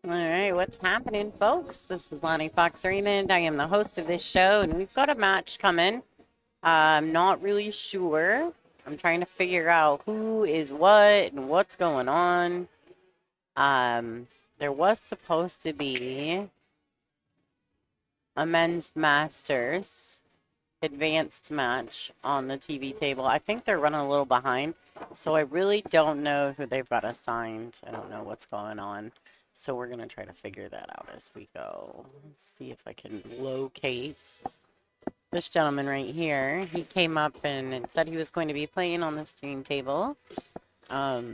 All right, what's happening, folks? This is Lonnie Fox Raymond. I am the host of this show, and we've got a match coming. I'm not really sure. I'm trying to figure out who is what and what's going on. There was supposed to be a men's masters advanced match on the TV table. I think they're running a little behind, so I really don't know who they've got assigned. I don't know what's going on. So we're going to try to figure that out as we go. Let's see if I can locate this gentleman right here. He came up and said he was going to be playing on the stream table. I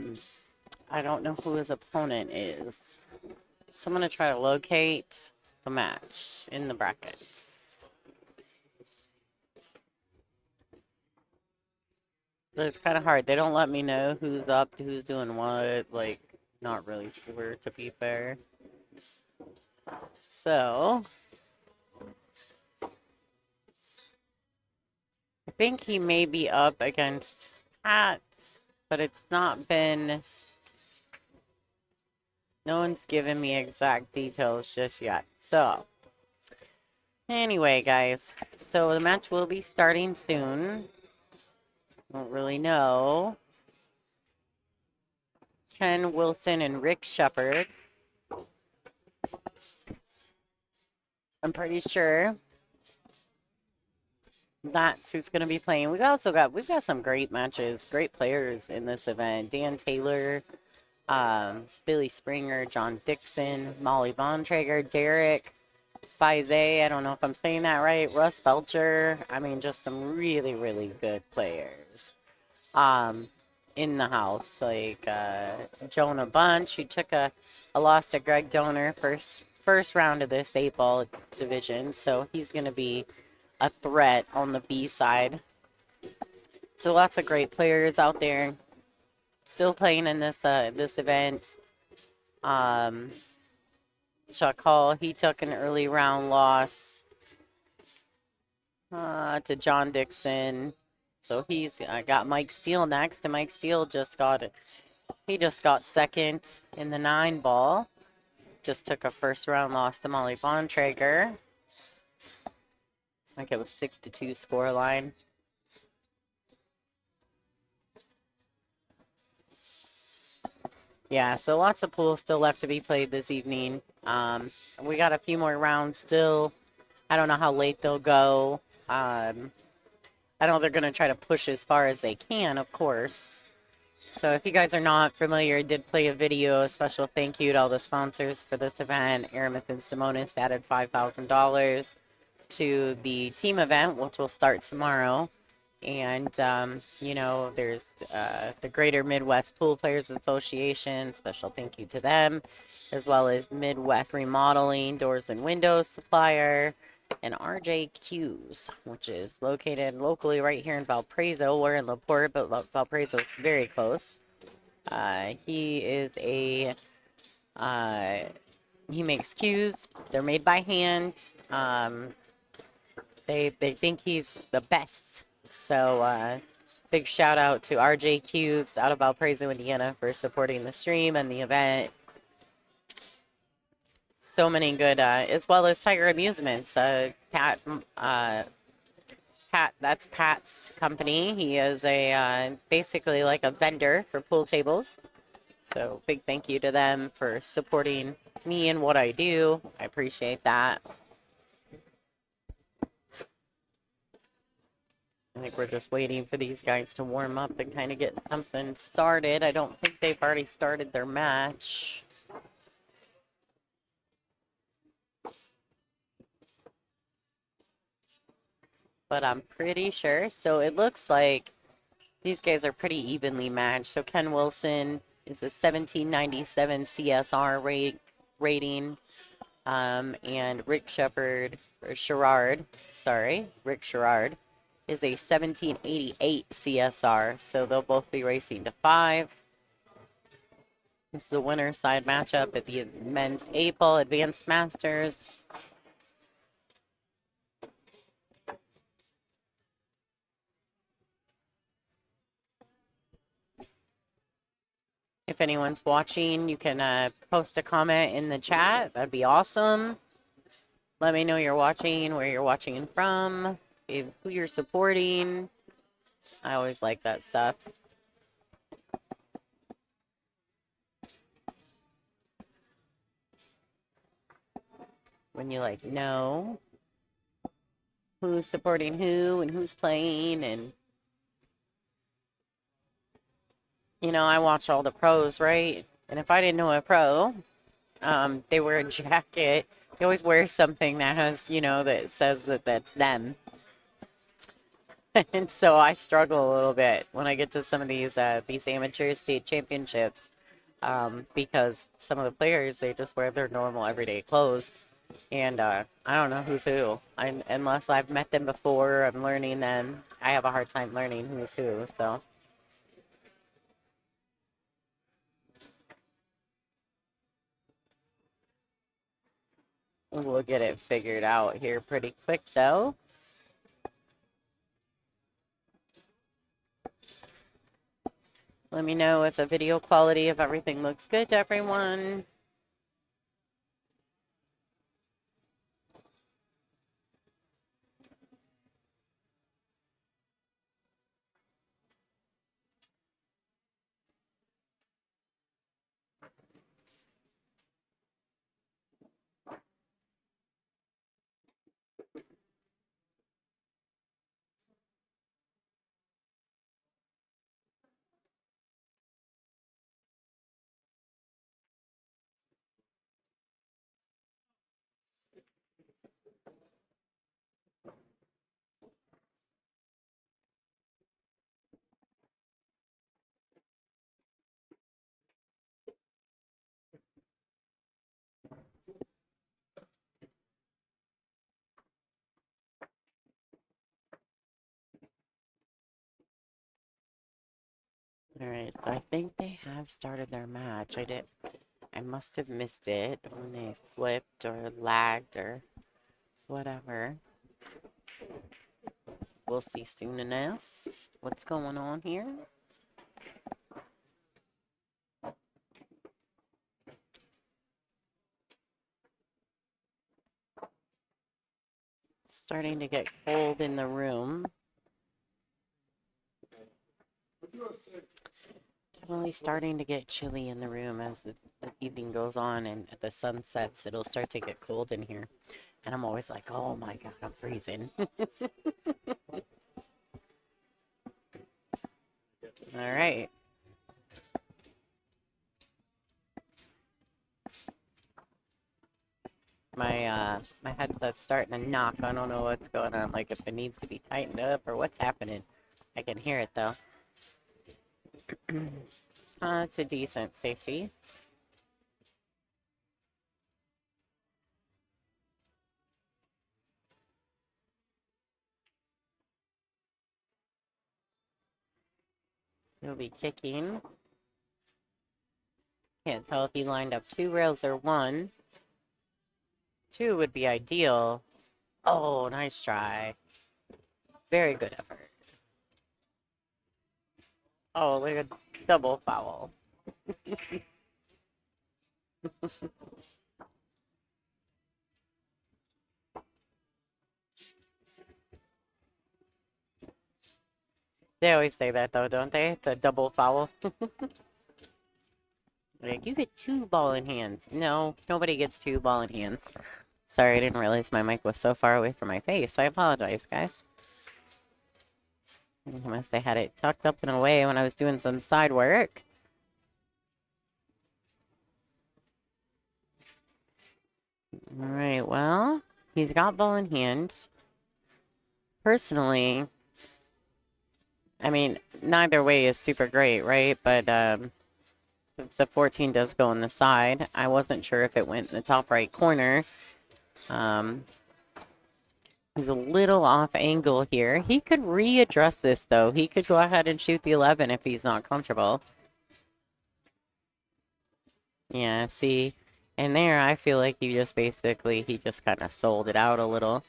don't know who his opponent is. So I'm going to try to locate the match in the brackets. But it's kind of hard. They don't let me know who's up, who's doing what. Like, not really sure, to be fair. So, I think he may be up against Pat, but it's not been... No one's given me exact details just yet. So, anyway, guys. So, the match will be starting soon. Don't really know. Ken Wilson and Rick Shepard. I'm pretty sure that's who's going to be playing. We've got some great matches, great players in this event. Dan Taylor, Billy Springer, John Dixon, Molly Bontrager, Derek Fize. I don't know if I'm saying that right. Russ Belcher. I mean, just some really, really good players. In the house, like Jonah Bunch, who took a loss to Greg Donor first round of this 8-ball division, so he's going to be a threat on the B side. So lots of great players out there still playing in this event. Chuck Hall, he took an early round loss to John Dixon. So I got Mike Steele next, and Mike Steele just got second in the 9-ball. Just took a first round loss to Molly Bontrager. I think it was 6-2 scoreline. Yeah, so lots of pools still left to be played this evening. We got a few more rounds still. I don't know how late they'll go. I know they're going to try to push as far as they can, of course. So if you guys are not familiar, I did play a video. A special thank you to all the sponsors for this event. Aramith and Simonis added $5,000 to the team event, which will start tomorrow. And, there's the Greater Midwest Pool Players Association. Special thank you to them, as well as Midwest Remodeling, Doors and Windows Supplier, and RJ Q's, which is located locally right here in Valparaiso. We're in LaPorte, but Valparaiso is very close. He is he makes cues. They're made by hand. They think he's the best. So big shout out to RJ Q's out of Valparaiso, Indiana, for supporting the stream and the event. So many good, as well as Tiger Amusements. Pat, that's Pat's company. He is basically like a vendor for pool tables. So big thank you to them for supporting me and what I do. I appreciate that. I think we're just waiting for these guys to warm up and kind of get something started. I don't think they've already started their match. But I'm pretty sure. So it looks like these guys are pretty evenly matched. So Ken Wilson is a 1797 CSR rating. And Rick Shepard, or Sherrard, sorry, Rick Sherrard, is a 1788 CSR. So they'll both be racing to 5. This is the winner side matchup at the men's 8-ball Advanced Masters. If anyone's watching, you can post a comment in the chat. That'd be awesome. Let me know you're watching, where you're watching from, who you're supporting. I always like that stuff. When you like know who's supporting who and who's playing, and you know, I watch all the pros, right? And if I didn't know a pro, they wear a jacket. They always wear something that has, you know, that says that that's them. And so I struggle a little bit when I get to some of these amateur state championships, because some of the players, they just wear their normal everyday clothes, and I don't know who's who. Unless I've met them before, I'm learning them. I have a hard time learning who's who. So we'll get it figured out here pretty quick, though. Let me know if the video quality of everything looks good to everyone. All right, so I think they have started their match. I must have missed it when they flipped or lagged or whatever. We'll see soon enough what's going on here. It's starting to get cold in the room. Definitely starting to get chilly in the room as the evening goes on, and at the sun sets, it'll start to get cold in here. And I'm always like, oh my God, I'm freezing. All right. My headset's starting to knock. I don't know what's going on, like if it needs to be tightened up or what's happening. I can hear it though. It's a decent safety. He'll be kicking. Can't tell if he lined up 2 rails or 1. 2 would be ideal. Oh, nice try. Very good effort. Oh, look at double foul. They always say that though, don't they? The double foul. Like, you get 2 ball in hands. No, nobody gets 2 ball in hands. Sorry, I didn't realize my mic was so far away from my face. I apologize, guys. I must have had it tucked up and away when I was doing some side work. All right, well, he's got ball in hand. Personally, I mean, neither way is super great, right? But the 14 does go on the side. I wasn't sure if it went in the top right corner. He's a little off angle here. He could readdress this, though. He could go ahead and shoot the 11 if he's not comfortable. Yeah, see, and there I feel like he just kind of sold it out a little.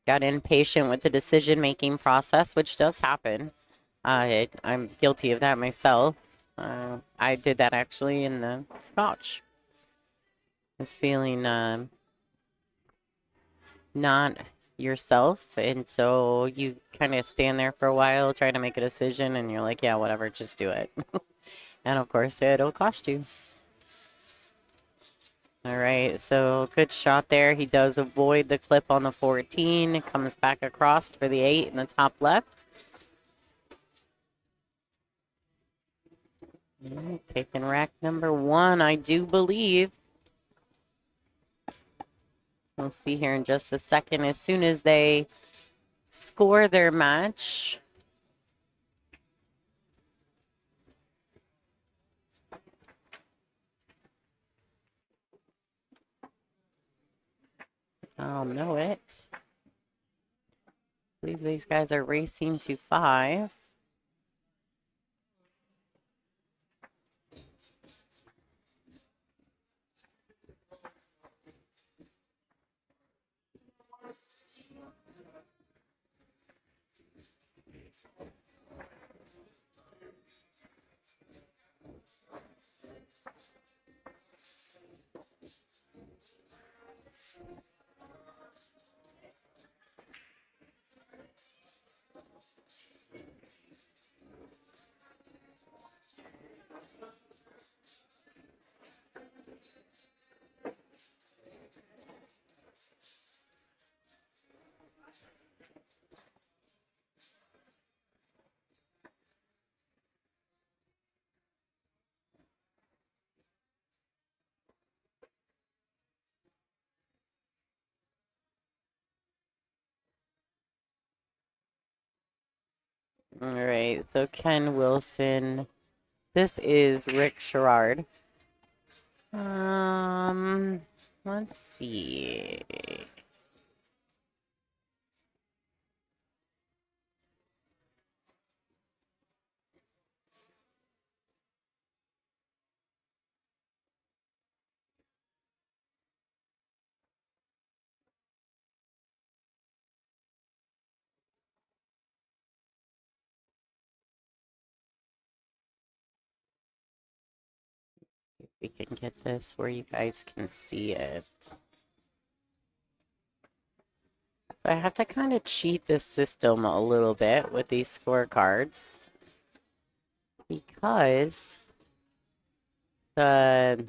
Got impatient with the decision-making process, which does happen. I'm guilty of that myself. I did that actually in the Scotch. Was feeling not yourself, and so you kind of stand there for a while trying to make a decision, and you're like, yeah, whatever, just do it. And of course, it'll cost you. All right, so good shot there. He does avoid the clip on the 14. Comes back across for the 8 in the top left. Taking rack number 1, I do believe. We'll see here in just a second. As soon as they score their match. I'll know it. I believe these guys are racing to 5. All right, so Ken Wilson. This is Rick Sherrard. Let's see. If we can get this where you guys can see it. So I have to kind of cheat this system a little bit with these scorecards because the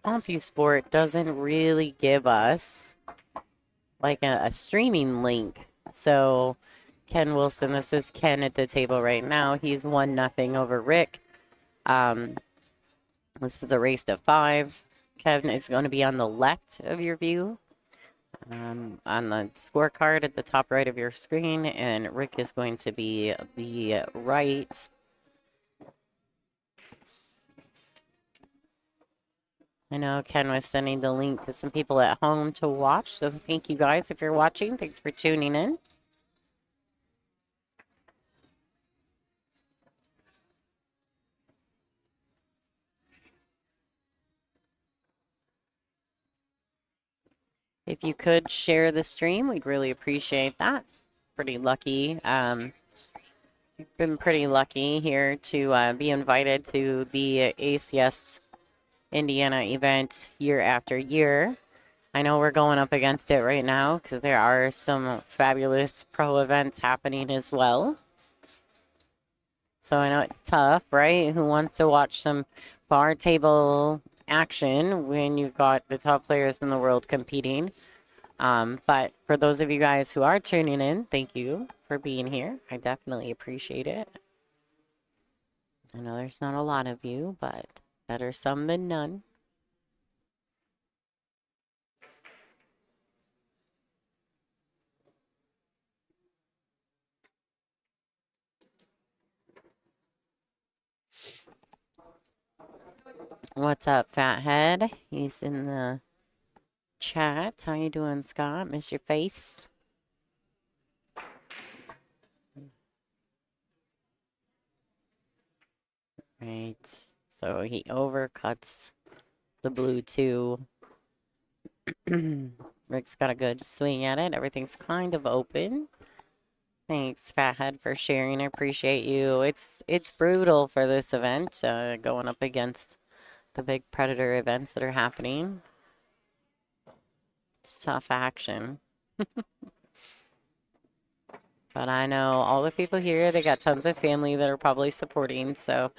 CompuSport doesn't really give us like a streaming link. So Ken Wilson, this is Ken at the table right now. He's 1-0 over Rick. This is a race to 5. Kevin is going to be on the left of your view, on the scorecard at the top right of your screen, and Rick is going to be the right. I know Ken was sending the link to some people at home to watch, so thank you guys if you're watching. Thanks for tuning in. If you could share the stream, we'd really appreciate that. Pretty lucky. Been pretty lucky here to be invited to the ACS Indiana event year after year. I know we're going up against it right now because there are some fabulous pro events happening as well. So I know it's tough, right? Who wants to watch some bar table action when you've got the top players in the world competing? But for those of you guys who are tuning in, thank you for being here. I definitely appreciate it. I know there's not a lot of you, but better some than none. What's up, Fathead? He's in the chat. How you doing, Scott? Miss your face. Right. So he overcuts the blue 2. Rick's got a good swing at it. Everything's kind of open. Thanks, Fathead, for sharing. I appreciate you. It's brutal for this event, going up against the big predator events that are happening. It's tough action. But I know all the people here, they got tons of family that are probably supporting. So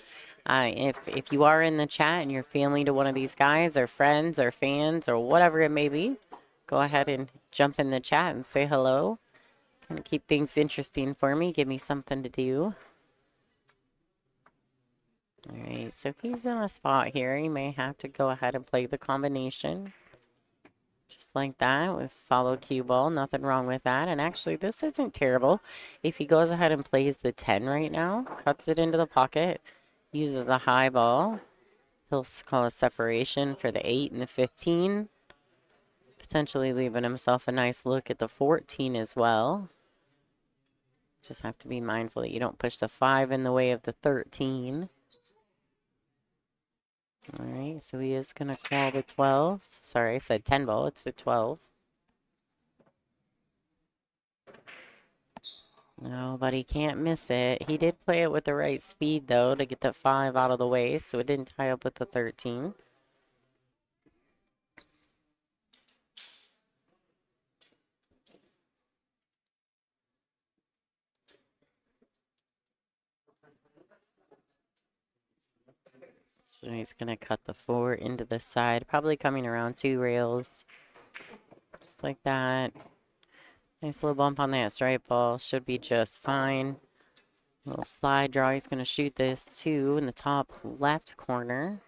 if you are in the chat and you're family to one of these guys or friends or fans or whatever it may be, go ahead and jump in the chat and say hello. Kind of keep things interesting for me. Give me something to do. All right, so he's in a spot here. He may have to go ahead and play the combination. Just like that with follow cue ball. Nothing wrong with that. And actually, this isn't terrible. If he goes ahead and plays the 10 right now, cuts it into the pocket, uses the high ball, he'll call a separation for the 8 and the 15. Potentially leaving himself a nice look at the 14 as well. Just have to be mindful that you don't push the 5 in the way of the 13. All right, so he is going to call the 12. Sorry, I said 10 ball. It's the 12. No, but he can't miss it. He did play it with the right speed, though, to get the 5 out of the way, so it didn't tie up with the 13. So he's going to cut the 4 into the side, probably coming around 2 rails. Just like that. Nice little bump on that straight ball. Should be just fine. Little slide draw. He's going to shoot this 2 in the top left corner.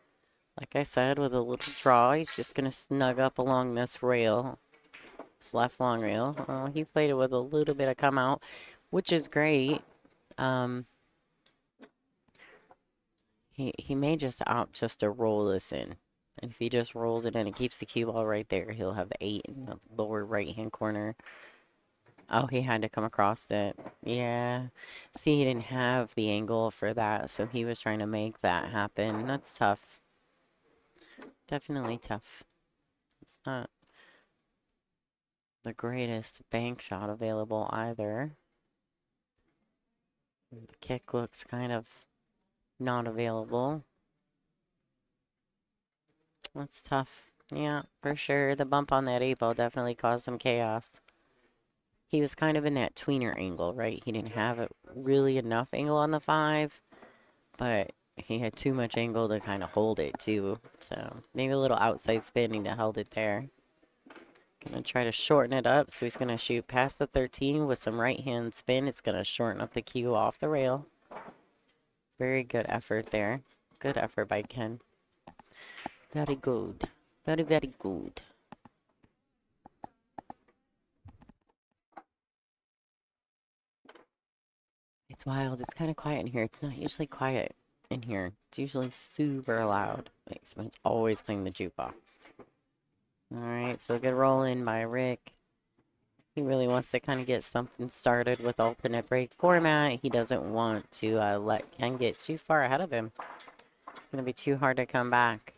Like I said, with a little draw, he's just going to snug up along this rail. This left long rail. Oh, he played it with a little bit of come out, which is great. He may just opt just to roll this in. And if he just rolls it in and keeps the cue ball right there, he'll have the 8 in the lower right-hand corner. Oh, he had to come across it. Yeah. See, he didn't have the angle for that, so he was trying to make that happen. That's tough. Definitely tough. It's not the greatest bank shot available either. The kick looks kind of not available. That's tough. Yeah, for sure. The bump on that 8 ball definitely caused some chaos. He was kind of in that tweener angle, right? He didn't have really enough angle on the 5, but he had too much angle to kind of hold it too. So maybe a little outside spinning that held it there. Gonna try to shorten it up. So he's gonna shoot past the 13 with some right hand spin. It's gonna shorten up the cue off the rail. Very good effort there. Good effort by Ken. Very good. Very, very good. It's wild. It's kind of quiet in here. It's not usually quiet in here. It's usually super loud. Like, someone's always playing the jukebox. Alright, so a good roll in by Rick. He really wants to kind of get something started with alternate break format. He doesn't want to let Ken get too far ahead of him. It's going to be too hard to come back.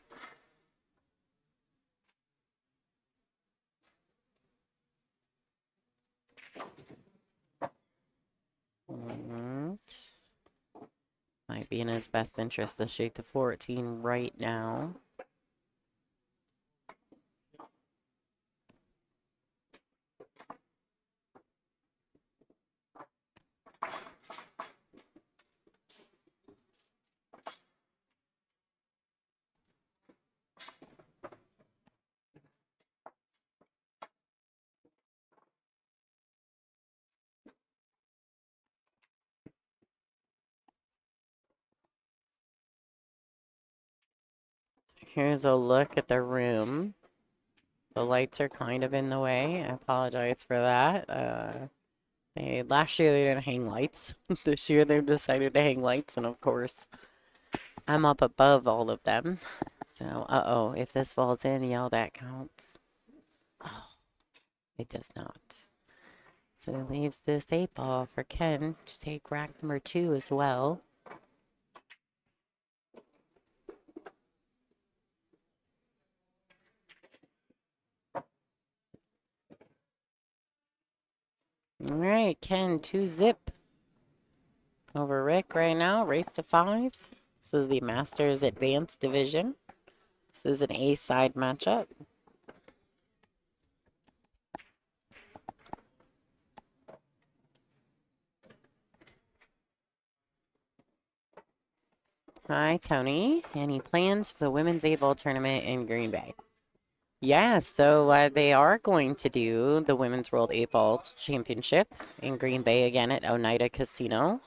Might be in his best interest to shoot the 14 right now. So here's a look at the room. The lights are kind of in the way. I apologize for that. Last year they didn't hang lights. This year they've decided to hang lights, and of course, I'm up above all of them. So, uh-oh, if this falls in, yeah, that counts. Oh, it does not. So it leaves this 8 ball for Ken to take rack number 2 as well. All right, Ken, 2-zip over Rick right now. Race to 5. This is the Masters Advanced Division. This is an A-side matchup. Hi, Tony. Any plans for the Women's A-Ball tournament in Green Bay? Yeah, so they are going to do the Women's World 8-Ball Championship in Green Bay again at Oneida Casino.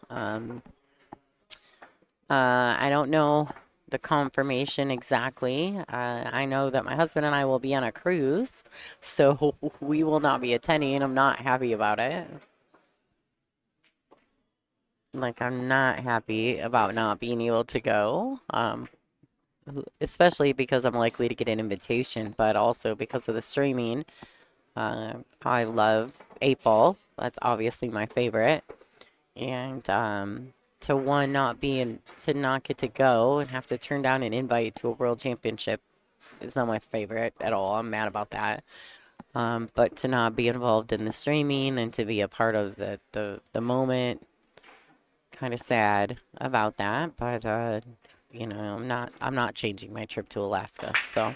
I don't know the confirmation exactly. I know that my husband and I will be on a cruise, so we will not be attending. I'm not happy about it. Like, I'm not happy about not being able to go. Especially because I'm likely to get an invitation, but also because of the streaming. I love 8-Ball. That's obviously my favorite. And to not get to go and have to turn down an invite to a world championship is not my favorite at all. I'm mad about that. But to not be involved in the streaming and to be a part of the moment, kind of sad about that. But you know, I'm not changing my trip to Alaska. So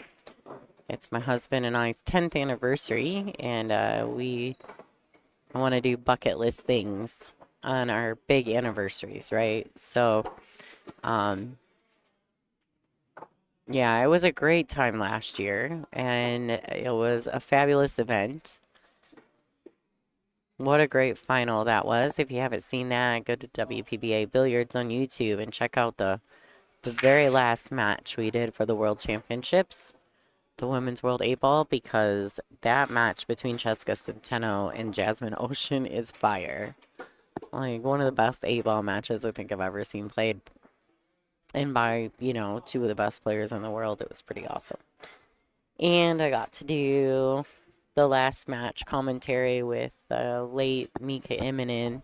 it's my husband and I's 10th anniversary, and we want to do bucket list things on our big anniversaries, right? So, yeah, it was a great time last year, and it was a fabulous event. What a great final that was. If you haven't seen that, go to WPBA Billiards on YouTube and check out the very last match we did for the World Championships, the Women's World 8-Ball, because that match between Jessica Centeno and Jasmine Ocean is fire. Like, one of the best 8-Ball matches I think I've ever seen played. And by, you know, two of the best players in the world, it was pretty awesome. And I got to do the last match commentary with late Mika Immonen.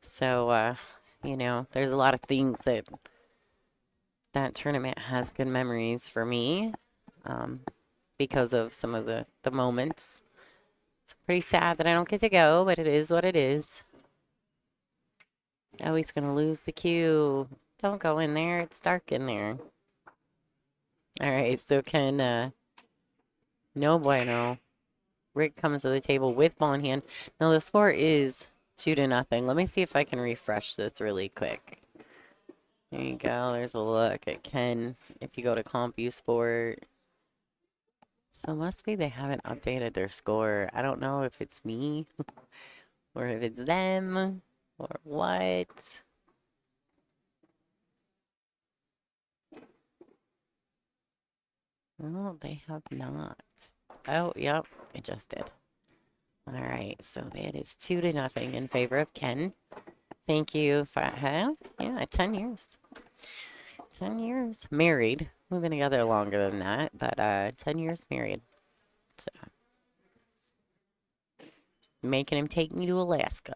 So, you know, there's a lot of things that tournament has good memories for me because of some of the moments. It's pretty sad that I don't get to go, but it is what it is. Oh, he's going to lose the cue. Don't go in there. It's dark in there. All right, so no bueno. Rick comes to the table with ball in hand. Now the score is 2-0. Let me see if I can refresh this really quick. There you go. There's a look at Ken. If you go to CompuSport. So it must be they haven't updated their score. I don't know if it's me or if it's them or what. No, they have not. Oh, yep, it just did. All right, so that is 2-0 in favor of Ken. Thank you, Fathead. Yeah, 10 years. 10 years. Married. We've been together longer than that, but 10 years married. So, making him take me to Alaska.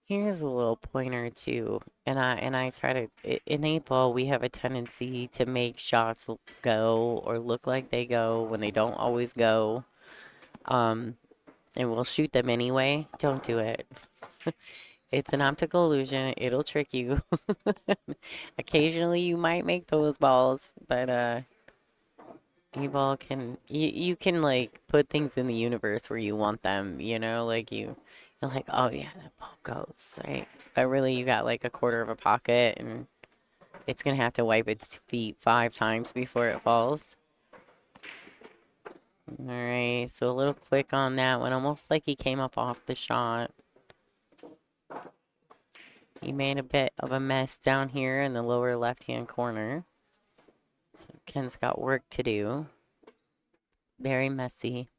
Here's a little pointer too, and I try to in 8-Ball we have a tendency to make shots go or look like they go when they don't always go, and we'll shoot them anyway. Don't do it. It's an optical illusion. It'll trick you. Occasionally you might make those balls, but 8-Ball can you can like put things in the universe where you want them, you know, like you're like, oh yeah, that ball goes, right? But really you got like a quarter of a pocket and it's gonna have to wipe its feet 5 times before it falls. All right, so a little quick on that one, almost like he came up off the shot. He made a bit of a mess down here in the lower left-hand corner. So Ken's got work to do. Very messy.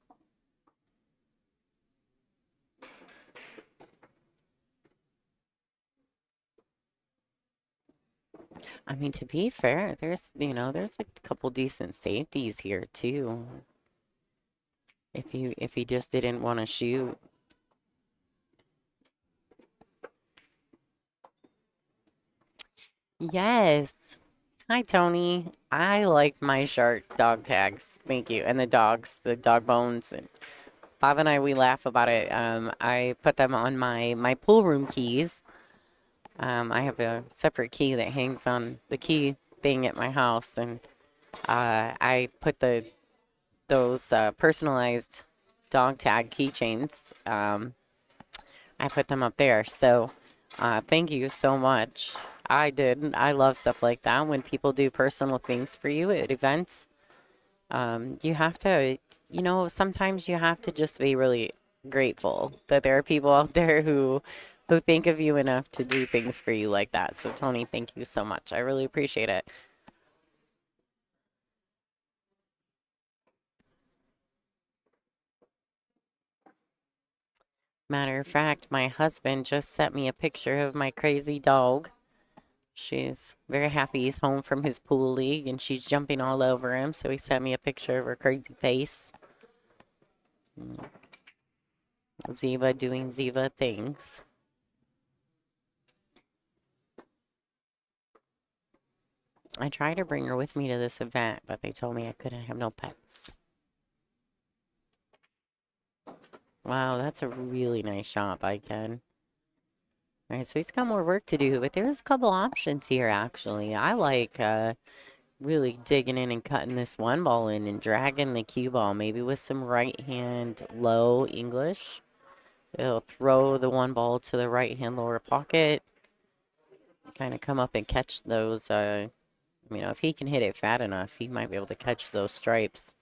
I mean, to be fair, there's like a couple decent safeties here too. if he just didn't want to shoot. Yes. Hi, Tony. I like my shark dog tags. Thank you. And the dogs, the dog bones. And Bob and I, we laugh about it. I put them on my pool room keys. I have a separate key that hangs on the key thing at my house, and I put those personalized dog tag keychains. I put them up there. So thank you so much. I did. I love stuff like that when people do personal things for you at events. You have to, sometimes you have to just be really grateful that there are people out there who think of you enough to do things for you like that. So Tony, thank you so much. I really appreciate it. Matter of fact, my husband just sent me a picture of my crazy dog. She's very happy he's home from his pool league and she's jumping all over him. So he sent me a picture of her crazy face. Ziva doing Ziva things. I tried to bring her with me to this event, but they told me I couldn't have no pets. Wow, that's a really nice shot by Ken. All right, so he's got more work to do, but there's a couple options here, actually. I like really digging in and cutting this one ball in and dragging the cue ball, maybe with some right hand low English. It'll throw the one ball to the right hand lower pocket. Kind of come up and catch those. If he can hit it fat enough, he might be able to catch those stripes.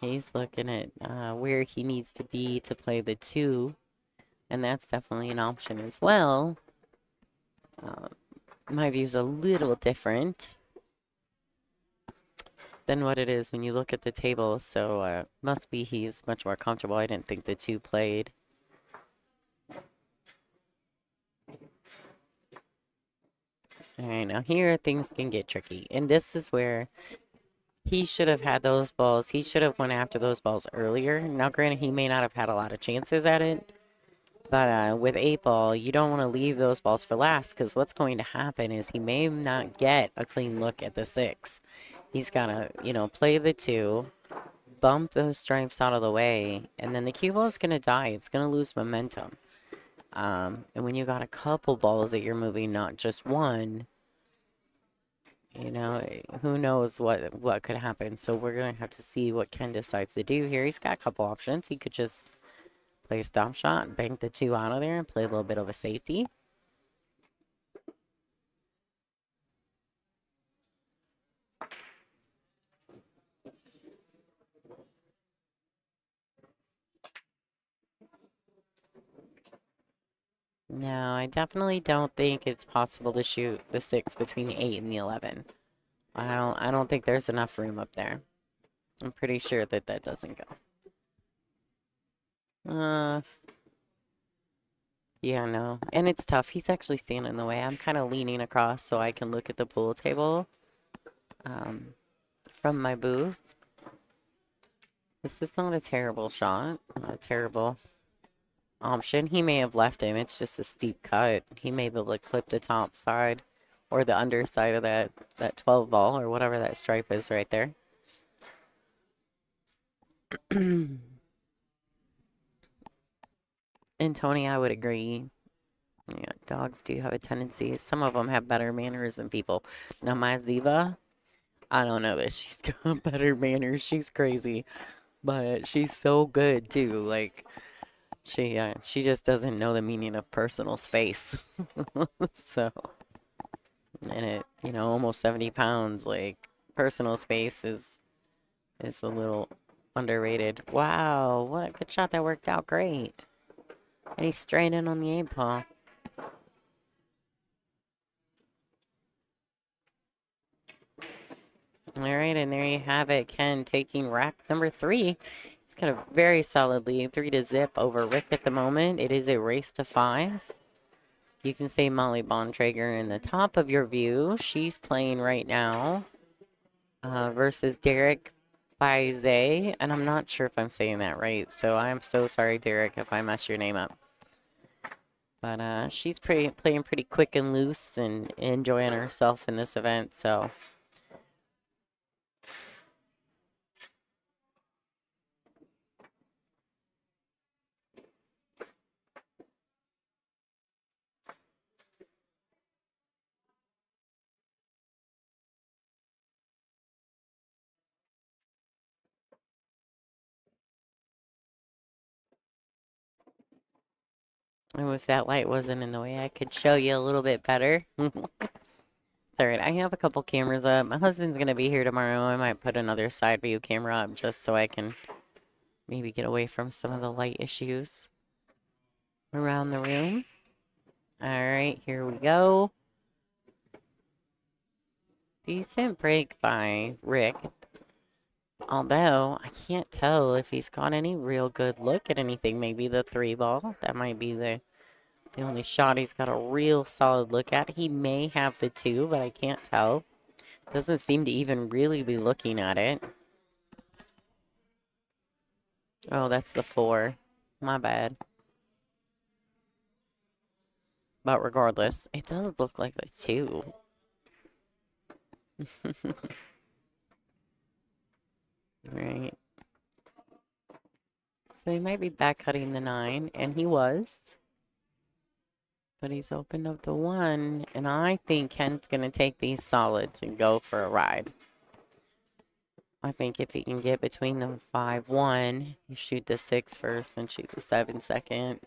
He's looking at where he needs to be to play the 2, and that's definitely an option as well. My view's a little different than what it is when you look at the table, so must be he's much more comfortable. I didn't think the 2 played. All right, now here things can get tricky, and this is where he should have had those balls. He should have went after those balls earlier. Now, granted, he may not have had a lot of chances at it, but with 8 ball, you don't want to leave those balls for last, because what's going to happen is he may not get a clean look at the 6. He's got to, play the 2, bump those stripes out of the way, and then the cue ball is going to die. It's going to lose momentum. And when you got a couple balls that you're moving, not just one, who knows what could happen. So we're going to have to see what Ken decides to do here. He's got a couple options. He could just play a stop shot, bank the 2 out of there, and play a little bit of a safety. No, I definitely don't think it's possible to shoot the 6 between the 8 and the 11. I don't think there's enough room up there. I'm pretty sure that doesn't go. Yeah, no. And it's tough. He's actually standing in the way. I'm kind of leaning across so I can look at the pool table from my booth. This is not a terrible shot. Not a terrible option. He may have left him. It's just a steep cut. He may be able to clip the top side or the underside of that 12 ball or whatever that stripe is right there. And Tony, I would agree. Yeah, dogs do have a tendency. Some of them have better manners than people. Now, my Ziva, I don't know that she's got better manners. She's crazy, but she's so good too. Like she just doesn't know the meaning of personal space. So, and almost 70 pounds. Like personal space is a little underrated. Wow, what a good shot. That worked out great. And he's straight in on the 8 ball. All right, and there you have it. Ken taking rack number 3. He's got a very solid lead, 3-0 over Rick at the moment. It is a race to 5. You can see Molly Bontrager in the top of your view. She's playing right now versus Derek Bize, and I'm not sure if I'm saying that right, so I'm so sorry, Derek, if I mess your name up. But she's playing pretty quick and loose and enjoying herself in this event, so. And if that light wasn't in the way, I could show you a little bit better. It's all right. I have a couple cameras up. My husband's going to be here tomorrow. I might put another side view camera up just so I can maybe get away from some of the light issues around the room. All right, here we go. Decent break by Rick. Although, I can't tell if he's got any real good look at anything. Maybe the 3 ball. That might be the only shot he's got a real solid look at. He may have the 2, but I can't tell. Doesn't seem to even really be looking at it. Oh, that's the 4. My bad. But regardless, it does look like the 2. Right. So he might be back cutting the 9, and he was. But he's opened up the 1, and I think Kent's going to take these solids and go for a ride. I think if he can get between the 5-1, you shoot the 6 first and shoot the 7 second.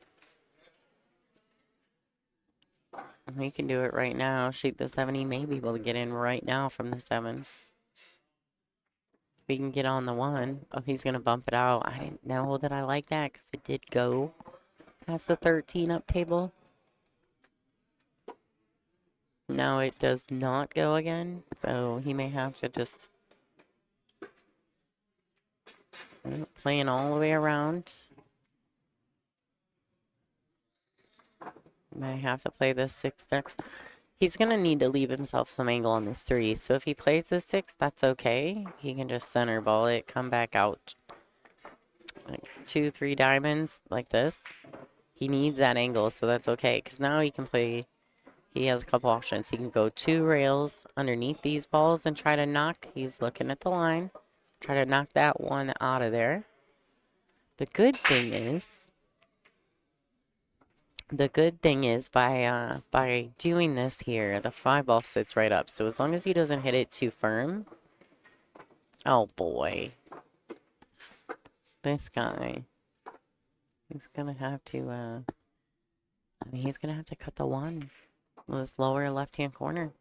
He can do it right now. Shoot the 7. He may be able to get in right now from the 7. We can get on the 1. Oh, he's going to bump it out. I didn't know that I like that because it did go past the 13 up table. No, it does not go again. So he may have to just playing all the way around. May have to play this 6 next. He's going to need to leave himself some angle on this 3. So if he plays this 6, that's okay. He can just center ball it, come back out. Like 2, 3 diamonds like this. He needs that angle, so that's okay. Because now he can play, he has a couple options. He can go 2 rails underneath these balls and try to knock. He's looking at the line. Try to knock that 1 out of there. The good thing is by doing this here, the 5 ball sits right up. So as long as he doesn't hit it too firm. Oh boy. This guy. He's gonna have to I mean, he's gonna have to cut the 1 with this lower left-hand corner.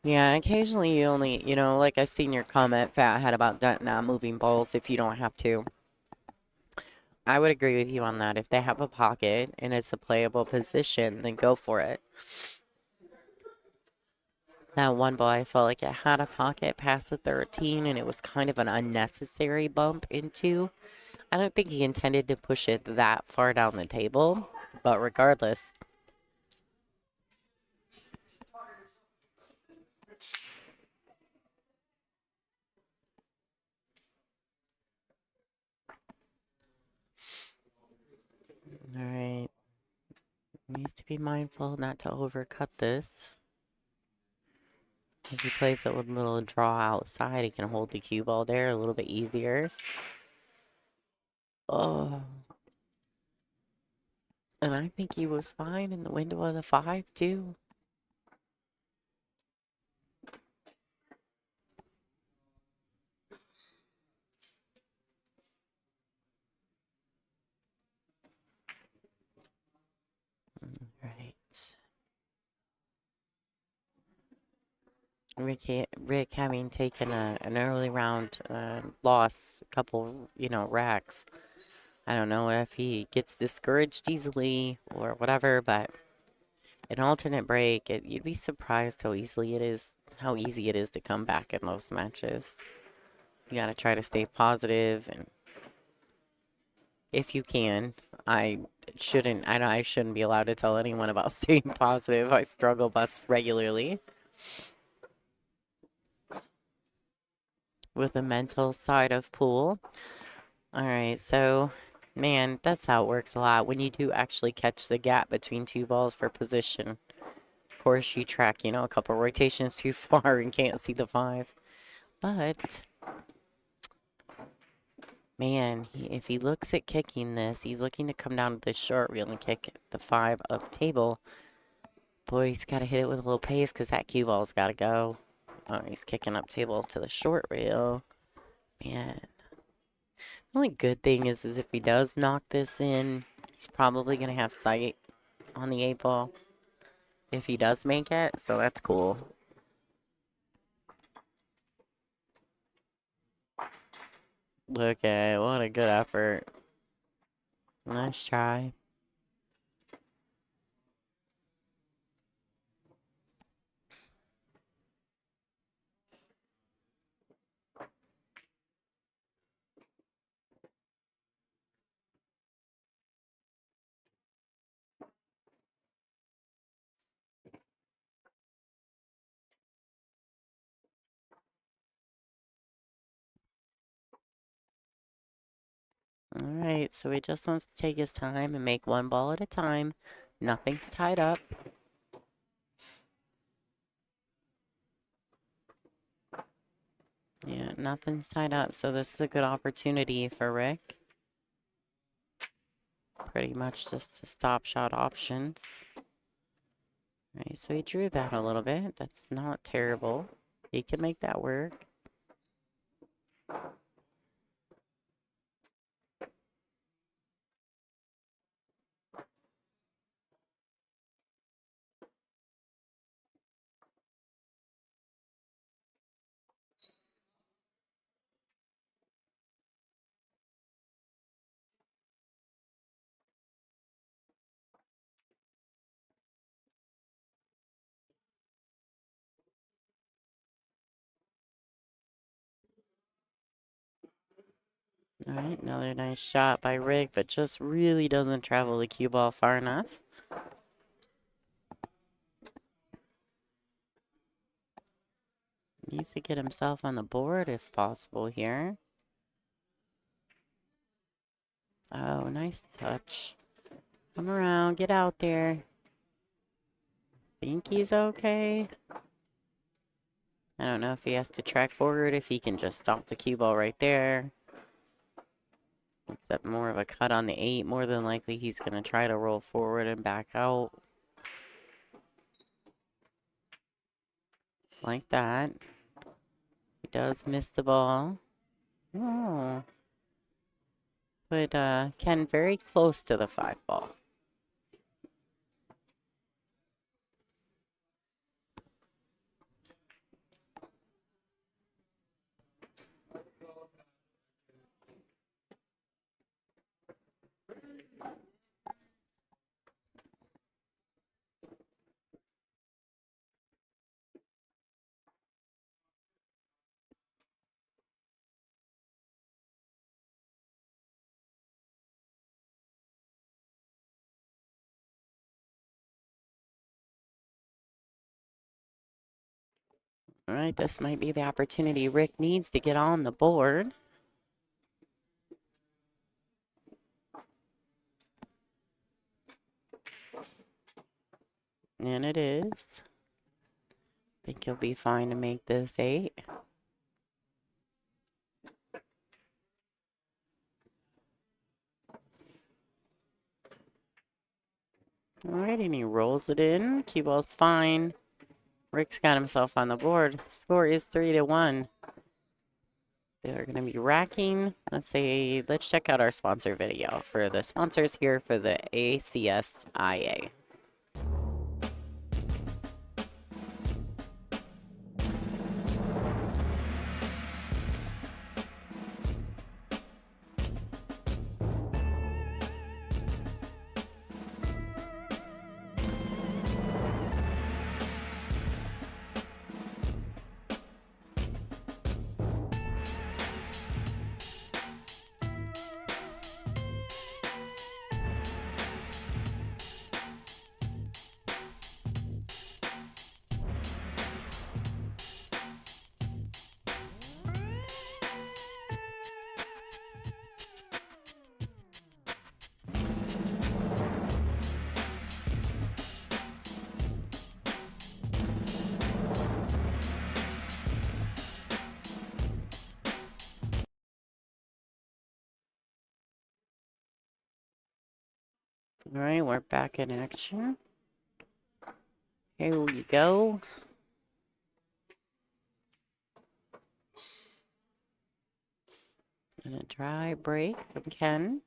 Yeah, occasionally you only, like I seen your comment, Fat, had about not moving balls if you don't have to. I would agree with you on that. If they have a pocket and it's a playable position, then go for it. That 1 ball, I felt like it had a pocket past the 13, and it was kind of an unnecessary bump into. I don't think he intended to push it that far down the table, but regardless. All right. Needs to be mindful not to overcut this. If he plays it with a little draw outside, he can hold the cue ball there a little bit easier. Oh. And I think he was fine in the window of the 5, too. Right. Rick having taken an early round loss, a couple, racks. I don't know if he gets discouraged easily or whatever, but an alternate break, you'd be surprised how easy it is to come back in most matches. You gotta try to stay positive, and if you can, I shouldn't be allowed to tell anyone about staying positive. I struggle bus regularly with the mental side of pool. All right, so man, that's how it works a lot. When you do actually catch the gap between two balls for position, of course you track, a couple rotations too far and can't see the 5. But man, if he looks at kicking this, he's looking to come down to the short reel and kick the 5 up table. Boy, he's got to hit it with a little pace because that cue ball's got to go. Oh, he's kicking up table to the short reel. Man. The only good thing is if he does knock this in, he's probably going to have sight on the 8 ball if he does make it. So that's cool. Look at it. What a good effort. Nice try. All right, so he just wants to take his time and make one ball at a time. Nothing's tied up. Yeah, nothing's tied up, so this is a good opportunity for Rick. Pretty much just a stop shot options. All right, so he drew that a little bit. That's not terrible. He can make that work. All right, another nice shot by Rick, but just really doesn't travel the cue ball far enough. Needs to get himself on the board if possible here. Oh, nice touch. Come around, get out there. Think he's okay. I don't know if he has to track forward, if he can just stop the cue ball right there. Except more of a cut on the 8. More than likely, he's going to try to roll forward and back out. Like that. He does miss the ball. Oh. But Ken very close to the 5 ball. All right, this might be the opportunity Rick needs to get on the board. And it is. I think he'll be fine to make this 8. All right, and he rolls it in. Cue ball's fine. Rick's got himself on the board. Score is 3-1. They're going to be racking. Let's check out our sponsor video for the sponsors here for the ACSIA. All right, we're back in action. Here we go. And a dry break from Ken.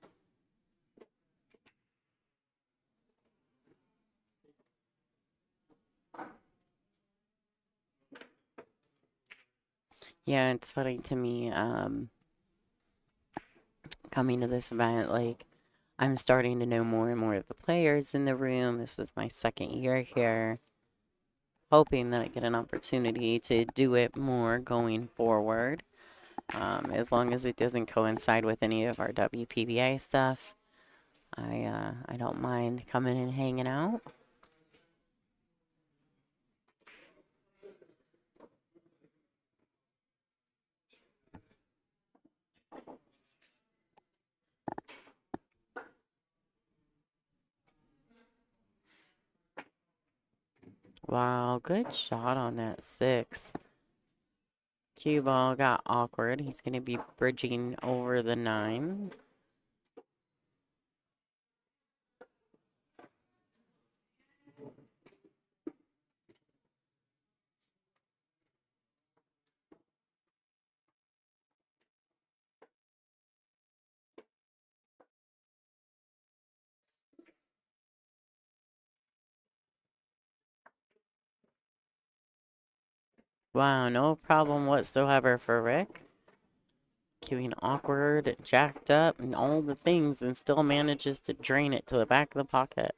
Yeah, it's funny to me, coming to this event, like, I'm starting to know more and more of the players in the room. This is my second year here. Hoping that I get an opportunity to do it more going forward. As long as it doesn't coincide with any of our WPBA stuff, I don't mind coming and hanging out. Wow, good shot on that 6. Cue ball got awkward. He's going to be bridging over the 9. Wow, no problem whatsoever for Rick. Queuing awkward, jacked up, and all the things, and still manages to drain it to the back of the pocket.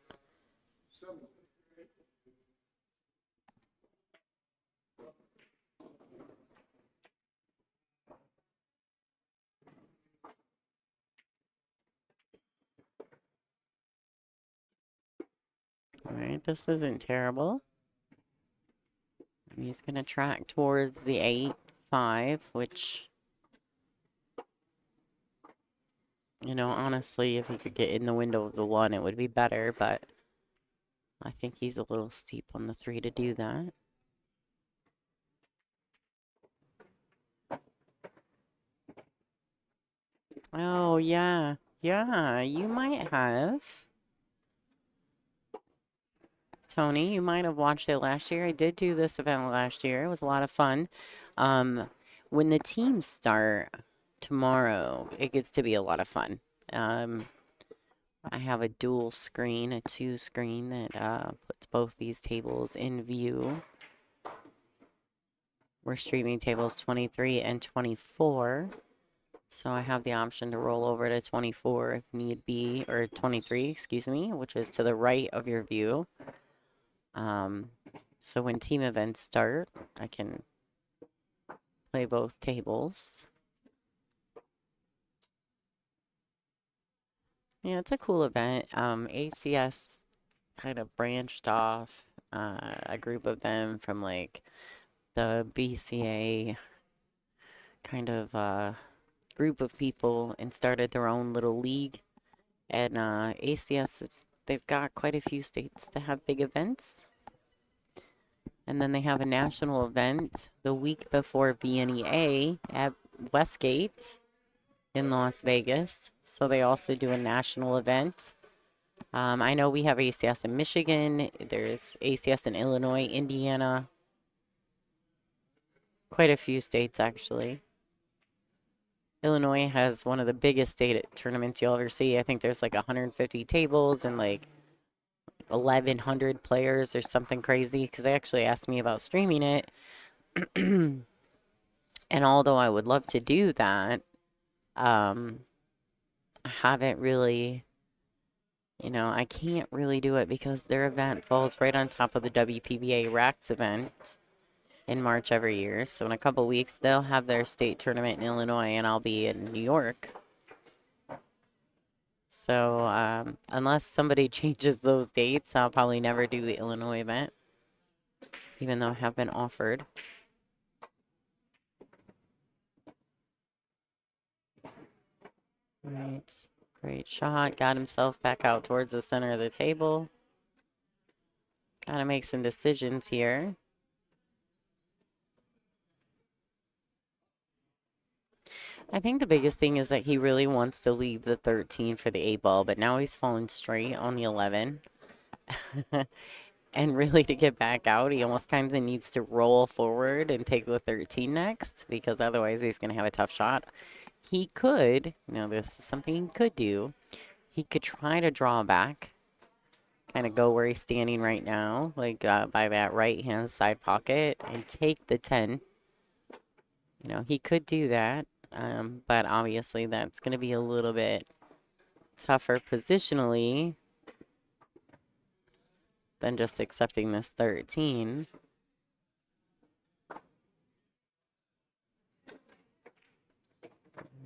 All right, this isn't terrible. He's going to track towards the 8-5, which, you know, honestly, if he could get in the window of the 1, it would be better, but I think he's a little steep on the 3 to do that. Oh, yeah. Yeah, you might have. Tony, you might have watched it last year. I did do this event last year. It was a lot of fun. Um, when the teams start tomorrow, it gets to be a lot of fun. I have a dual screen, a 2 screen that puts both these tables in view. We're streaming tables 23 and 24. So I have the option to roll over to 24 if need be, or 23, excuse me, which is to the right of your view. So when team events start, I can play both tables. Yeah, it's a cool event. ACS kind of branched off, a group of them from like the BCA kind of group of people and started their own little league. And ACS, they've got quite a few states that have big events. And then they have a national event the week before VNEA at Westgate in Las Vegas. So they also do a national event. I know we have ACS in Michigan. There's ACS in Illinois, Indiana. Quite a few states, actually. Illinois has one of the biggest state tournaments you'll ever see. I think there's like 150 tables and like 1,100 players or something crazy. Because they actually asked me about streaming it. And although I would love to do that, I haven't really, you know, I can't really do it because their event falls right on top of the WPBA Racks event in March every year. So in a couple weeks, they'll have their state tournament in Illinois, and I'll be in New York. So unless somebody changes those dates, I'll probably never do the Illinois event, even though I have been offered. Right. Great shot. Got himself back out towards the center of the table. Gotta make some decisions here. I think the biggest thing is that he really wants to leave the 13 for the 8 ball, but now he's falling straight on the 11. And really to get back out, he almost kind of needs to roll forward and take the 13 next because otherwise he's going to have a tough shot. He could, this is something he could do. He could try to draw back, kind of go where he's standing right now, like by that right-hand side pocket and take the 10. He could do that, but obviously that's going to be a little bit tougher positionally than just accepting this 13.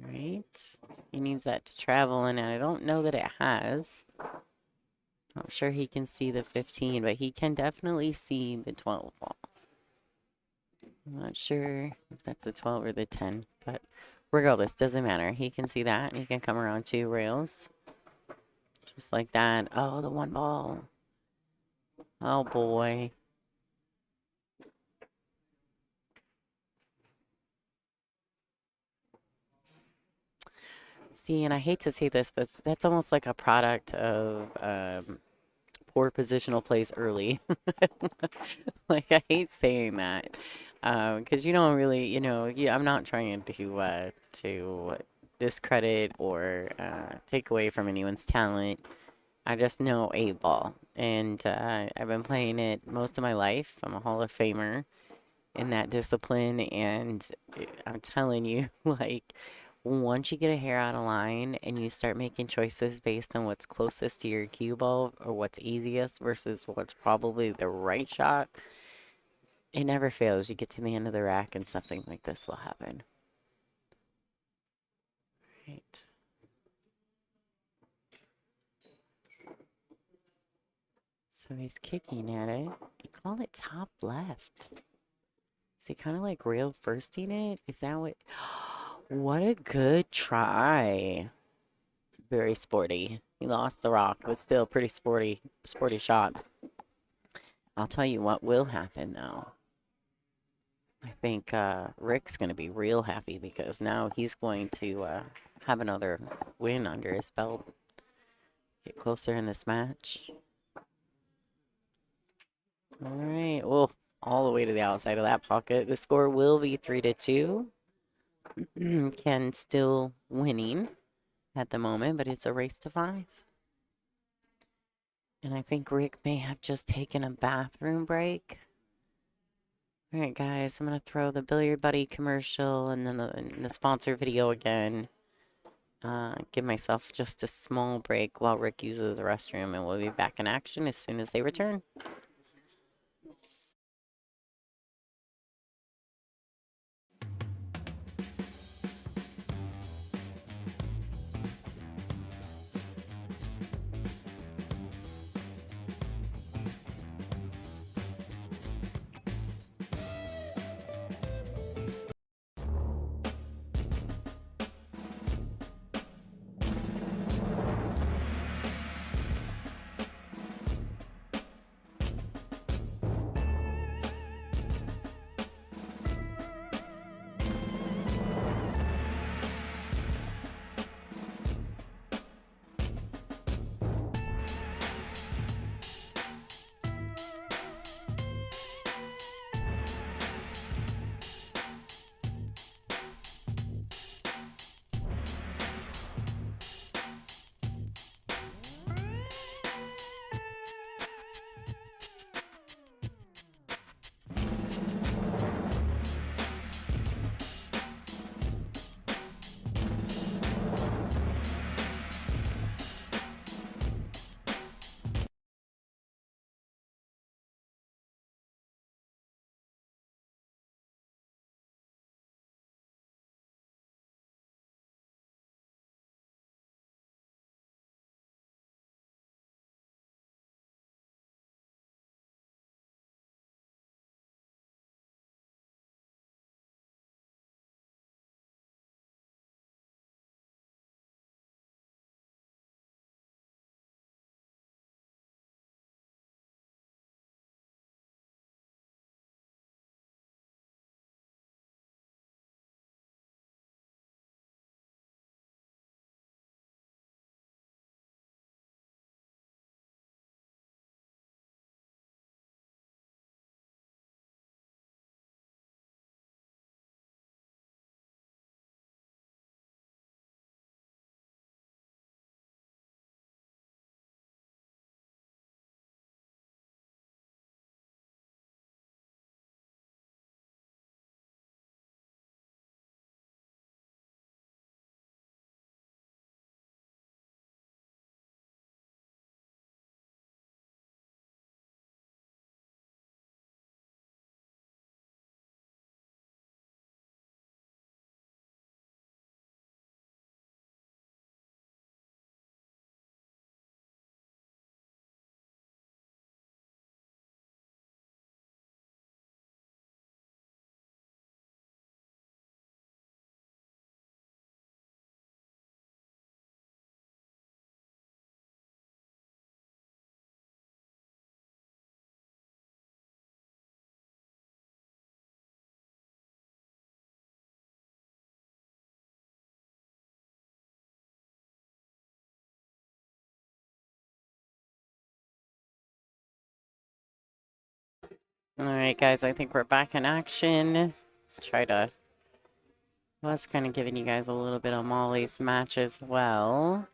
Right. He needs that to travel in, and I don't know that it has. Not sure he can see the 15, but he can definitely see the 12 ball. I'm not sure if that's the 12 or the 10, but regardless, doesn't matter. He can see that, and he can come around 2 rails. Just like that. Oh, the 1 ball. Oh, boy. See, and I hate to say this, but that's almost like a product of poor positional plays early. Like, I hate saying that because you don't really, I'm not trying to discredit or take away from anyone's talent. I just know 8 ball, and I've been playing it most of my life. I'm a Hall of Famer in that discipline, and I'm telling you, like, once you get a hair out of line and you start making choices based on what's closest to your cue ball or what's easiest versus what's probably the right shot, it never fails. You get to the end of the rack and something like this will happen. Right. So he's kicking at it. You call it top left. Is he kind of like real firsting it? Is that what? What a good try. Very sporty. He lost the rock, but still pretty sporty shot. I'll tell you what will happen though. I think Rick's going to be real happy because now he's going to have another win under his belt. Get closer in this match. All right. Well, all the way to the outside of that pocket. The score will be 3-2. Ken still winning at the moment, but it's a race to 5. And I think Rick may have just taken a bathroom break. All right, guys, I'm going to throw the Billiard Buddy commercial and then the sponsor video again. Give myself just a small break while Rick uses the restroom, and we'll be back in action as soon as they return. All right, guys, I think we're back in action. Try to... I was kind of giving you guys a little bit of Molly's match as well.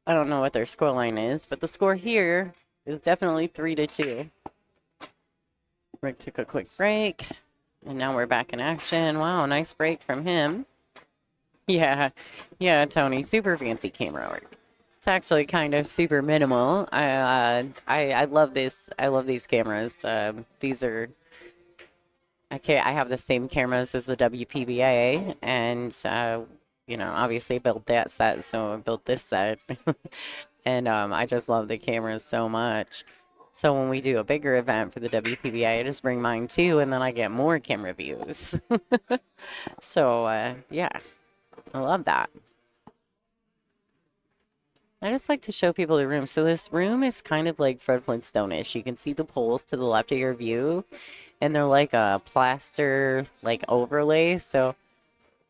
I don't know what their scoreline is, but the score here is definitely 3-2. Rick took a quick break, and now we're back in action. Wow, nice break from him. Yeah, Tony, super fancy camera work. It's actually kind of super minimal. I love this. I love these cameras. These are... I have the same cameras as the WPBA, and you know, obviously built that set, so I built this set. And I just love the cameras so much. So when we do a bigger event for the WPBA, I just bring mine too, and then I get more camera views. So yeah, I love that. I just like to show people the room. So this room is kind of like Fred Flintstone-ish. You can see the poles to the left of your view, and they're like a plaster like overlay. So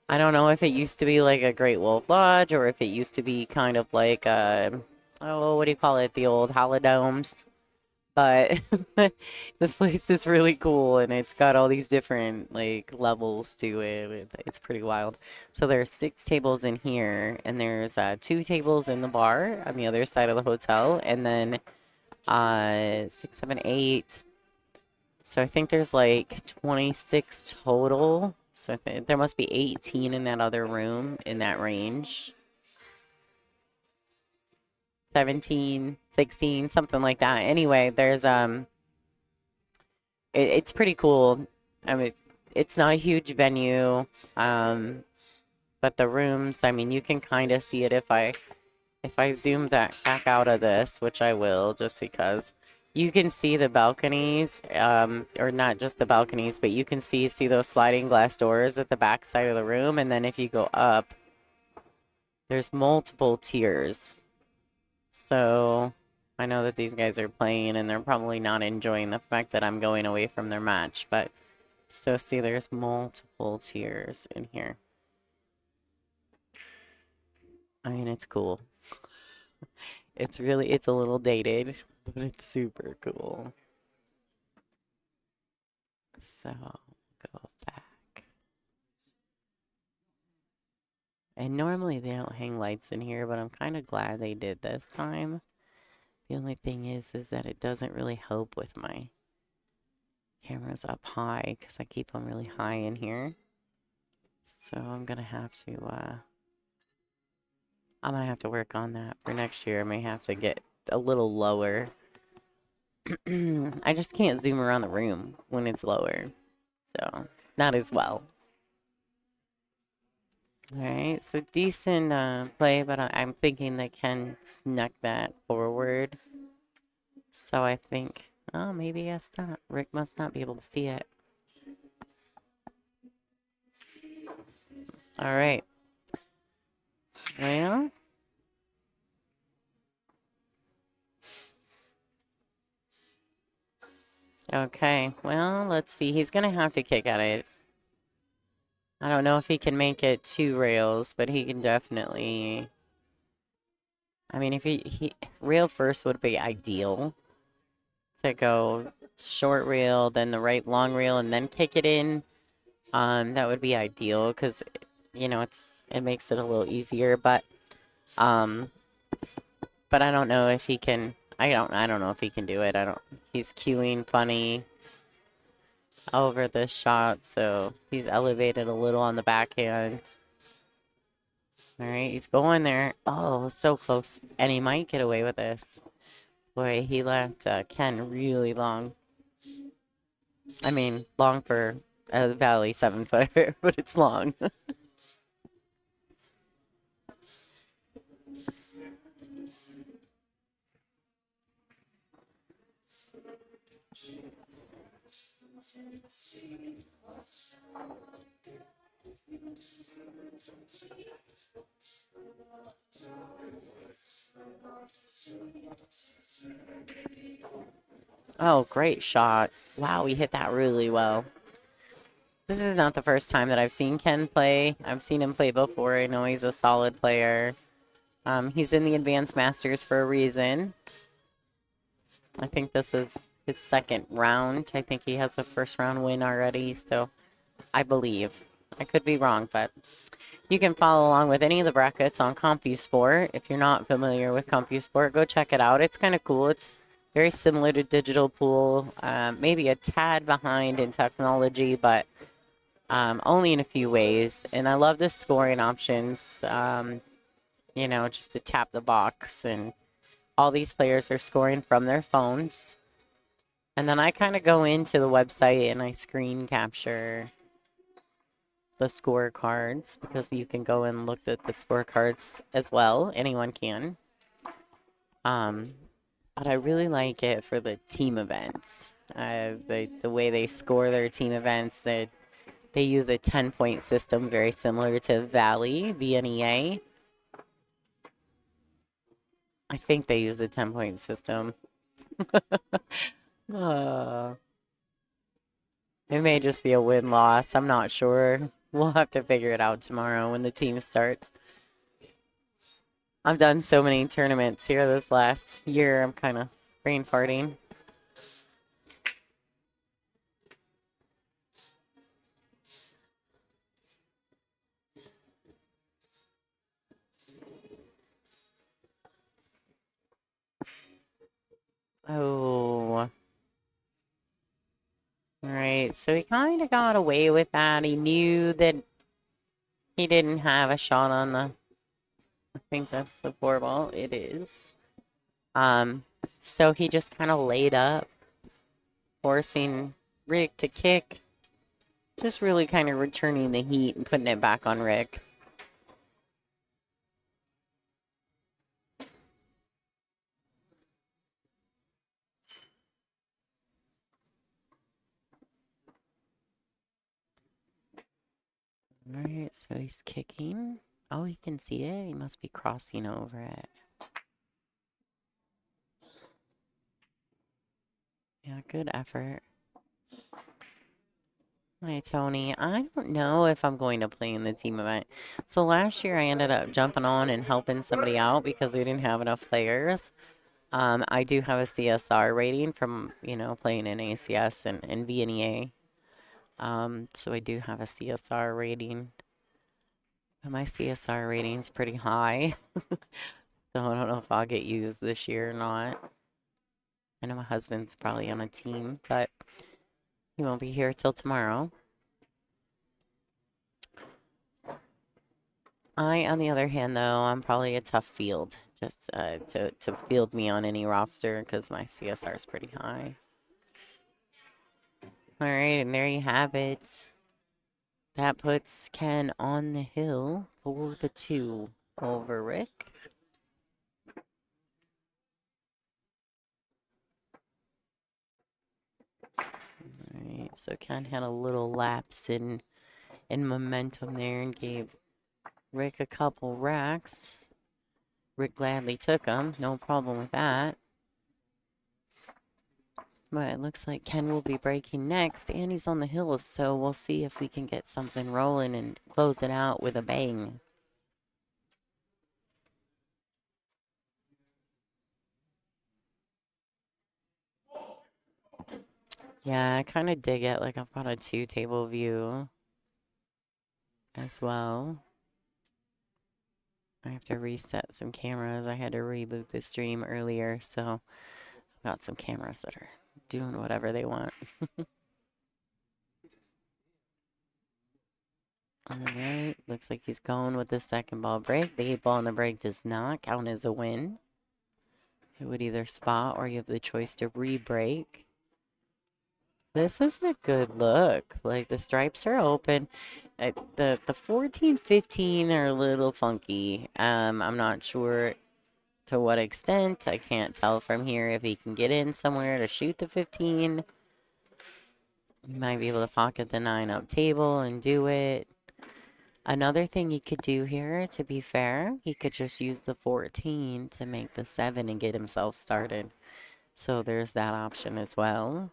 I don't know if it used to be like a Great Wolf Lodge or if it used to be kind of like oh, what do you call it? The old holodomes. But this place is really cool, and it's got all these different like levels to it. It's pretty wild. So there's 6 tables in here, and there's 2 tables in the bar on the other side of the hotel, and then 6, 7, 8. So I think there's like 26 total. So there must be 18 in that other room in that range. 17, 16, something like that. Anyway, there's it's pretty cool. I mean, it's not a huge venue, but the rooms, I mean, you can kind of see it if I zoom that back out of this, which I will, just because you can see the balconies, or not just the balconies, but you can see those sliding glass doors at the back side of the room, and then if you go up, there's multiple tiers. So I know that these guys are playing and they're probably not enjoying the fact that I'm going away from their match, but so see, there's multiple tiers in here. I mean, it's cool. It's a little dated, but it's super cool. So go back. And normally they don't hang lights in here, but I'm kind of glad they did this time. The only thing is that it doesn't really help with my cameras up high because I keep them really high in here. So I'm gonna have to work on that for next year. I may have to get a little lower. I just can't zoom around the room when it's lower. So not as well. Alright, so decent play, but I'm thinking they can snuck that forward. So I think, oh, maybe yes, not. Rick must not be able to see it. Alright. Well. Okay, well, let's see. He's going to have to kick at it. I don't know if he can make it 2 rails, but he can definitely... I mean, if he rail first would be ideal. To go short rail, then the right long rail, and then kick it in. That would be ideal, because, you know, it makes it a little easier, but I don't know if he can... I don't know if he can do it. He's cueing funny over this shot, so he's elevated a little on the backhand. All right, he's going there. Oh, so close. And he might get away with this. Boy, he left Ken really long. I mean, long for a Valley 7-footer, but it's long. Oh, great shot. Wow, he hit that really well. This is not the first time that I've seen Ken play. I've seen him play before. I know he's a solid player. He's in the Advanced Masters for a reason. I think this is his second round. I think he has a first round win already, so I believe. I could be wrong, but you can follow along with any of the brackets on CompuSport. If you're not familiar with CompuSport, go check it out. It's kind of cool. It's very similar to Digital Pool, maybe a tad behind in technology, but only in a few ways. And I love the scoring options, you know, just to tap the box. And all these players are scoring from their phones. And then I kind of go into the website and I screen capture the scorecards because you can go and look at the scorecards as well. Anyone can. But I really like it for the team events. The way they score their team events, they use a 10-point system very similar to Valley, VNEA. I think they use a 10-point system. uh, it may just be a win-loss. I'm not sure. We'll have to figure it out tomorrow when the team starts. I've done so many tournaments here this last year. I'm kind of brain farting. Oh. All right, so he kind of got away with that. He knew that he didn't have a shot on the, I think that's the 4-ball. It is. So he just kind of laid up, forcing Rick to kick. Just really kind of returning the heat and putting it back on Rick. All right, so he's kicking. Oh, he can see it. He must be crossing over it. Yeah, good effort. Hi, Tony. I don't know if I'm going to play in the team event. So last year I ended up jumping on and helping somebody out because they didn't have enough players. I do have a CSR rating from, you know, playing in ACS and VNEA. So I do have a CSR rating. And my CSR rating is pretty high. So I don't know if I'll get used this year or not. I know my husband's probably on a team, but he won't be here till tomorrow. I, on the other hand, though, I'm probably a tough field just to field me on any roster because my CSR is pretty high. All right, and there you have it. That puts Ken on the hill 4-2 over Rick. All right, so Ken had a little lapse in momentum there and gave Rick a couple racks. Rick gladly took them, no problem with that. But it looks like Ken will be breaking next, and he's on the hill, so we'll see if we can get something rolling and close it out with a bang. Yeah, I kind of dig it. Like, I've got a 2-table view as well. I have to reset some cameras. I had to reboot the stream earlier, so I've got some cameras that are doing whatever they want. All right, looks like he's going with the second ball break. The 8-ball on the break does not count as a win. It would either spot or you have the choice to re-break. This is a good look. Like, the stripes are open. The 14, 15 are a little funky. I'm not sure to what extent. I can't tell from here if he can get in somewhere to shoot the 15. He might be able to pocket the 9-up table and do it. Another thing he could do here, to be fair, he could just use the 14 to make the 7 and get himself started. So there's that option as well.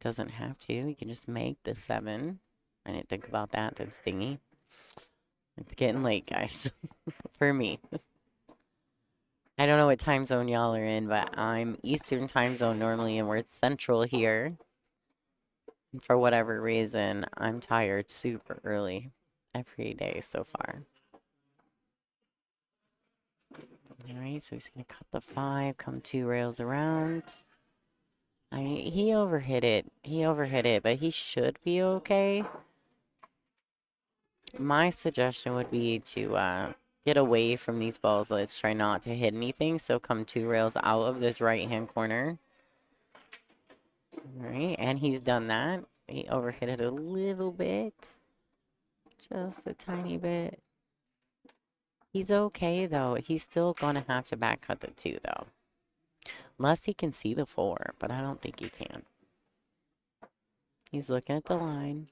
Doesn't have to. He can just make the 7. I didn't think about that. That's stingy. It's getting late, guys, for me. I don't know what time zone y'all are in, but I'm Eastern time zone normally, and we're Central here. And for whatever reason, I'm tired super early every day so far. All right, so he's going to cut the 5, come 2 rails around. I mean, he overhit it. He overhit it, but he should be okay. My suggestion would be to get away from these balls. Let's try not to hit anything. So come 2 rails out of this right-hand corner. All right, and he's done that. He overhit it a little bit. Just a tiny bit. He's okay, though. He's still going to have to back cut the 2, though. Unless he can see the 4, but I don't think he can. He's looking at the line.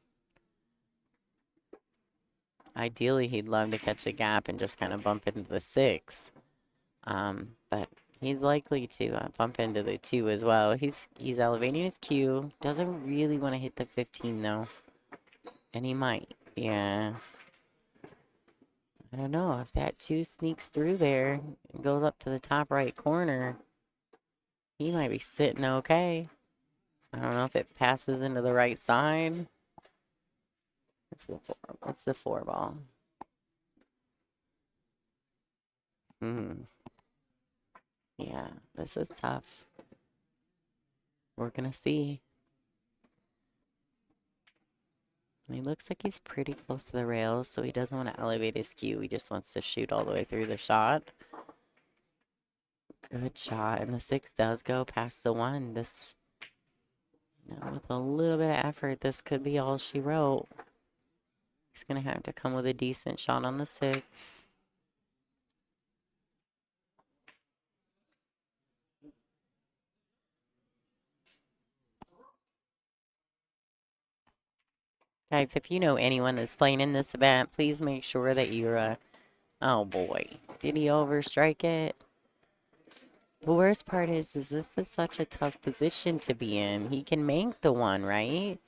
Ideally, he'd love to catch a gap and just kind of bump into the 6. But he's likely to bump into the 2 as well. He's elevating his cue. Doesn't really want to hit the 15, though. And he might. Yeah. I don't know. If that 2 sneaks through there and goes up to the top right corner, he might be sitting okay. I don't know if it passes into the right side. It's the 4. It's the 4 ball. Yeah, this is tough. We're gonna see. He looks like he's pretty close to the rails, so he doesn't want to elevate his cue. He just wants to shoot all the way through the shot. Good shot. And the 6 does go past the 1. This, with a little bit of effort, this could be all she wrote. He's going to have to come with a decent shot on the 6. Guys, if you know anyone that's playing in this event, please make sure that you're, oh boy, did he overstrike it? The worst part is this is such a tough position to be in. He can make the 1, right?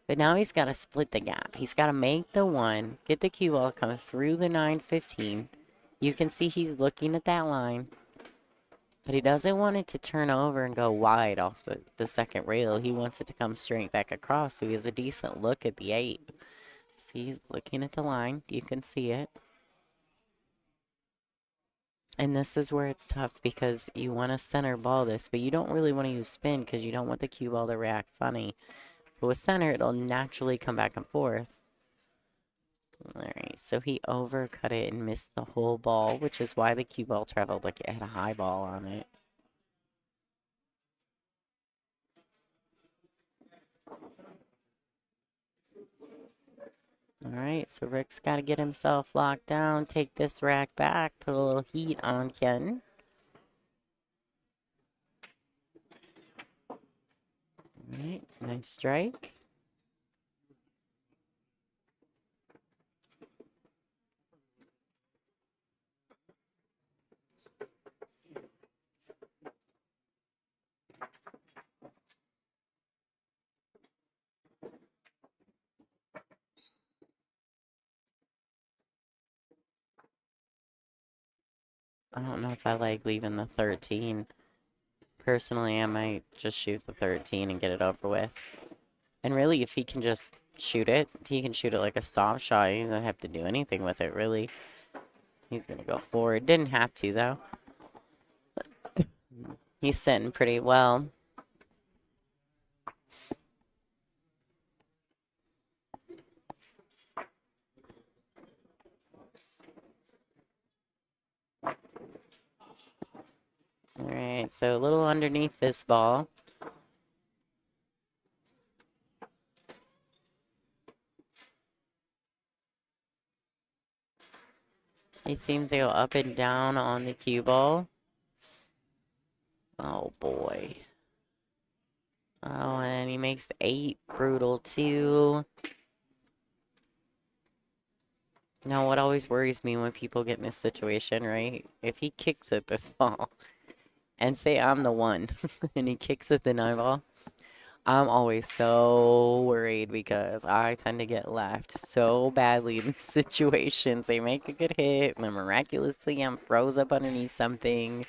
But now he's got to split the gap. He's got to make the 1, get the cue ball, come through the 9-15. You can see he's looking at that line. But he doesn't want it to turn over and go wide off the second rail. He wants it to come straight back across, so he has a decent look at the 8. See, he's looking at the line. You can see it. And this is where it's tough because you want to center ball this, but you don't really want to use spin because you don't want the cue ball to react funny. But with center, it'll naturally come back and forth. All right, so he overcut it and missed the whole ball, which is why the cue ball traveled like it had a high ball on it. All right, so Rick's got to get himself locked down, take this rack back, put a little heat on Ken. All right, nice strike. I don't know if I like leaving the 13. Personally, I might just shoot the 13 and get it over with. And really, if he can just shoot it, he can shoot it like a stop shot. He doesn't have to do anything with it, really. He's going to go forward. Didn't have to, though. He's sitting pretty well. All right, so a little underneath this ball. He seems to go up and down on the cue ball. Oh, boy. Oh, and he makes 8. Brutal, too. Now, what always worries me when people get in this situation, right? If he kicks at this ball, and say I'm the one, and he kicks at the 9 ball, I'm always so worried because I tend to get left so badly in these situations. They make a good hit, and then miraculously I'm froze up underneath something.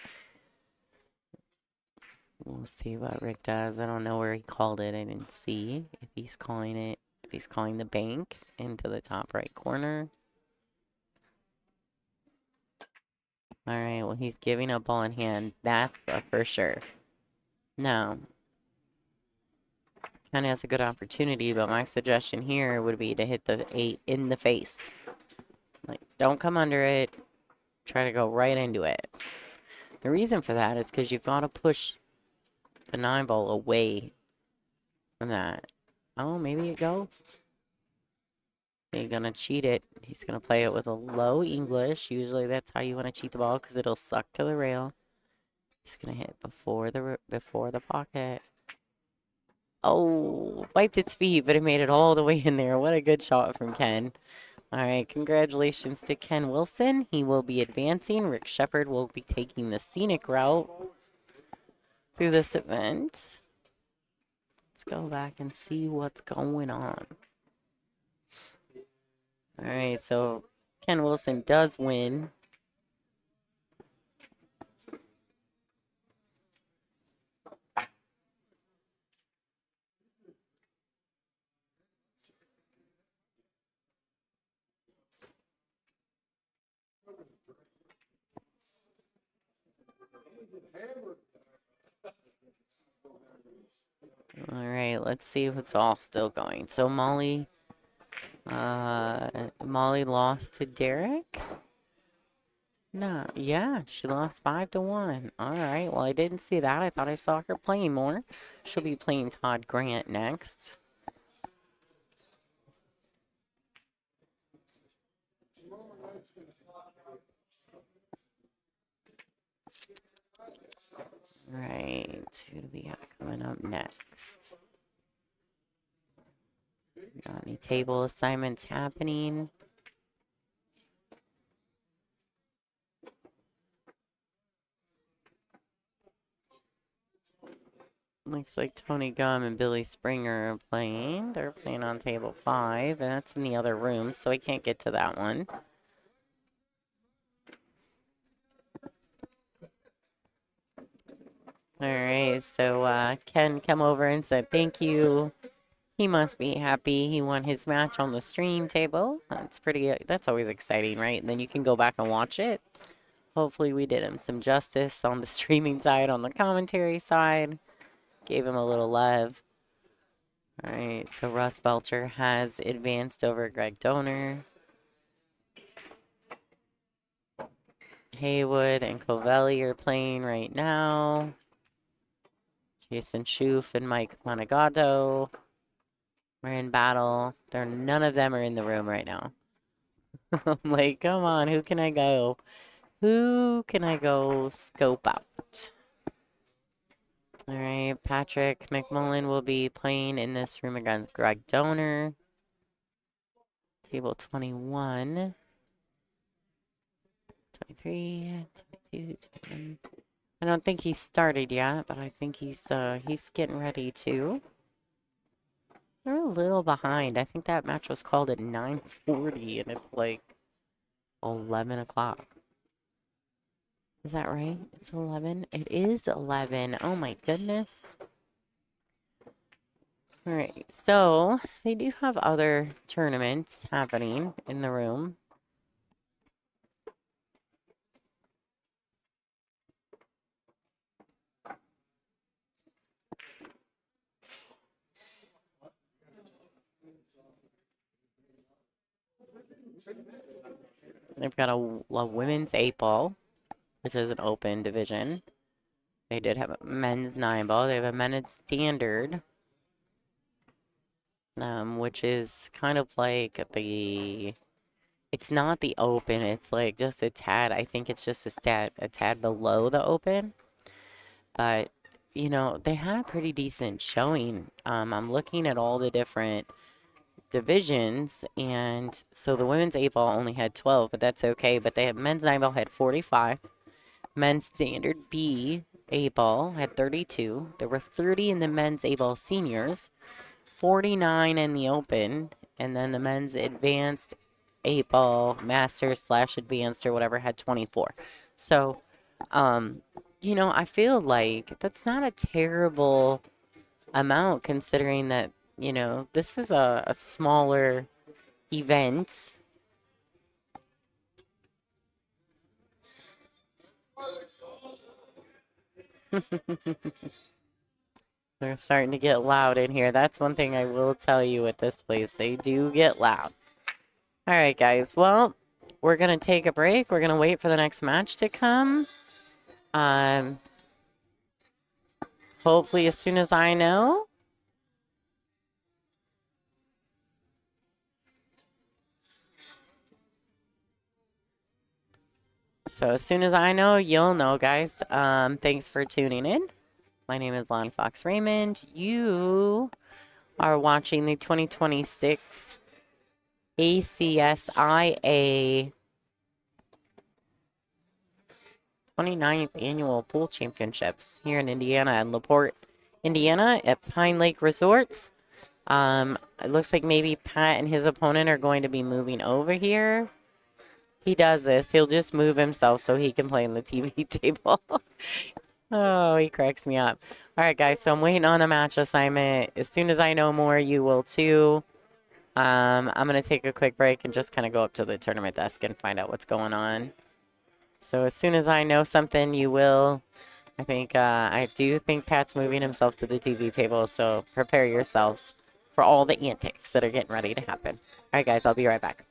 We'll see what Rick does. I don't know where he called it. I didn't see if he's calling it, if he's calling the bank into the top right corner. All right, well, he's giving up ball in hand. That's for sure. Now, Ken has a good opportunity, but my suggestion here would be to hit the 8 in the face. Like, don't come under it. Try to go right into it. The reason for that is because you've got to push the 9 ball away from that. Oh, maybe it goes. He's going to cheat it. He's going to play it with a low English. Usually that's how you want to cheat the ball because it'll suck to the rail. He's going to hit before the pocket. Oh, wiped its feet, but it made it all the way in there. What a good shot from Ken. All right, congratulations to Ken Wilson. He will be advancing. Rick Shepard will be taking the scenic route through this event. Let's go back and see what's going on. All right, so Ken Wilson does win. All right, let's see if it's all still going. So Molly lost to Derek. No, yeah, she lost 5-1. All right, well, I didn't see that. I thought I saw her playing more. She'll be playing Todd Grant next. All right, who do we got coming up next? Got any table assignments happening? Looks like Tony Gum and Billy Springer are playing. They're playing on table 5, and that's in the other room, so I can't get to that one. All right, so Ken come over and said thank you. He must be happy he won his match on the stream table. That's always exciting, right? And then you can go back and watch it. Hopefully we did him some justice on the streaming side, on the commentary side. Gave him a little love. All right, so Russ Belcher has advanced over Greg Donor. Haywood and Covelli are playing right now. Jason Schoof and Mike Monagato are in battle. None of them are in the room right now. I'm like, come on, who can I go? Who can I go scope out? All right, Patrick McMullen will be playing in this room against Greg Donor. Table 21. 23, 22, 21. I don't think he's started yet, but I think he's getting ready to. They're a little behind. I think that match was called at 9:40, and it's like 11 o'clock. Is that right? It's 11? It is 11. Oh my goodness. All right, so they do have other tournaments happening in the room. They've got a women's 8-ball, which is an open division. They did have a men's 9-ball. They have a men's standard, which is kind of like it's not the open. It's like just a tad. I think it's just a tad below the open. But, you know, they had a pretty decent showing. I'm looking at all the different divisions, and so the women's 8-ball only had 12, but that's okay. But they have men's 9-ball had 45. Men's standard B 8-ball had 32. There were 30 in the men's 8-ball seniors, 49 in the open, and then the men's advanced 8-ball masters / advanced or whatever had 24. So, you know, I feel like that's not a terrible amount considering that, you know, this is a smaller event. They're starting to get loud in here. That's one thing I will tell you at this place. They do get loud. All right, guys. Well, we're going to take a break. We're going to wait for the next match to come. Um, hopefully as soon as I know. So as soon as I know, you'll know, guys. Thanks for tuning in. My name is Lonnie Fox Raymond. You are watching the 2026 ACSIA 29th Annual Pool Championships here in Indiana and LaPorte, Indiana at Pine Lake Resorts. It looks like maybe Pat and his opponent are going to be moving over here. He does this. He'll just move himself so he can play in the TV table. Oh, he cracks me up. All right, guys, so I'm waiting on a match assignment. As soon as I know more, you will too. I'm going to take a quick break and just kind of go up to the tournament desk and find out what's going on. So as soon as I know something, you will. I do think Pat's moving himself to the TV table, so prepare yourselves for all the antics that are getting ready to happen. All right, guys, I'll be right back.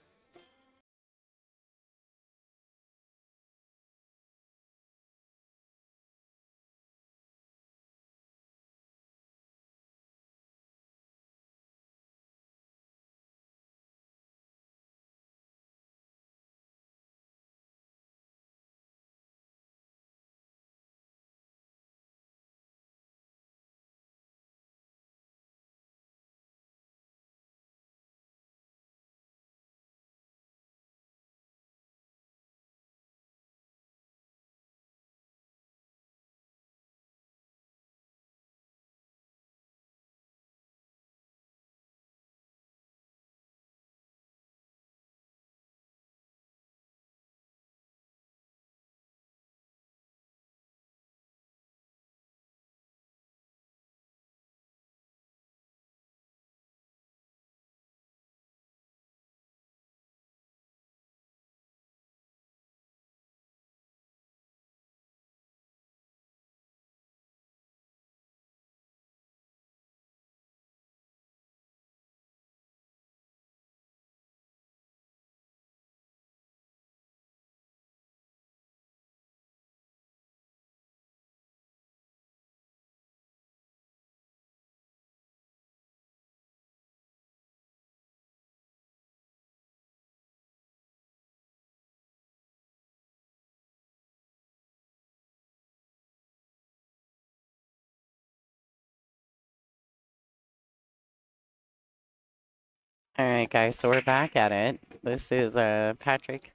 All right, guys, so we're back at it. This is Patrick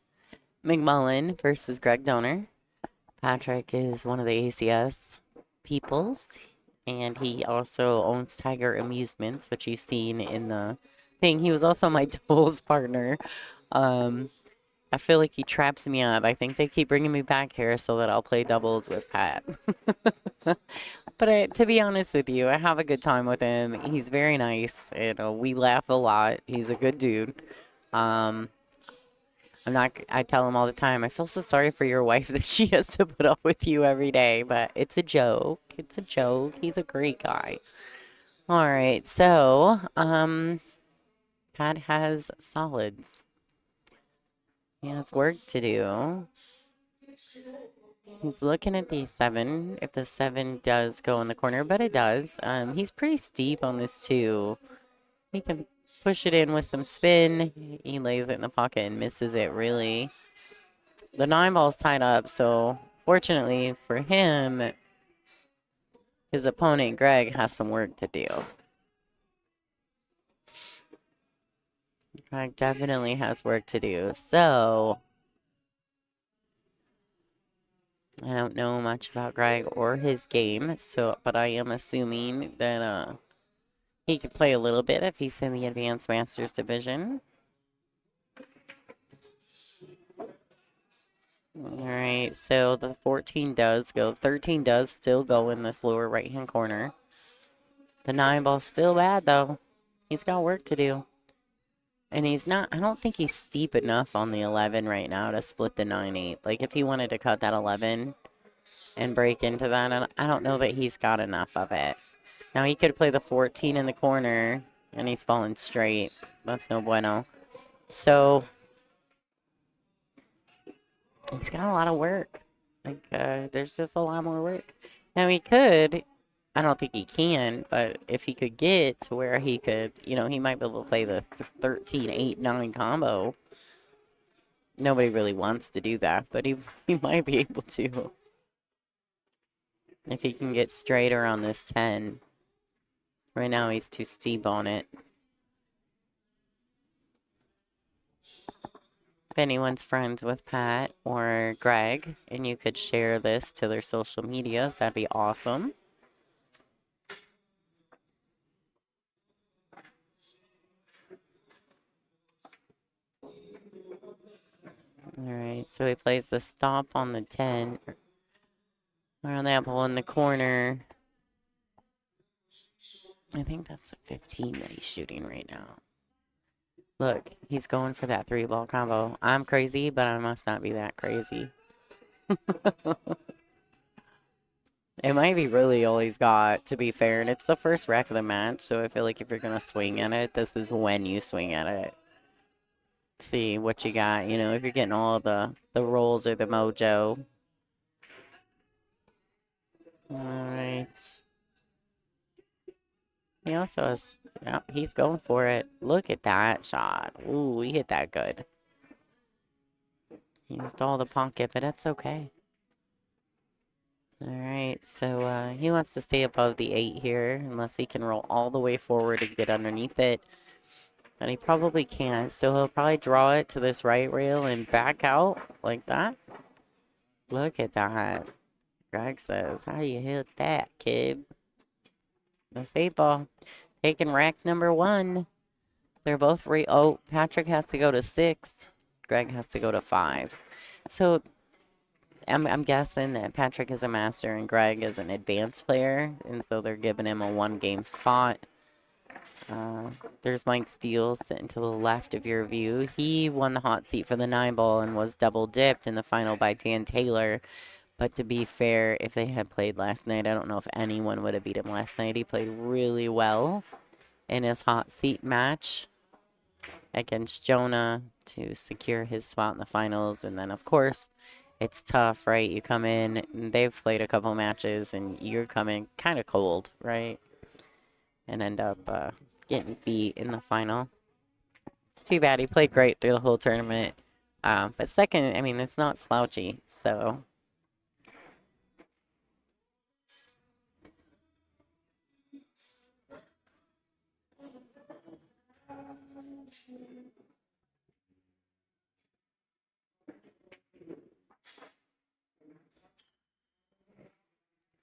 McMullen versus Greg Donor. Patrick is one of the ACS peoples, and he also owns Tiger Amusements, which you've seen in the thing. He was also my doubles partner. I feel like he traps me up. I think they keep bringing me back here so that I'll play doubles with Pat. But to be honest with you, I have a good time with him. He's very nice. You know, we laugh a lot. He's a good dude. Um, I tell him all the time, I feel so sorry for your wife that she has to put up with you every day, but it's a joke. It's a joke. He's a great guy. All right, so, Pat has solids. He has work to do. He's looking at the 7, if the 7 does go in the corner, but it does. He's pretty steep on this too. He can push it in with some spin. He lays it in the pocket and misses it, really. The 9 ball's tied up, so fortunately for him, his opponent, Greg, has some work to do. Greg definitely has work to do, so I don't know much about Greg or his game, but I am assuming that he could play a little bit if he's in the Advanced Masters division. All right, right, so the 14 does go. 13 does still go in this lower right-hand corner. The 9 ball's still bad, though. He's got work to do. And he's not, I don't think he's steep enough on the 11 right now to split the 9-8. Like, if he wanted to cut that 11 and break into that, I don't know that he's got enough of it. Now, he could play the 14 in the corner, and he's falling straight. That's no bueno. So, he's got a lot of work. Like, there's just a lot more work. Now, he could, I don't think he can, but if he could get to where he could, you know, he might be able to play the 13, 8, 9 combo. Nobody really wants to do that, but he might be able to. If he can get straight around this 10. Right now, he's too steep on it. If anyone's friends with Pat or Greg, and you could share this to their social medias, that'd be awesome. All right, so he plays the stop on the 10. Around that ball in the corner. I think that's the 15 that he's shooting right now. Look, he's going for that 3-ball combo. I'm crazy, but I must not be that crazy. It might be really all he's got, to be fair, and it's the first rack of the match, so I feel like if you're going to swing at it, this is when you swing at it. See what you got, you know, if you're getting all the rolls or the mojo. All right. He also has, yeah, he's going for it. Look at that shot. Ooh, he hit that good. He used all the pocket, but that's okay. All right, so he wants to stay above the 8 here, unless he can roll all the way forward and get underneath it. But he probably can't, so he'll probably draw it to this right rail and back out like that. Look at that. Greg says, how you hit that, kid? This 8-ball. Taking rack number 1. They're both oh, Patrick has to go to 6. Greg has to go to 5. So I'm guessing that Patrick is a master and Greg is an advanced player, and so they're giving him a 1-game spot. There's Mike Steele sitting to the left of your view. He won the hot seat for the 9-ball and was double dipped in the final by Dan Taylor. But to be fair, if they had played last night, I don't know if anyone would have beat him last night. He played really well in his hot seat match against Jonah to secure his spot in the finals. And then, of course, it's tough, right? You come in, and they've played a couple matches, and you're coming kind of cold, right? And end up getting beat in the final. It's too bad. He played great through the whole tournament. But second, I mean, it's not slouchy, so...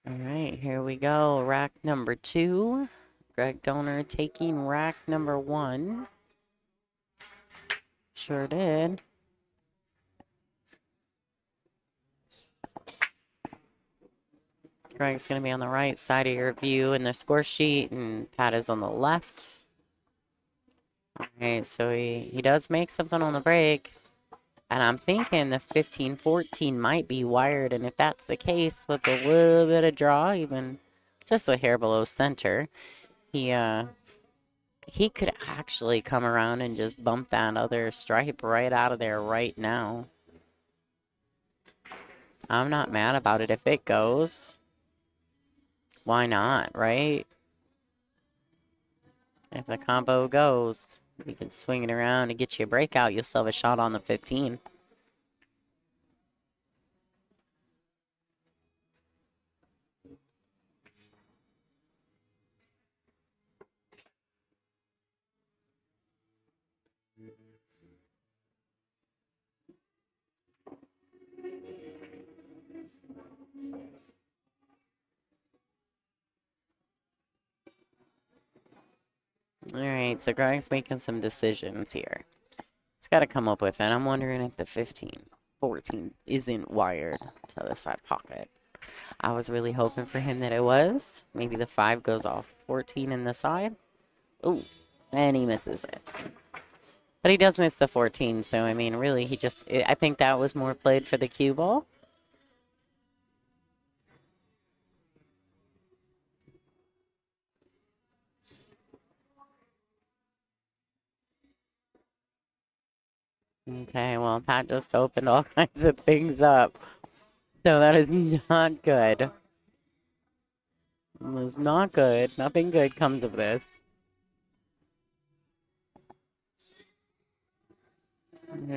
All right, here we go. Rack number 2. Greg Donor taking rack number 1. Sure did. Greg's going to be on the right side of your view in the score sheet, and Pat is on the left. All right, so he does make something on the break. And I'm thinking the 15-14 might be wired, and if that's the case, with a little bit of draw, even just a hair below center, he could actually come around and just bump that other stripe right out of there right now. I'm not mad about it if it goes. Why not, right? If the combo goes, you can swing it around and get you a breakout. You'll still have a shot on the 15. All right, so Greg's making some decisions here. He's got to come up with it. I'm wondering if the 15. 14 isn't wired to the side pocket. I was really hoping for him that it was. Maybe the 5 goes off 14 in the side. Ooh, and he misses it. But he does miss the 14, so I mean, really, I think that was more played for the cue ball. Okay, well, Pat just opened all kinds of things up. So that is not good. It was not good. Nothing good comes of this.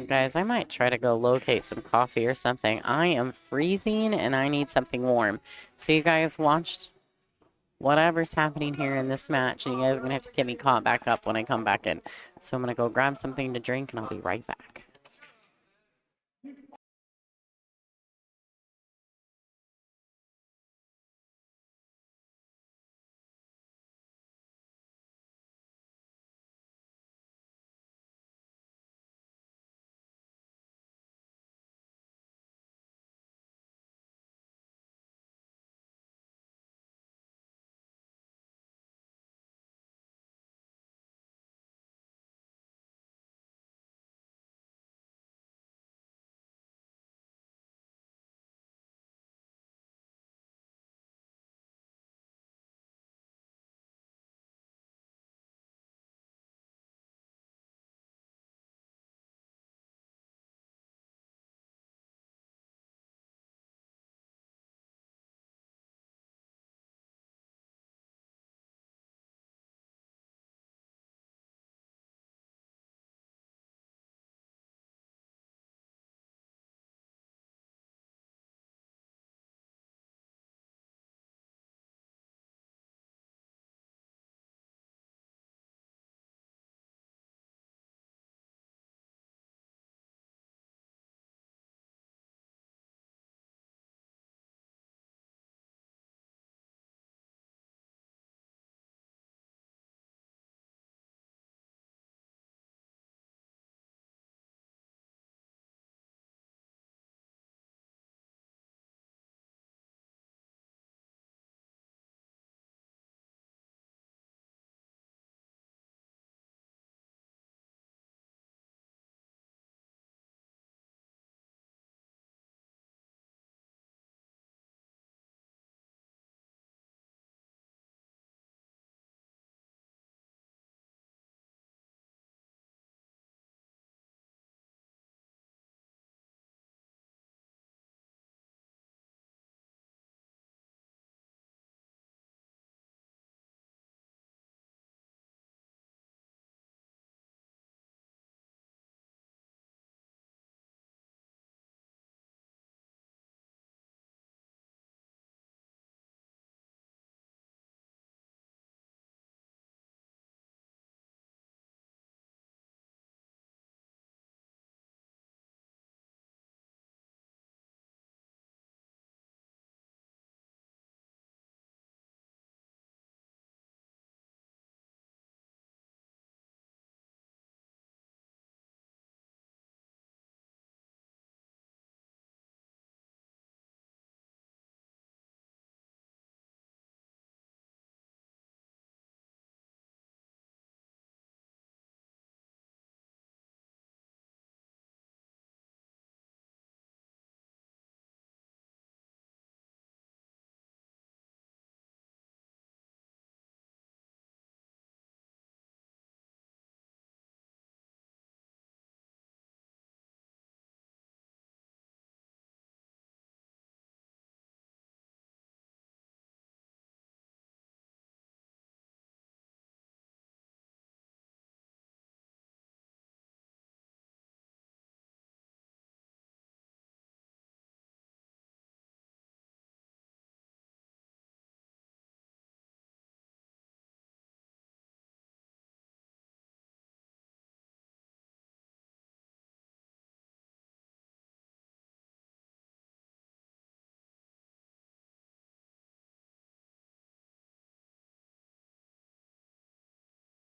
Guys, I might try to go locate some coffee or something. I am freezing and I need something warm. So you guys watched whatever's happening here in this match, and you guys are going to have to get me caught back up when I come back in. So I'm going to go grab something to drink and I'll be right back.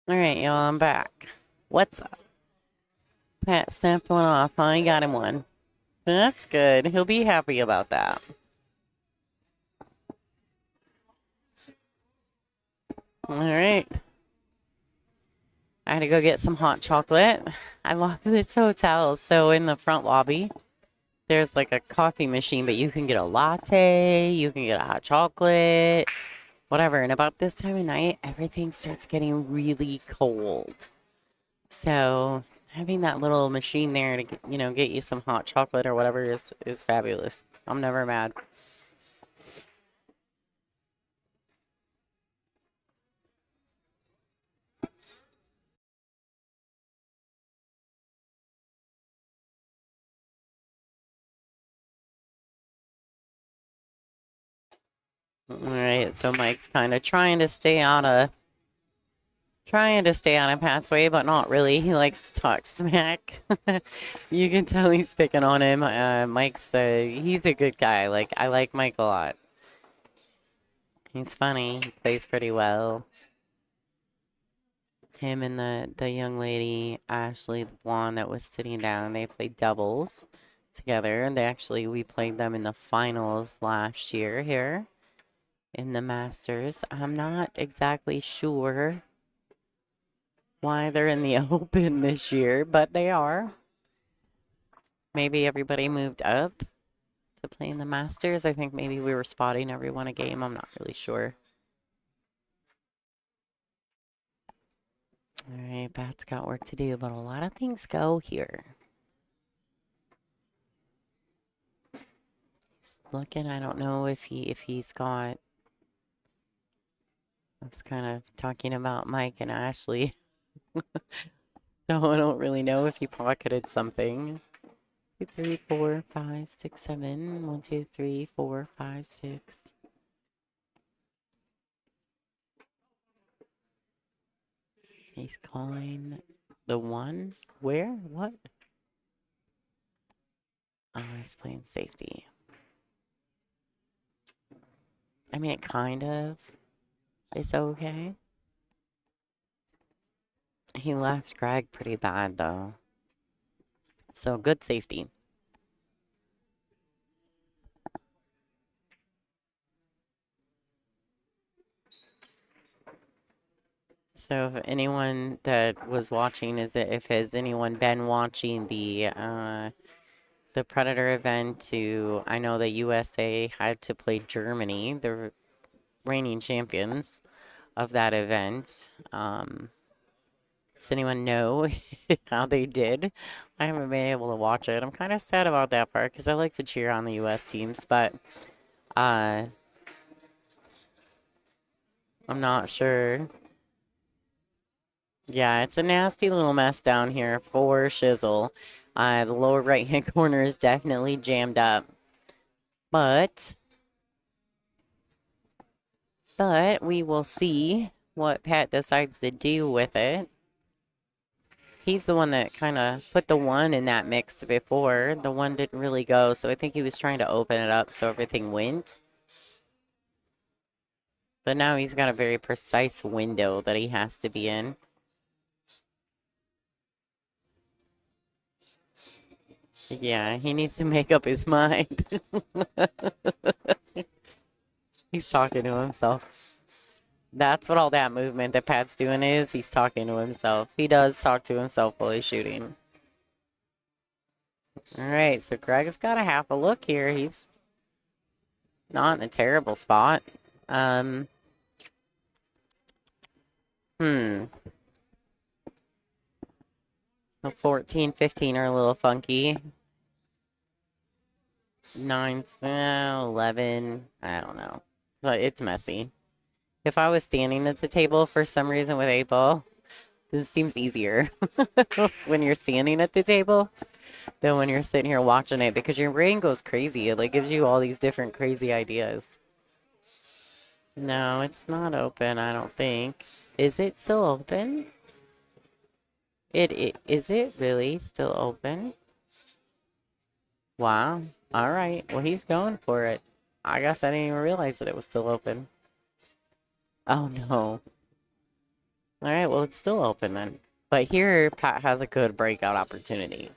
All right, y'all, I'm back. What's up? Pat snapped one off. I got him one. That's good. He'll be happy about that. All right. I had to go get some hot chocolate. I love this hotel. So in the front lobby, there's like a coffee machine, but you can get a latte, you can get a hot chocolate, whatever. And about this time of night, everything starts getting really cold. So having that little machine there to get you some hot chocolate or whatever is fabulous. I'm never mad. All right, so Mike's kind of trying to stay on a pathway, but not really. He likes to talk smack. You can tell he's picking on him. He's a good guy. Like, I like Mike a lot. He's funny. He plays pretty well. Him and the young lady, Ashley, the blonde that was sitting down, they played doubles together. And we played them in the finals last year here in the Masters. I'm not exactly sure why they're in the Open this year, but they are. Maybe everybody moved up to play in the Masters. I think maybe we were spotting everyone a game. I'm not really sure. All right, Pat's got work to do, but a lot of things go here. He's looking. I don't know if he's got. I was kind of talking about Mike and Ashley, so I don't really know if he pocketed something. 2, 3, 4, 5, 6, 7. 1, 2, 3, 4, 5, 6. He's calling the one. Where? What? Oh, he's playing safety. I mean, it kind of is okay. He left Greg pretty bad, though. So, good safety. So, if anyone that was watching, has anyone been watching the Predator event? I know the USA had to play Germany, the reigning champions of that event. Does anyone know how they did? I haven't been able to watch it. I'm kind of sad about that part because I like to cheer on the U.S. teams, but I'm not sure. Yeah, it's a nasty little mess down here for Shizzle. The lower right-hand corner is definitely jammed up, but we will see what Pat decides to do with it. He's the one that kind of put the one in that mix before. The one didn't really go, so I think he was trying to open it up so everything went. But now he's got a very precise window that he has to be in. Yeah, he needs to make up his mind. He's talking to himself. That's what all that movement that Pat's doing is. He's talking to himself. He does talk to himself while he's shooting. All right, so Greg's got a half a look here. He's not in a terrible spot. The 14, 15 are a little funky. 9, 11, I don't know. But it's messy. If I was standing at the table for some reason with 8-ball, this seems easier when you're standing at the table than when you're sitting here watching it because your brain goes crazy. It like gives you all these different crazy ideas. No, it's not open, I don't think. Is it still open? Is it really still open? Wow. All right. Well, he's going for it. I guess I didn't even realize that it was still open. Oh, no. All right. Well, it's still open then. But here, Pat has a good breakout opportunity.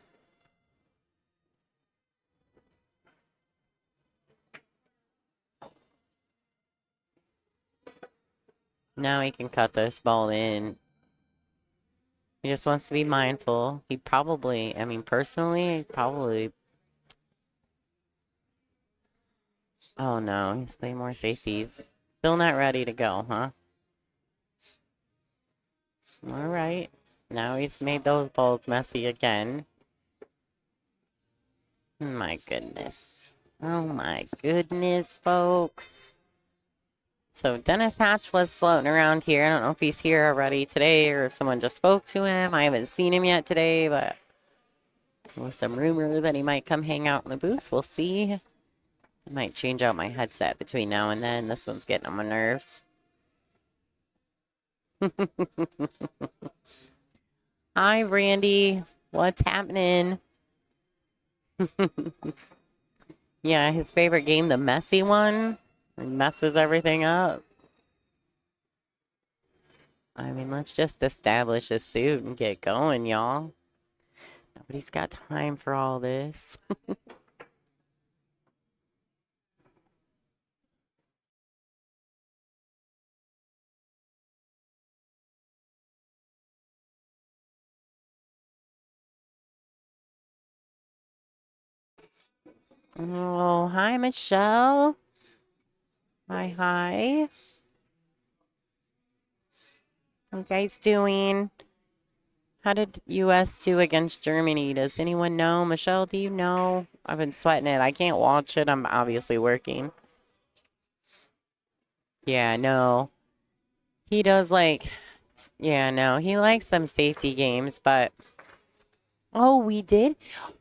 Now he can cut this ball in. He just wants to be mindful. He probably, I mean, personally, probably. Oh no, he's playing more safeties. Still not ready to go, huh? All right. Now he's made those balls messy again. My goodness. Oh my goodness, folks. So Dennis Hatch was floating around here. I don't know if he's here already today or if someone just spoke to him. I haven't seen him yet today, but there was some rumor that he might come hang out in the booth. We'll see. I might change out my headset between now and then. This one's getting on my nerves. Hi, Randy. What's happening? Yeah, his favorite game, the messy one. It messes everything up. I mean, let's just establish a suit and get going, y'all. Nobody's got time for all this. Oh, hi, Michelle. Hi, hi. How you guys doing? How did U.S. do against Germany? Does anyone know? Michelle, do you know? I've been sweating it. I can't watch it. I'm obviously working. Yeah, no. He does like, yeah, no. He likes some safety games, but, oh, we did?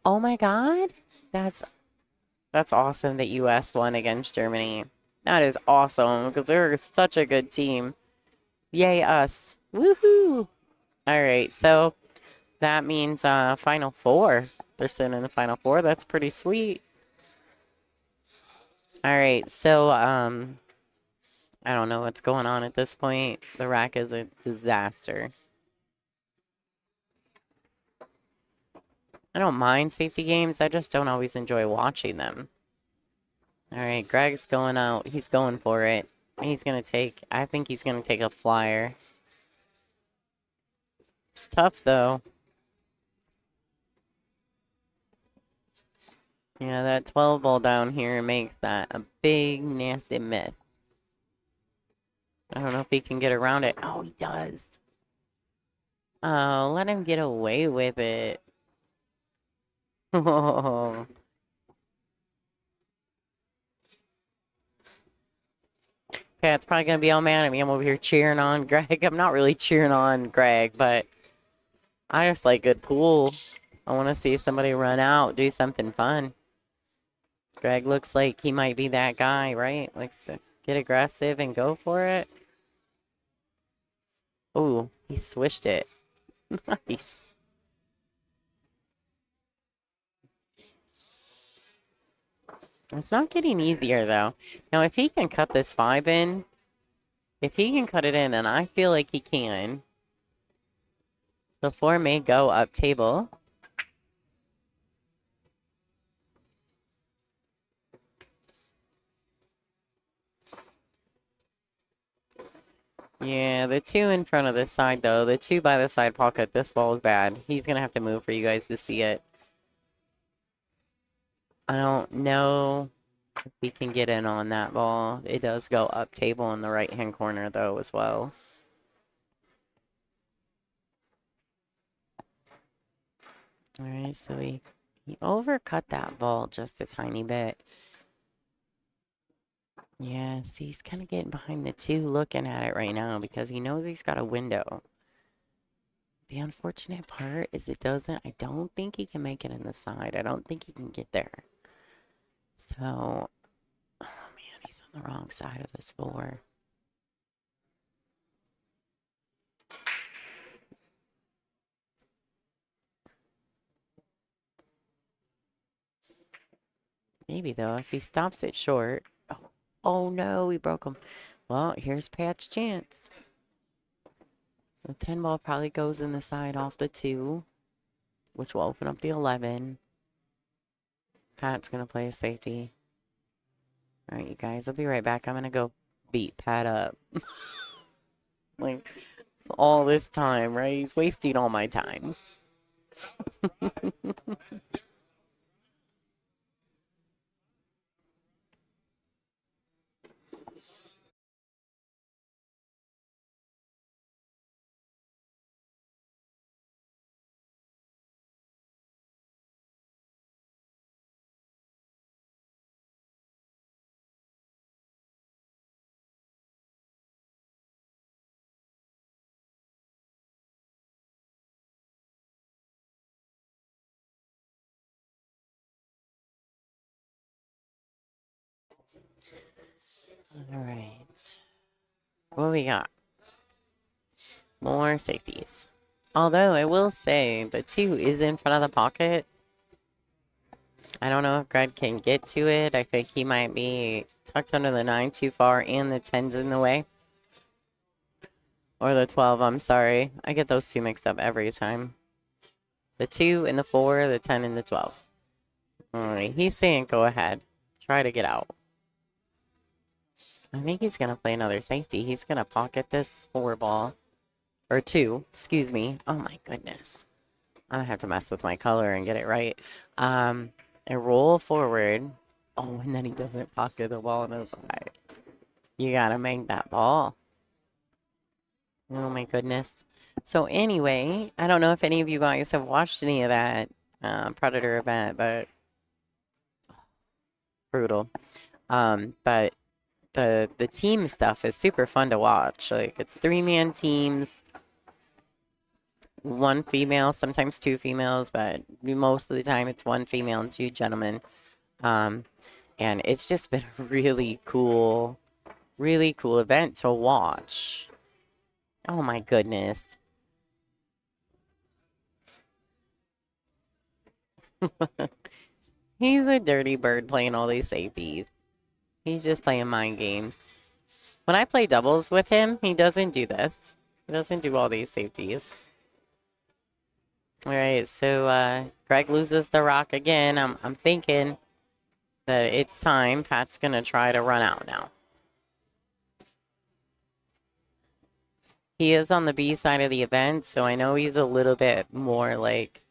Oh my God. That's awesome that U.S. won against Germany. That is awesome because they're such a good team. Yay, us. Woohoo. All right, so that means Final Four. They're sitting in the Final Four. That's pretty sweet. All right, so I don't know what's going on at this point. The rack is a disaster. I don't mind safety games. I just don't always enjoy watching them. All right, Greg's going out. He's going for it. He's going to take, I think he's going to take a flyer. It's tough, though. Yeah, that 12 ball down here makes that a big, nasty miss. I don't know if he can get around it. Oh, he does. Oh, let him get away with it. Oh. Pat's probably going to be all mad at me. I'm over here cheering on Greg. I'm not really cheering on Greg, but I just like good pool. I want to see somebody run out, do something fun. Greg looks like he might be that guy, right? Likes to get aggressive and go for it. Ooh, he swished it. Nice. It's not getting easier, though. Now, if he can cut this 5 in, if he can cut it in, and I feel like he can, the 4 may go up table. Yeah, the 2 in front of this side, though. The 2 by the side pocket, this ball is bad. He's going to have to move for you guys to see it. I don't know if we can get in on that ball. It does go up table in the right-hand corner, though, as well. All right, so he overcut that ball just a tiny bit. Yeah, see, he's kind of getting behind the 2 looking at it right now because he knows he's got a window. The unfortunate part is I don't think he can make it in the side. I don't think he can get there. So, oh man, he's on the wrong side of this 4. Maybe though, if he stops it short. Oh no, he broke him. Well, here's Pat's chance. The 10 ball probably goes in the side off the 2, which will open up the 11. Pat's going to play a safety. All right, you guys, I'll be right back. I'm going to go beat Pat up. Like, all this time, right? He's wasting all my time. All right. What we got? More safeties. Although I will say the 2 is in front of the pocket. I don't know if Greg can get to it. I think he might be tucked under the 9 too far, and the 10's in the way. Or the 12, I'm sorry. I get those 2 mixed up every time. The 2 and the 4, the 10 and the 12. All right, he's saying go ahead. Try to get out. I think he's going to play another safety. He's going to pocket this 4 ball. Or 2, excuse me. Oh my goodness. I don't have to mess with my color and get it right. And roll forward. Oh, and then he doesn't pocket the ball in his eye. You got to make that ball. Oh my goodness. So anyway, I don't know if any of you guys have watched any of that Predator event, but brutal. But the team stuff is super fun to watch. Like, it's 3-man teams, 1 female, sometimes 2 females, but most of the time it's 1 female and 2 gentlemen. And it's just been a really cool event to watch. Oh my goodness. He's a dirty bird playing all these safeties. He's just playing mind games. When I play doubles with him, he doesn't do this. He doesn't do all these safeties. All right, so Greg loses the rock again. I'm thinking that it's time. Pat's going to try to run out now. He is on the B side of the event, so I know he's a little bit more, like,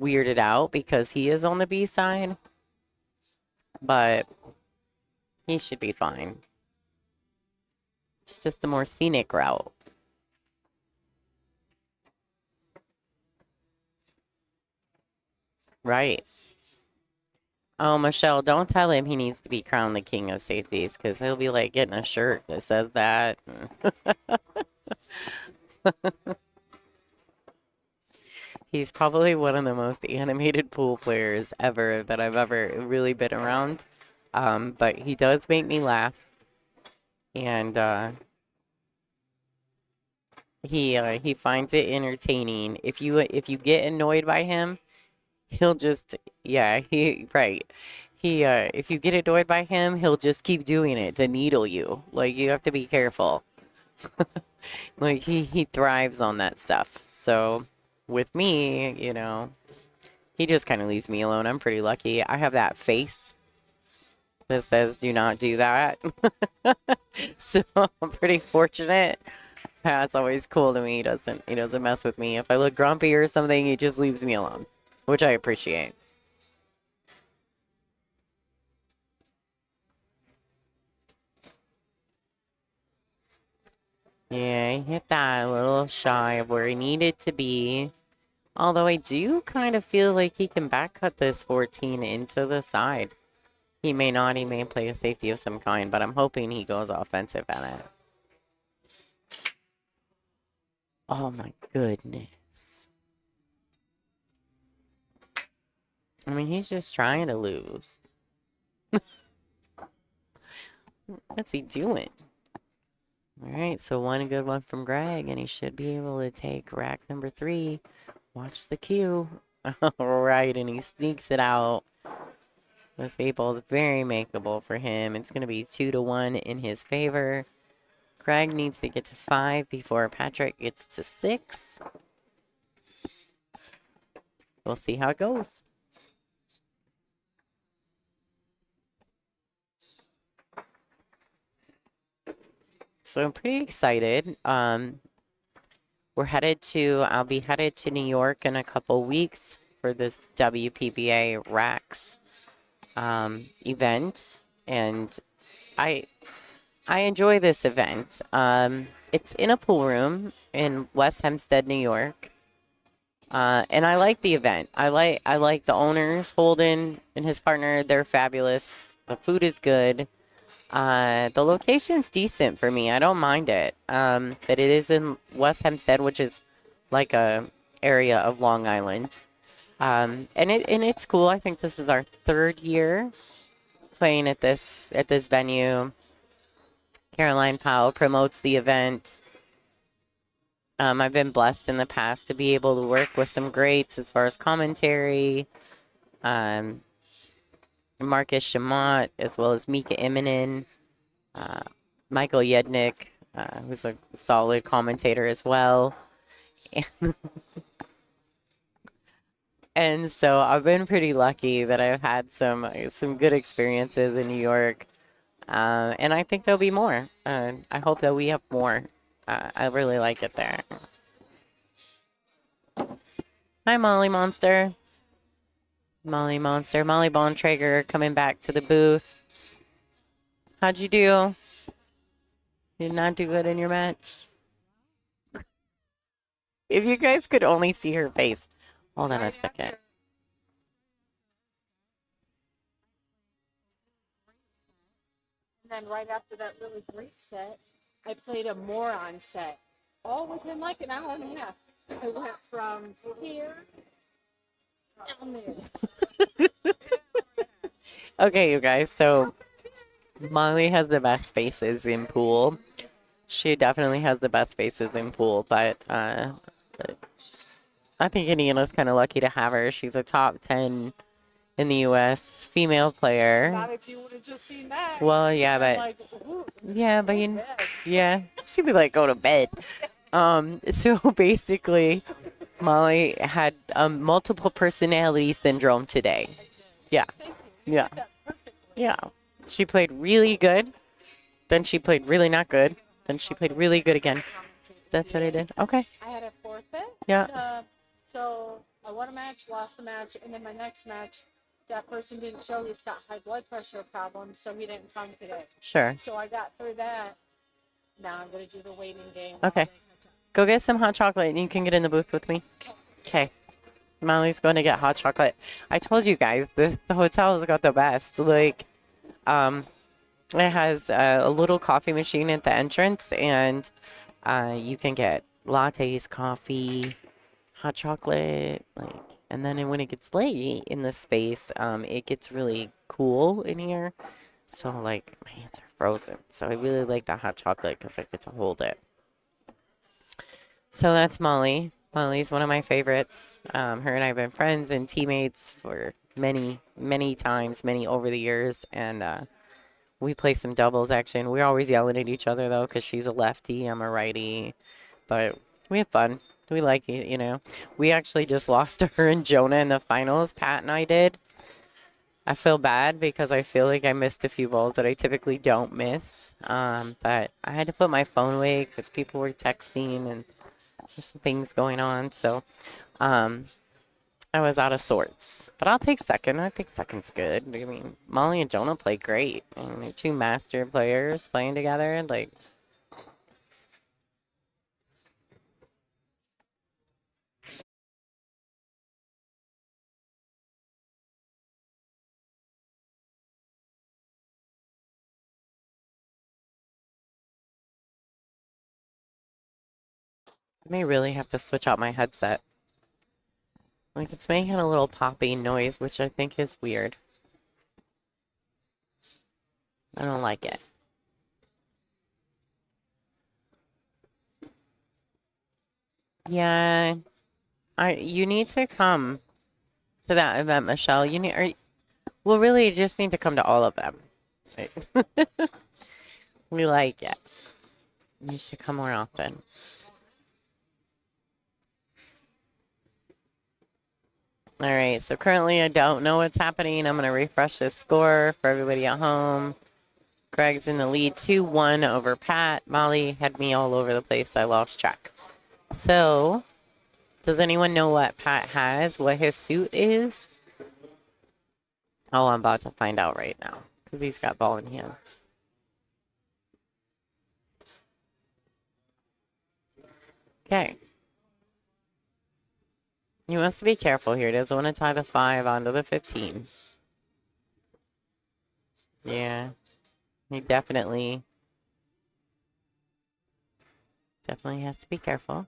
weirded out because he is on the B side. But he should be fine. It's just the more scenic route. Right. Oh, Michelle, don't tell him he needs to be crowned the king of safeties, because he'll be like getting a shirt that says that. He's probably one of the most animated pool players ever that I've ever really been around. But he does make me laugh. And he finds it entertaining. If you get annoyed by him, he'll just right. If you get annoyed by him, he'll just keep doing it to needle you. Like, you have to be careful. Like, he thrives on that stuff. So with me, you know, he just kind of leaves me alone. I'm pretty lucky. I have that face that says do not do that. So I'm pretty fortunate. Pat's always cool to me. He doesn't mess with me. If I look grumpy or something, he just leaves me alone, which I appreciate. Yeah, he hit that a little shy of where he needed to be. Although I do kind of feel like he can back cut this 14 into the side. He may not. He may play a safety of some kind, but I'm hoping he goes offensive at it. Oh my goodness. I mean, he's just trying to lose. What's he doing? All right, so one good one from Greg, and he should be able to take rack number 3. Watch the cue. All right, and he sneaks it out. This 8 ball is very makeable for him. It's going to be 2-1 in his favor. Greg needs to get to 5 before Patrick gets to 6. We'll see how it goes. So I'm pretty excited. I'll be headed to New York in a couple weeks for this WPBA Racks event, and I I enjoy this event. It's in a pool room in West Hempstead, New York. And I like the event. I like the owners, Holden and his partner. They're fabulous. The food is good. The location's decent for me. I don't mind it. But it is in West Hempstead, which is like a area of Long Island. And it's cool. I think this is our third year playing at this venue. Caroline Powell promotes the event. I've been blessed in the past to be able to work with some greats as far as commentary. Um, Marcus Shamat, as well as Mika Immonen, uh, Michael Yednick, who's a solid commentator as well. And so I've been pretty lucky that I've had some good experiences in New York, and I think there'll be more. I hope that we have more. I really like it there. Hi, Molly Monster. Molly Monster. Molly Bontrager coming back to the booth. How'd you do? Did not do good in your match? If you guys could only see her face. Hold on a second. And then right after that really great set, I played a moron set. All within like an hour and a half. I went from here down there. Okay, you guys. So Molly has the best faces in pool. She definitely has the best faces in pool, but I think Indiana's kind of lucky to have her. She's a top 10 in the U.S. female player. Not if you would have just seen that. Well, yeah, but Like, yeah, but yeah, she'd be like, go to bed. So basically, Molly had multiple personality syndrome today. Yeah, yeah, yeah. She played really good. Then she played really not good. Then she played really good again. That's what I did. Okay. I had a forfeit. Yeah. So I won a match, lost a match, and then my next match, that person didn't show. He's got high blood pressure problems, so he didn't come today. Sure. So I got through that. Now I'm going to do the waiting game. Okay. Go get some hot chocolate and you can get in the booth with me. Okay. Molly's going to get hot chocolate. I told you guys, the hotel has got the best. Like, it has a little coffee machine at the entrance, and you can get lattes, coffee, hot chocolate, like, and then when it gets late in the space, it gets really cool in here. So, like, my hands are frozen. So I really like the hot chocolate because I get to hold it. So that's Molly. Molly's one of my favorites. Her and I have been friends and teammates for many, many times, many over the years. And we play some doubles action. We're always yelling at each other, though, because she's a lefty, I'm a righty. But we have fun. We like it, you know. We actually just lost to her and Jonah in the finals. Pat and I did. I feel bad because I feel like I missed a few balls that I typically don't miss. But I had to put my phone away because people were texting and there's some things going on. So I was out of sorts. But I'll take second. I think second's good. I mean, Molly and Jonah play great. I mean, they're two master players playing together. Like, I may really have to switch out my headset. Like, it's making a little popping noise, which I think is weird. I don't like it. Yeah, you need to come to that event, Michelle. Well, really, you just need to come to all of them. We like it. You should come more often. All right, so currently I don't know what's happening. I'm going to refresh this score for everybody at home. Greg's in the lead 2-1 over Pat. Molly had me all over the place. I lost track. So, does anyone know what Pat has? What his suit is? Oh, I'm about to find out right now because he's got ball in hand. Okay. You must be careful here. Doesn't want to tie the 5 onto the 15. Yeah. He definitely has to be careful.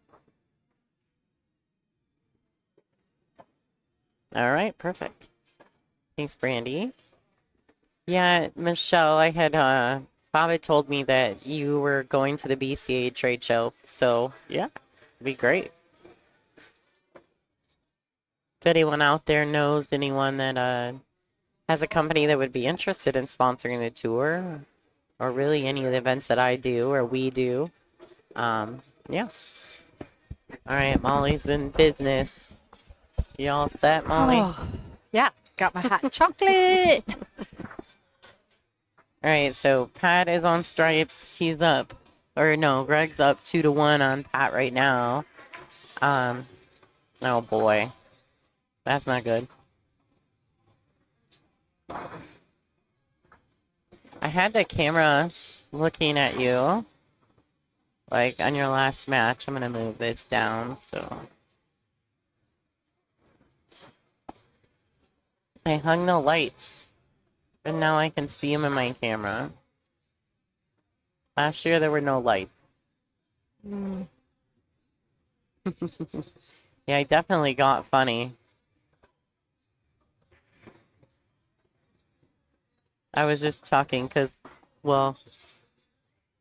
All right, perfect. Thanks, Brandy. Yeah, Michelle, I had Bob had told me that you were going to the BCA trade show. So yeah, it'd be great. If anyone out there knows anyone that has a company that would be interested in sponsoring the tour, or really any of the events that I do or we do, yeah. All right, Molly's in business. You all set, Molly? Oh, yeah, got my hot chocolate. All right, so Pat is on stripes. He's up, or no, Greg's up 2-1 on Pat right now. Oh boy, that's not good. I had the camera looking at you, like on your last match. I'm gonna move this down so. I hung the lights, and now I can see them in my camera. Last year there were no lights. Yeah, I definitely got funny. I was just talking because, well,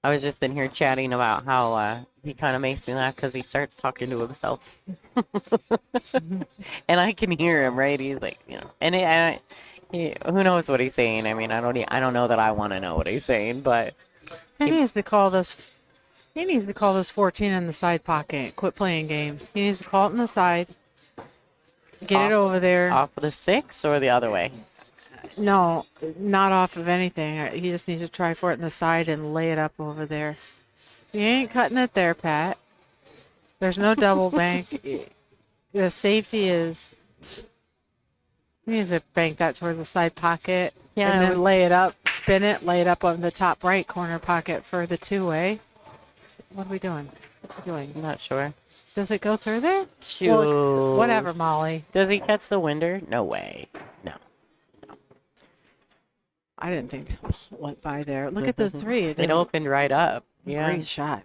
I was just in here chatting about how he kind of makes me laugh because he starts talking to himself. And I can hear him, right? He's like, you know, and who knows what he's saying? I mean, I don't know that I want to know what he's saying, but He needs to call this. He needs to call this 14 in the side pocket. Quit playing games. He needs to call it in the side. Get it over there. Off of the 6 or the other way? No, not off of anything. He just needs to try for it in the side and lay it up over there. You ain't cutting it there, Pat. There's no double bank. The safety is. He needs to bank that toward the side pocket. Yeah, and then lay it up, spin it, lay it up on the top right corner pocket for the 2-way. What are we doing? What's he doing? I'm not sure. Does it go through there? Shoot. Well, whatever, Molly. Does he catch the winder? No way. No. I didn't think that went by there. Look at the 3. It opened right up. Yeah. Great shot.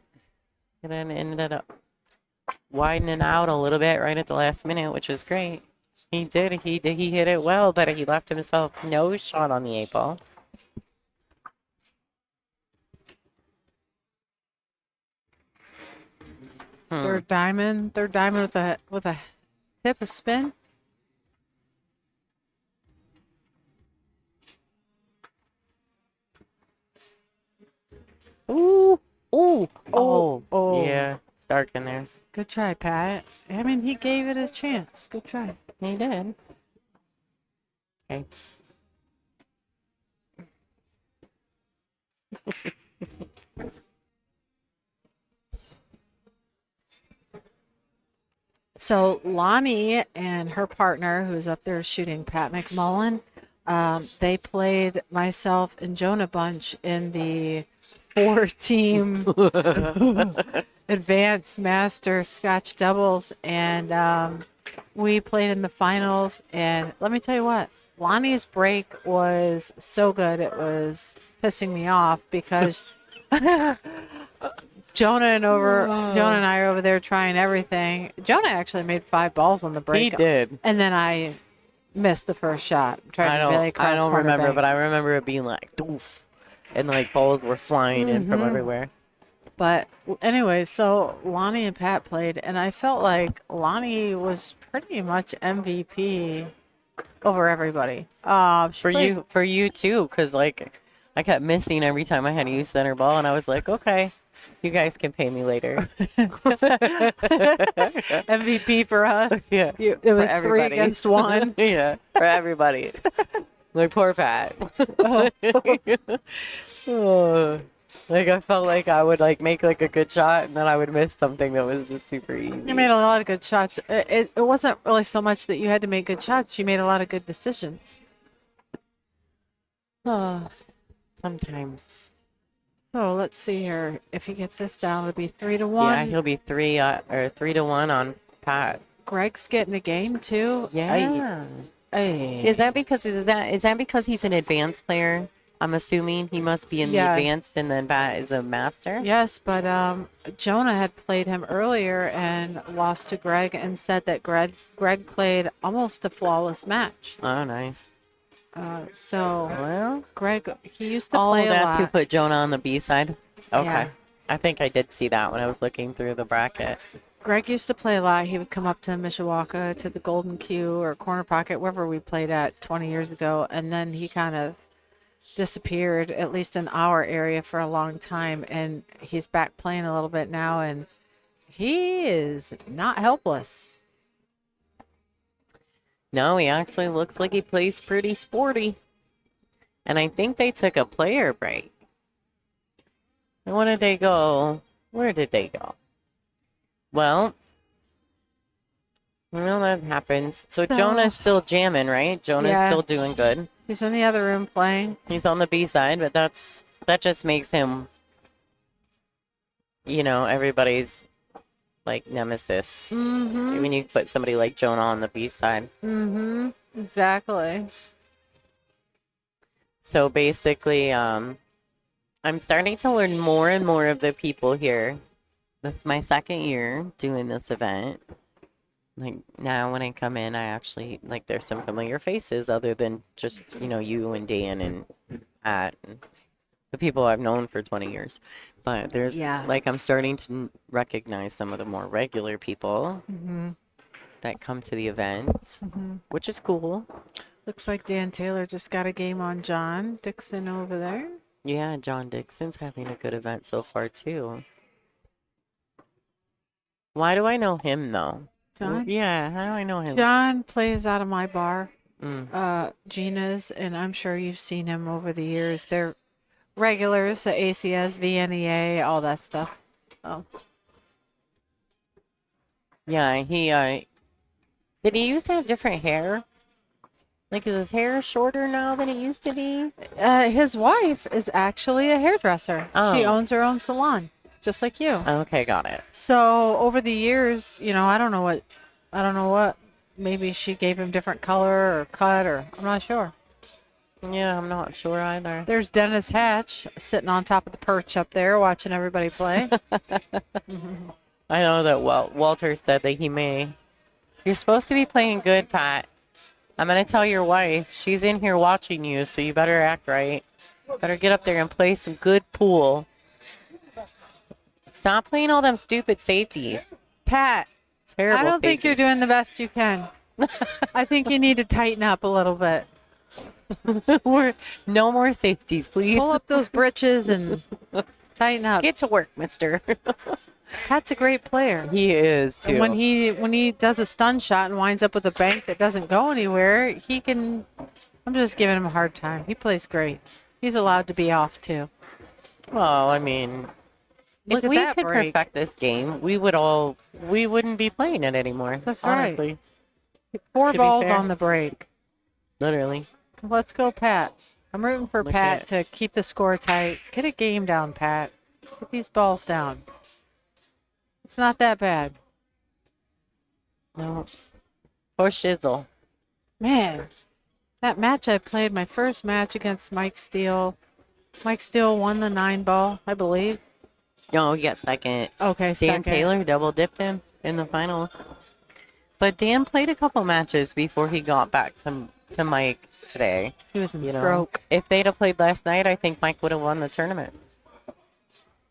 And then ended up widening out a little bit right at the last minute, which was great. He did. He hit it well, but he left himself no shot on the 8-ball. Third diamond with a tip of spin. Ooh, ooh, Oh. yeah, it's dark in there. Good try, Pat. I mean, he gave it a chance. Good try. He did. Okay. So Lonnie and her partner, who's up there shooting Pat McMullen, they played myself and Jonah Bunch in the 4-team advanced master Scotch doubles, and we played in the finals. And let me tell you what, Lonnie's break was so good it was pissing me off because Jonah and I are over there trying everything. Jonah actually made 5 balls on the break. He did. And then I missed the first shot. I don't remember, but I remember it being like, doof, and like balls were flying in from everywhere. But anyway, so Lonnie and Pat played, and I felt like Lonnie was pretty much MVP over everybody. For you too, because like I kept missing every time I had to use center ball, and I was like, okay, you guys can pay me later. MVP for us. Yeah, It was 3 against 1. Yeah, for everybody. Like poor Pat. Oh, like I felt like I would like make like a good shot and then I would miss something that was just super easy. You made a lot of good shots. It wasn't really so much that you had to make good shots. You made a lot of good decisions. Oh, sometimes. So let's see here. If he gets this down, it'll be 3-1. Yeah, he'll be 3-1 on Pat. Greg's getting a game too. Yeah. Hey. Is that because he's an advanced player? I'm assuming he must be in the advanced and then Pat is a master. Yes, but Jonah had played him earlier and lost to Greg and said that Greg played almost a flawless match. Oh, nice. Well, Greg, he used to play a lot. That's who put Jonah on the B side? Okay. Yeah. I think I did see that when I was looking through the bracket. Greg used to play a lot. He would come up to Mishawaka, to the Golden Q or Corner Pocket, wherever we played at 20 years ago, and then he kind of disappeared, at least in our area, for a long time, and he's back playing a little bit now, and he is not helpless. No, he actually looks like he plays pretty sporty. And I think they took a player break. And where did they go? Well, that happens. So Jonah's still jamming, right? Jonah's still doing good. He's in the other room playing. He's on the B side, but that just makes him, everybody's like nemesis. Mm-hmm. When you put somebody like Jonah on the B side. Mm-hmm. Exactly. So basically, I'm starting to learn more and more of the people here. This is my second year doing this event. Like now when I come in, I actually like there's some familiar faces other than just, you and Dan and Pat and the people I've known for 20 years. But there's like I'm starting to recognize some of the more regular people that come to the event, which is cool. Looks like Dan Taylor just got a game on John Dixon over there. Yeah, John Dixon's having a good event so far too. Why do I know him though? John? Yeah, how do I know him? John plays out of my bar, Gina's, and I'm sure you've seen him over the years. They're regulars at ACS, VNEA, all that stuff. Oh. Yeah, did he used to have different hair? Like, is his hair shorter now than it used to be? His wife is actually a hairdresser. Oh. She owns her own salon, just like you. Okay, got it. So over the years, I don't know what. Maybe she gave him different color or cut, or I'm not sure. Yeah, I'm not sure either. There's Dennis Hatch sitting on top of the perch up there watching everybody play. I know that Walter said that you're supposed to be playing good, Pat. I'm going to tell your wife. She's in here watching you, so you better act right. Better get up there and play some good pool. Stop playing all them stupid safeties. Pat, Terrible I don't think you're safeties. doing the best you can. I think you need to tighten up a little bit. No more safeties, please. Pull up those britches and tighten up. Get to work, mister. Pat's a great player. He is, too. And when he does a stun shot and winds up with a bank that doesn't go anywhere, I'm just giving him a hard time. He plays great. He's allowed to be off, too. Well, I mean, Look if at we that could break. perfect this game, we wouldn't be playing it anymore. That's honestly. right. 4 To be balls fair. on the break. Literally. Let's go, Pat. I'm rooting for Look Pat at to keep the score tight. Get a game down, Pat. Get these balls down. It's not that bad. No. Poor Shizzle. Man, that match I played, my first match against Mike Steele. Mike Steele won the 9 ball, I believe. No, he got second. Okay, Dan second. Taylor double dipped him in the finals. But Dan played a couple matches before he got back to Mike today. He was in broke. If they'd have played last night, I think Mike would have won the tournament.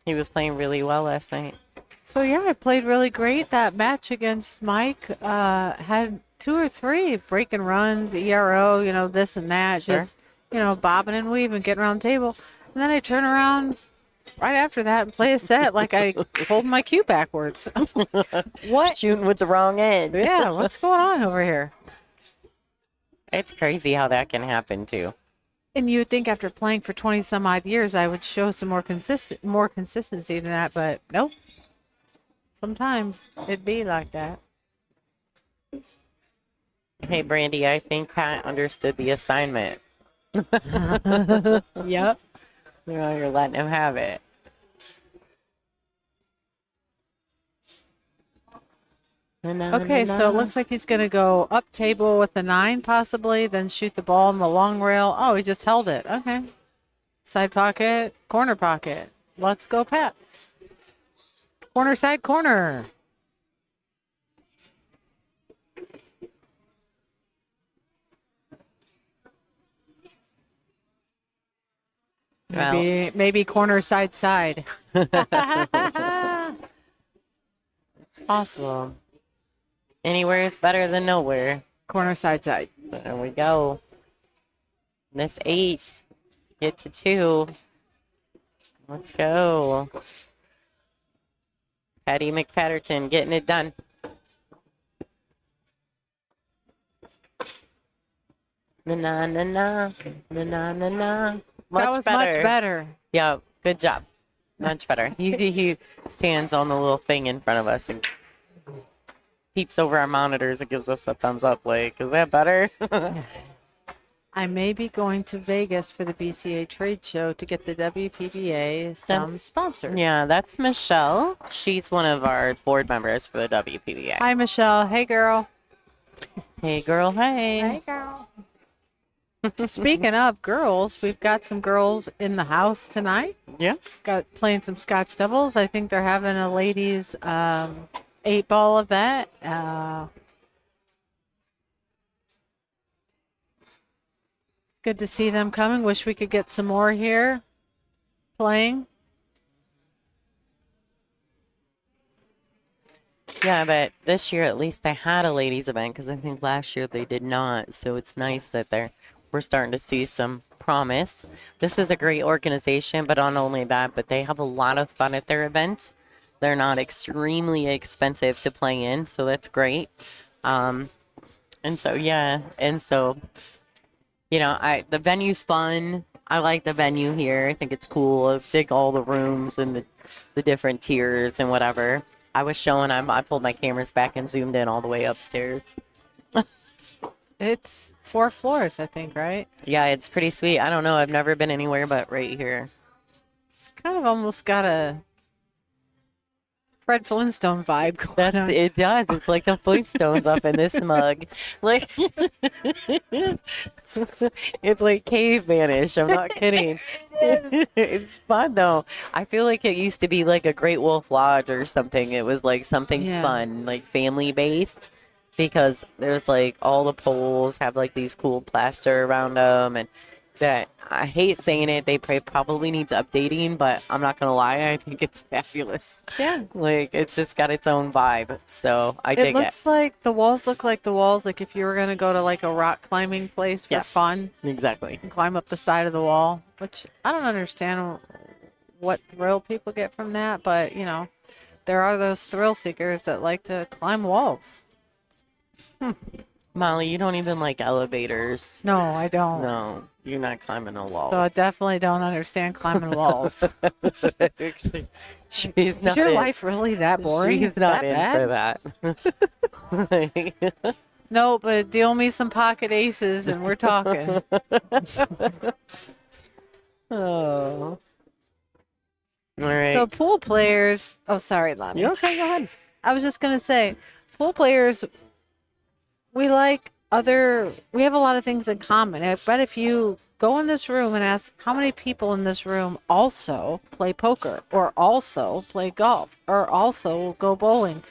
He was playing really well last night. So yeah, I played really great. That match against Mike had 2 or 3 breaking runs, ERO, this and that, Sure. just bobbing and weaving, getting around the table. And then I turn around right after that and play a set like I hold my cue backwards. What? Shooting with the wrong end. Yeah, what's going on over here? It's crazy how that can happen too. And you would think after playing for 20 some odd years, I would show some more consistency than that, but nope. Sometimes it'd be like that. Hey, Brandy, I think Pat understood the assignment. Yep. You know, you're letting him have it. Okay, so it looks like he's going to go up table with the 9 possibly, then shoot the ball in the long rail. Oh, he just held it. Okay. Side pocket, corner pocket. Let's go, Pat. Corner, side, corner. Maybe corner, side, side. It's possible. Anywhere is better than nowhere. Corner, side, side. There we go. Miss 8. Get to 2. Let's go. Patty McPatterton getting it done. Na-na-na-na. Na-na-na-na. That was much better. Yeah, good job. Much better. He stands on the little thing in front of us and peeps over our monitors and gives us a thumbs up. Like, is that better? I may be going to Vegas for the BCA trade show to get the WPBA some sponsors. Yeah, that's Michelle. She's one of our board members for the WPBA. Hi, Michelle. Hey, girl. Hey, girl. Hey. Hey, girl. Speaking of girls, we've got some girls in the house tonight. Yeah. Got playing some scotch doubles. I think they're having a ladies 8-ball event. Good to see them coming. Wish we could get some more here playing. Yeah, but this year at least they had a ladies event because I think last year they did not. So it's nice that we're starting to see some promise. This is a great organization, but not only that, but they have a lot of fun at their events. They're not extremely expensive to play in, so that's great. And so the venue's fun. I like the venue here. I think it's cool. I dig all the rooms and the different tiers and whatever. I was showing, I pulled my cameras back and zoomed in all the way upstairs. It's 4 floors, I think, right? Yeah, it's pretty sweet. I don't know. I've never been anywhere but right here. It's kind of almost got a Fred Flintstone vibe going on. It does. It's like the Flintstones up in this mug. Like, it's like cavemanish. I'm not kidding. It's fun though. I feel like it used to be like a Great Wolf Lodge or something. It was like something fun, like family based, because there's like all the poles have like these cool plaster around them, and that I hate saying it. They probably needs updating, but I'm not gonna lie. I think it's fabulous. Yeah, like it's just got its own vibe. So I dig it. It looks like the walls look like the walls. Like if you were gonna go to like a rock climbing place for fun, exactly, and climb up the side of the wall. Which I don't understand what thrill people get from that, but there are those thrill seekers that like to climb walls. Molly, you don't even like elevators. No, I don't. No, you're not climbing a wall. So I definitely don't understand climbing walls. She's not. Is your life really that boring? She's not in for that. No, but deal me some pocket aces and we're talking. Oh. All right. So pool players. Oh, sorry, Lonnie. You're okay. Go ahead. I was just gonna say, pool players. We have a lot of things in common. I bet if you go in this room and ask how many people in this room also play poker or also play golf or also go bowling,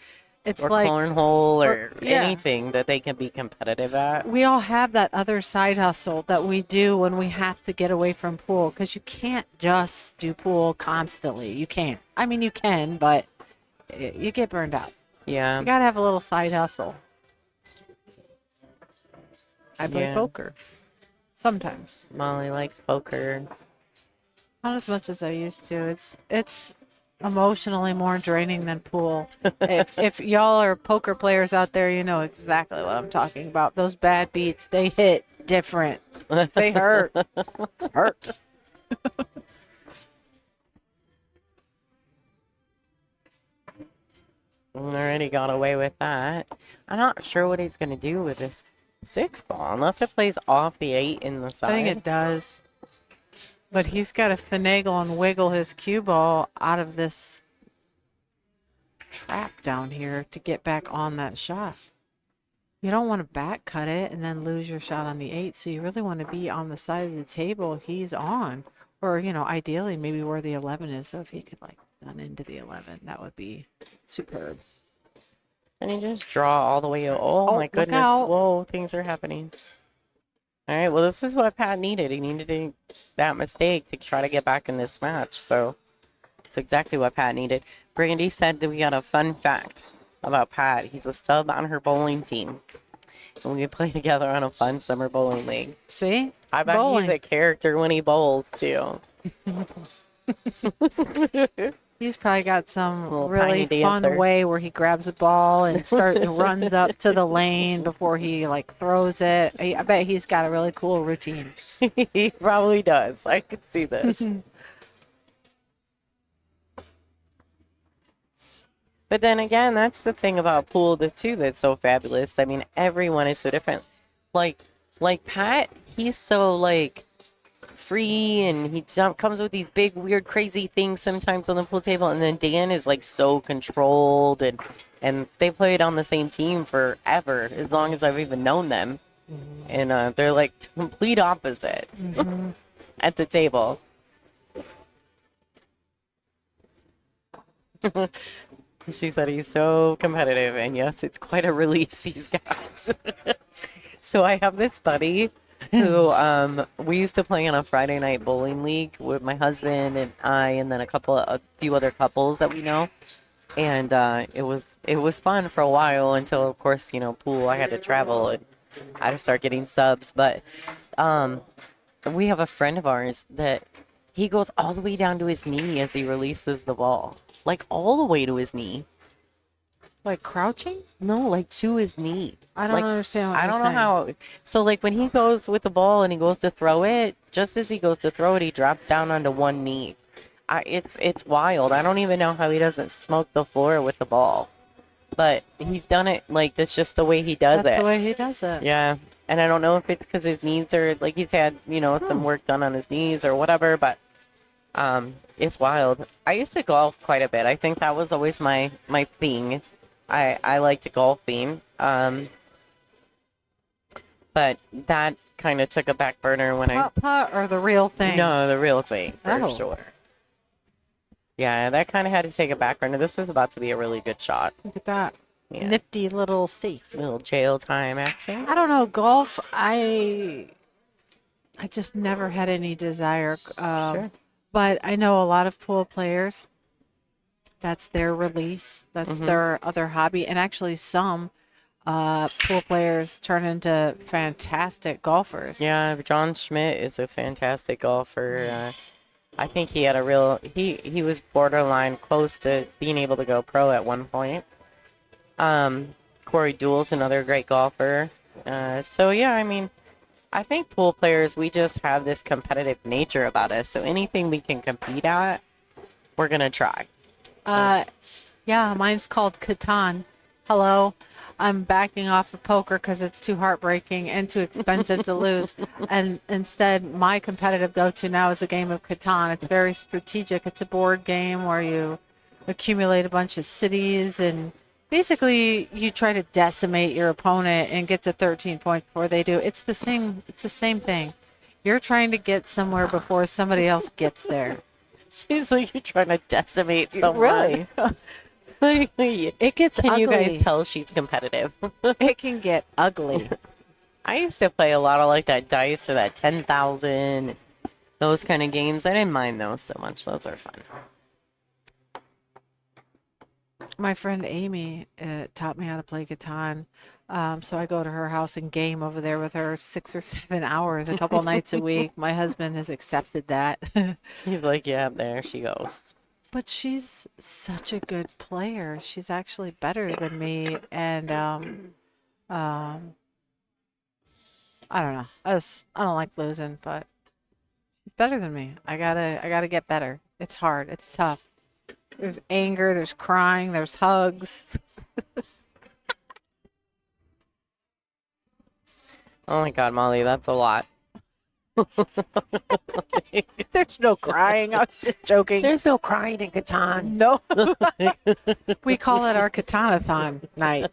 it's or like cornhole or anything that they can be competitive at. We all have that other side hustle that we do when we have to get away from pool, because you can't just do pool constantly. You can't. I mean, you can, but you get burned out. Yeah. You gotta have a little side hustle. I play poker. Sometimes. Molly likes poker. Not as much as I used to. It's emotionally more draining than pool. if y'all are poker players out there, you know exactly what I'm talking about. Those bad beats, they hit different. They hurt. Hurt. Already got away with that. I'm not sure what he's going to do with this 6 ball, unless it plays off the 8 in the I side. think it does. But he's got to finagle and wiggle his cue ball out of this trap down here to get back on that shot. You don't want to back cut it and then lose your shot on the 8, so you really want to be on the side of the table he's on. Or, ideally maybe where the 11 is, so if he could, done into the 11, that would be superb. And you just draw all the way. Oh my look goodness. out. Whoa, things are happening. All right, well, this is what Pat needed. He needed that mistake to try to get back in this match. So it's exactly what Pat needed. Brandy said that we got a fun fact about Pat. He's a sub on her bowling team. And we play together on a fun summer bowling league. See? I bet Bowling. he's a character when he bowls, too. He's probably got some Little really tiny fun dancer. way where he grabs a ball and runs up to the lane before he throws it. I bet he's got a really cool routine. He probably does. I could see this. But then again, that's the thing about pool too that's so fabulous. I mean, everyone is so different. Like Pat, he's so free, and he comes with these big, weird, crazy things sometimes on the pool table. And then Dan is so controlled, and they played on the same team forever, as long as I've even known them. Mm-hmm. And they're complete opposites at the table. She said he's so competitive, and yes, it's quite a release he's got. So I have this buddy who we used to play in a Friday night bowling league with my husband and I, and then a few other couples that we know. And it was fun for a while until, of course, pool, I had to travel and I had to start getting subs. But we have a friend of ours that he goes all the way down to his knee as he releases the ball. All the way to his knee. Crouching? No, to his knee. I don't understand what I you're don't know saying. how. So, when he goes with the ball and he goes to throw it, just as he goes to throw it, he drops down onto one knee. It's wild. I don't even know how he doesn't smoke the floor with the ball. But he's done it, that's just the way he does That's it. the way he does it. Yeah. And I don't know if it's because his knees are, he's had, some work done on his knees or whatever, but it's wild. I used to golf quite a bit. I think that was always my thing. I liked golfing. But that kind of took a back burner when Putt or the real thing? No, the real thing, for sure. Oh. Yeah, that kind of had to take a back burner. This is about to be a really good shot. Look at that. Yeah. Nifty little safe. Little jail time action. I don't know. Golf, I just never had any desire. Sure. But I know a lot of pool players, that's their release. That's their other hobby. And actually some pool players turn into fantastic golfers. Yeah, John Schmidt is a fantastic golfer. I think he had he was borderline close to being able to go pro at one point. Corey Doole's another great golfer. So yeah, I mean, I think pool players, we just have this competitive nature about us. So anything we can compete at, we're going to try. Yeah, mine's called Catan. Hello. I'm backing off of poker because it's too heartbreaking and too expensive to lose. And instead, my competitive go-to now is a game of Catan. It's very strategic. It's a board game where you accumulate a bunch of cities, and basically you try to decimate your opponent and get to 13 points before they do. It's the same thing. You're trying to get somewhere before somebody else gets there. She's like, you're trying to decimate someone. Really? It gets Can ugly. you guys tell she's competitive? It can get ugly. I used to play a lot of that dice or that 10,000, those kind of games. I didn't mind those so much. Those are fun. My friend Amy taught me how to play Catan. So I go to her house and game over there with her 6 or 7 hours a couple nights a week. My husband has accepted that. He's like, yeah, there she goes. But she's such a good player. She's actually better than me. And I don't know. I don't like losing, but he's better than me. I gotta get better. It's hard. It's tough. There's anger. There's crying. There's hugs. Oh my God, Molly, that's a lot. There's no crying. I was just joking. There's no crying in Catan. No. We call it our Katanathon night.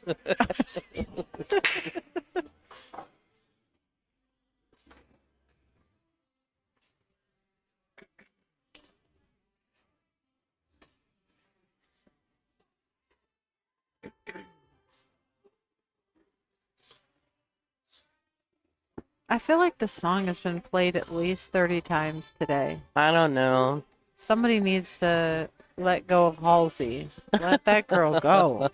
I feel like the song has been played at least 30 times today. I don't know. Somebody needs to let go of Halsey. Let that girl go.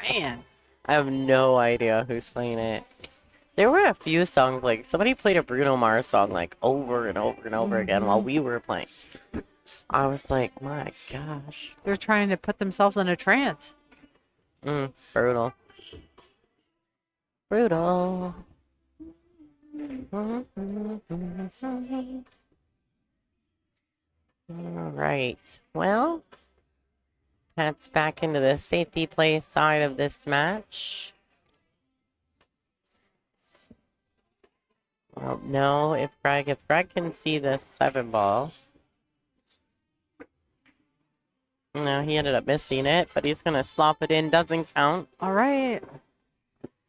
Man. I have no idea who's playing it. There were a few songs, like somebody played a Bruno Mars song like over and over and over again while we were playing. I was like, my gosh. They're trying to put themselves in a trance. Brutal. Brutal. All right. Well, Pat's back into the safety play side of this match. Well, no, if Greg can see the 7 ball. No, he ended up missing it, but he's going to slop it in. Doesn't count. All right.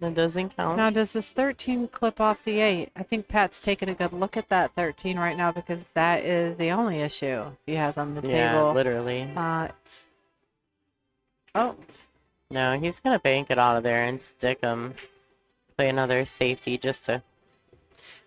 It doesn't count. Now, does this 13 clip off the 8? I think Pat's taking a good look at that 13 right now because that is the only issue he has on the table. Yeah, literally. Oh. No, he's going to bank it out of there and stick him. Play another safety just to...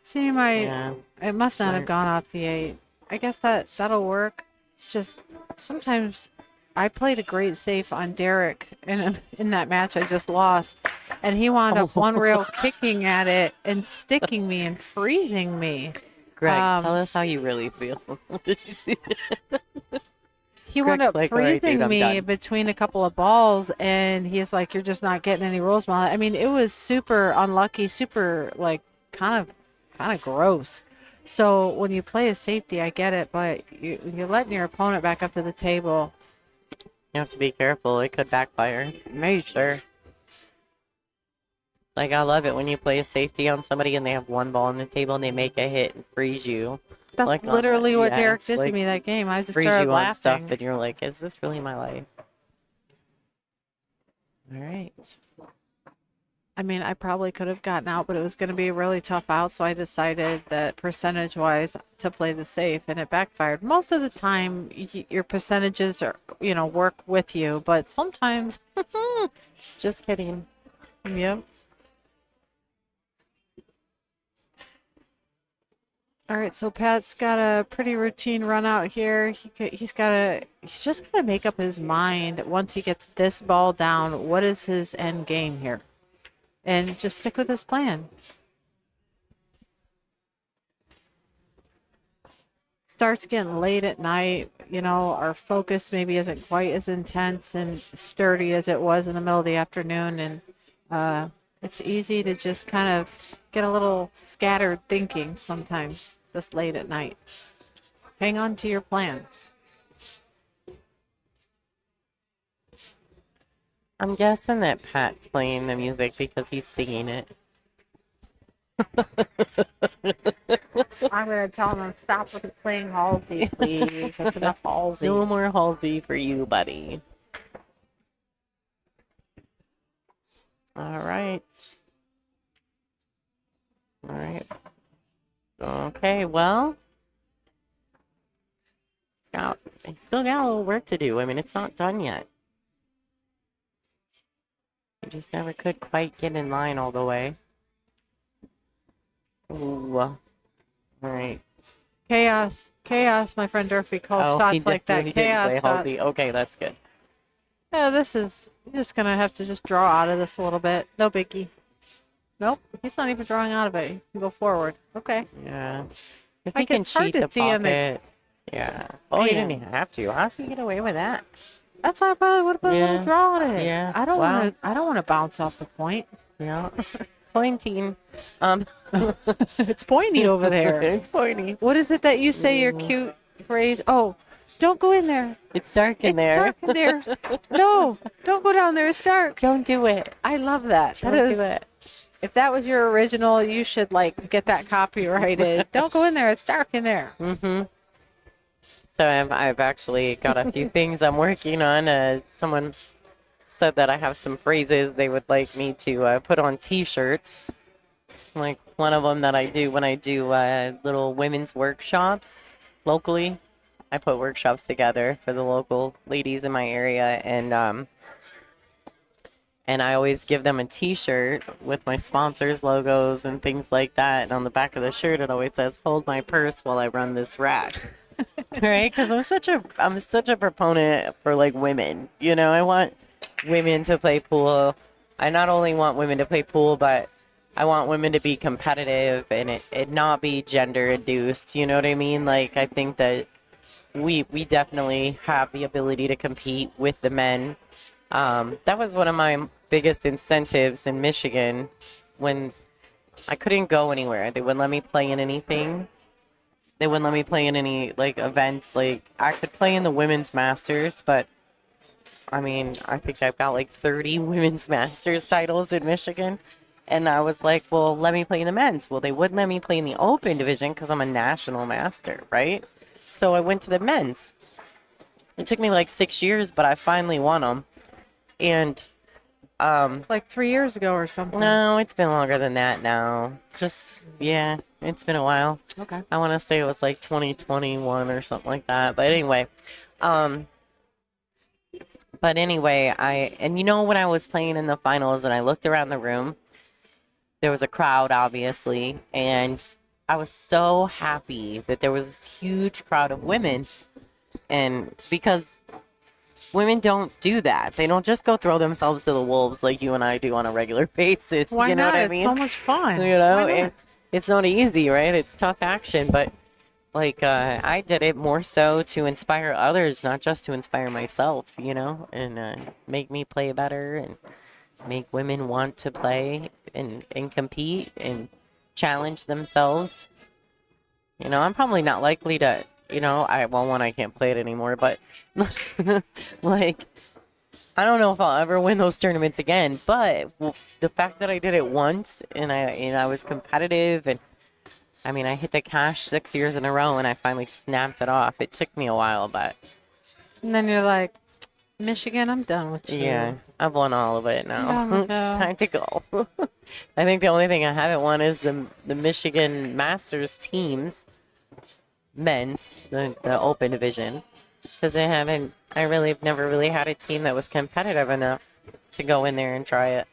See, it must not have gone off the 8. I guess that'll work. It's just sometimes I played a great safe on Derek in that match I just lost, and he wound up one rail kicking at it and sticking me and freezing me. Greg, tell us how you really feel. Did you see it? He wound up like, freezing "All right, dude, I'm me done." between a couple of balls, and he's like, "You're just not getting any rolls, Molly." I mean, it was super unlucky, super like kind of gross. So when you play a safety, I get it, but you're letting your opponent back up to the table. You have to be careful. It could backfire. Major. Like, I love it when you play a safety on somebody and they have 1 ball on the table and they make a hit and freeze you. That's like literally what yeah, Derek did like, to me that game. I just freeze started you on stuff laughing. and you're like, is this really my life? All right. I mean, I probably could have gotten out, but it was going to be a really tough out, so I decided that percentage-wise to play the safe, and it backfired. Most of the time, your percentages are, work with you, but sometimes, Just kidding. yep. All right, so Pat's got a pretty routine run out here. He's just got to make up his mind once he gets this ball down. What is his end game here? And just stick with his plan. Starts getting late at night. Our focus maybe isn't quite as intense and sturdy as it was in the middle of the afternoon. And it's easy to just kind of get a little scattered thinking sometimes this late at night. Hang on to your plan. I'm guessing that Pat's playing the music because he's singing it. I'm going to tell him to stop with playing Halsey, please. That's enough Halsey. No more Halsey for you, buddy. All right. All right. Okay, well. I still got a little work to do. I mean, it's not done yet. I just never could quite get in line all the way. Ooh. All right. Chaos. Chaos, my friend Durfee calls shots like that. He Chaos. didn't play Halsey. Okay, that's good. Yeah, you're just going to have to just draw out of this a little bit. No biggie. Nope, he's not even drawing out of it. He can go forward. Okay. Yeah. If Like, he can it's hard cheat to the see in the- pocket. Yeah. Oh, you Man. didn't have to. How's he get away with that? That's why I probably would have put a Yeah. little draw on it. Yeah. I don't Wow. want to bounce off the point. Yeah. pointing. Um, It's pointy over there. it's pointy. What is it that you say your cute phrase? Oh, don't go in there. It's dark in there. It's dark in there. No, don't go down there. It's dark. Don't do it. I love that. Don't do it. If that was your original, you should like get that copyrighted. Don't go in there. It's dark in there. Mm-hmm. So I've actually got a few things I'm working on. Someone said that I have some phrases they would like me to put on T-shirts. Like one of them that I do when I do little women's workshops locally. I put workshops together for the local ladies in my area, and I always give them a T-shirt with my sponsors' logos and things like that. And on the back of the shirt, it always says, "Hold my purse while I run this rack." Right? Because I'm such a proponent for like women. You know, I want women to play pool. I not only want women to play pool, but I want women to be competitive and it not be gender induced. You know what I mean? Like, I think that we definitely have the ability to compete with the men. That was one of my biggest incentives in Michigan when I couldn't go anywhere. They wouldn't let me play in anything. They wouldn't let me play in any like events. Like, I could play in the women's masters, but I mean, I think I've got like 30 women's masters titles in Michigan. And I was like, well, let me play in the men's. Well, they wouldn't let me play in the open division because I'm a national master, right? So I went to the men's. It took me like 6 years, but I finally won them. And Like 3 years ago or something. no, it's been longer than that now. Just, yeah, it's been a while. Okay. I want to say it was like 2021 or something like that. But anyway, and you know, when I was playing in the finals and I looked around the room, there was a crowd, obviously, and I was so happy that there was this huge crowd of women. And because women don't do that. They don't just go throw themselves to the wolves like you and I do on a regular basis. Why you know not? what I It's mean? so much fun. You know, Why not? it's not easy, right? It's tough action, but like I did it more so to inspire others, not just to inspire myself, you know, and make me play better and make women want to play and compete and challenge themselves. You know, I'm probably not likely to, you know, I can't play it anymore, but like, I don't know if I'll ever win those tournaments again, but the fact that I did it once and I was competitive and I mean, I hit the cash 6 years in a row and I finally snapped it off. It took me a while, but And then you're like, Michigan, I'm done with you. yeah, I've won all of it now. I'm done with you. Time to go. I think the only thing I haven't won is the Michigan Masters teams, men's, the open division, because I really have never really had a team that was competitive enough to go in there and try it.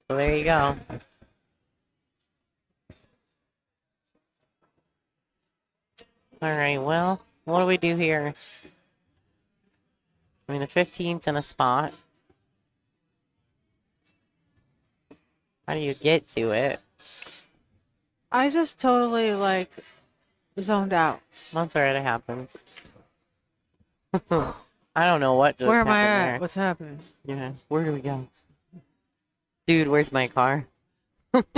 So there you go. All right, well, what do we do here? I mean, the 15th in a spot. How do you get to it? I just totally like zoned out. That's all right, it happens. I don't know what just Where am I happened at? there. What's happening? Yeah, where do we go? Dude, where's my car? Isn't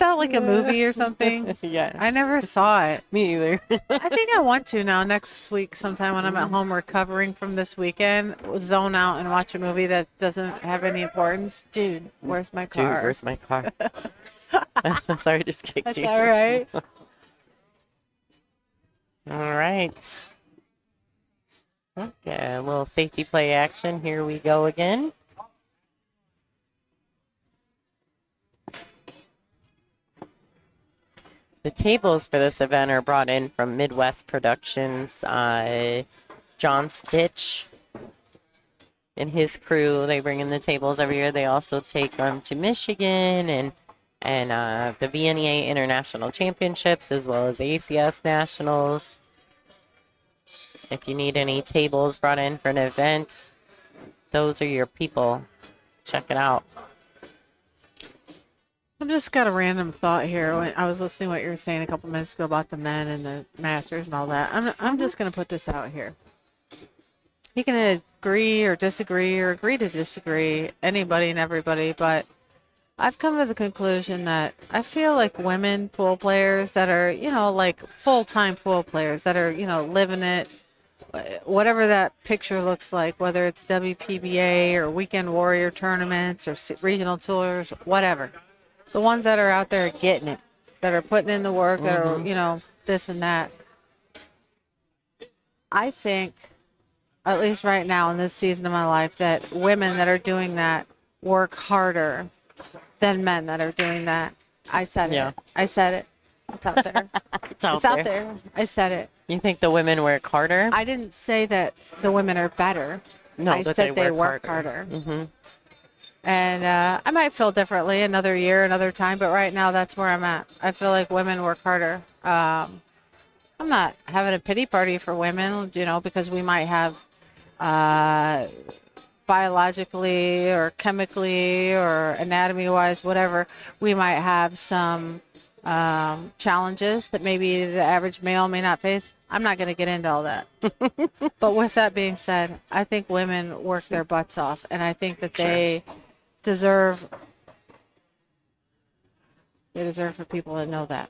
that like a movie or something? Yeah, I never saw it. me either. I think I want to now next week sometime when I'm at home recovering from this weekend. Zone out and watch a movie that doesn't have any importance. Dude, where's my Dude, car? where's my car? Sorry, I just kicked That's you. all right. All right. Okay, a little safety play action. Here we go again. The tables for this event are brought in from Midwest Productions. John Stitch and his crew, they bring in the tables every year. They also take them to Michigan and the VNEA International Championships as well as ACS Nationals. If you need any tables brought in for an event, those are your people. Check it out. I've just got a random thought here. When I was listening to what you were saying a couple minutes ago about the men and the masters and all that. I'm just going to put this out here. You can agree or disagree or agree to disagree, anybody and everybody, but I've come to the conclusion that I feel like women pool players that are, like full-time pool players that are, living it, whatever that picture looks like, whether it's WPBA or Weekend Warrior tournaments or regional tours, whatever. The ones that are out there getting it, that are putting in the work, that are, this and that. I think, at least right now in this season of my life, that women that are doing that work harder than men that are doing that. I said Yeah. it. I said it. It's out there. It's out It's there. out there. I said it. You think the women work harder? I didn't say that the women are better. No, I that said they they work work harder. Mm-hmm. And I might feel differently another year, another time, but right now that's where I'm at. I feel like women work harder. I'm not having a pity party for women, because we might have biologically or chemically or anatomy wise, whatever, we might have some challenges that maybe the average male may not face. I'm not going to get into all that. But with that being said, I think women work their butts off, and I think that they deserve for people to know that.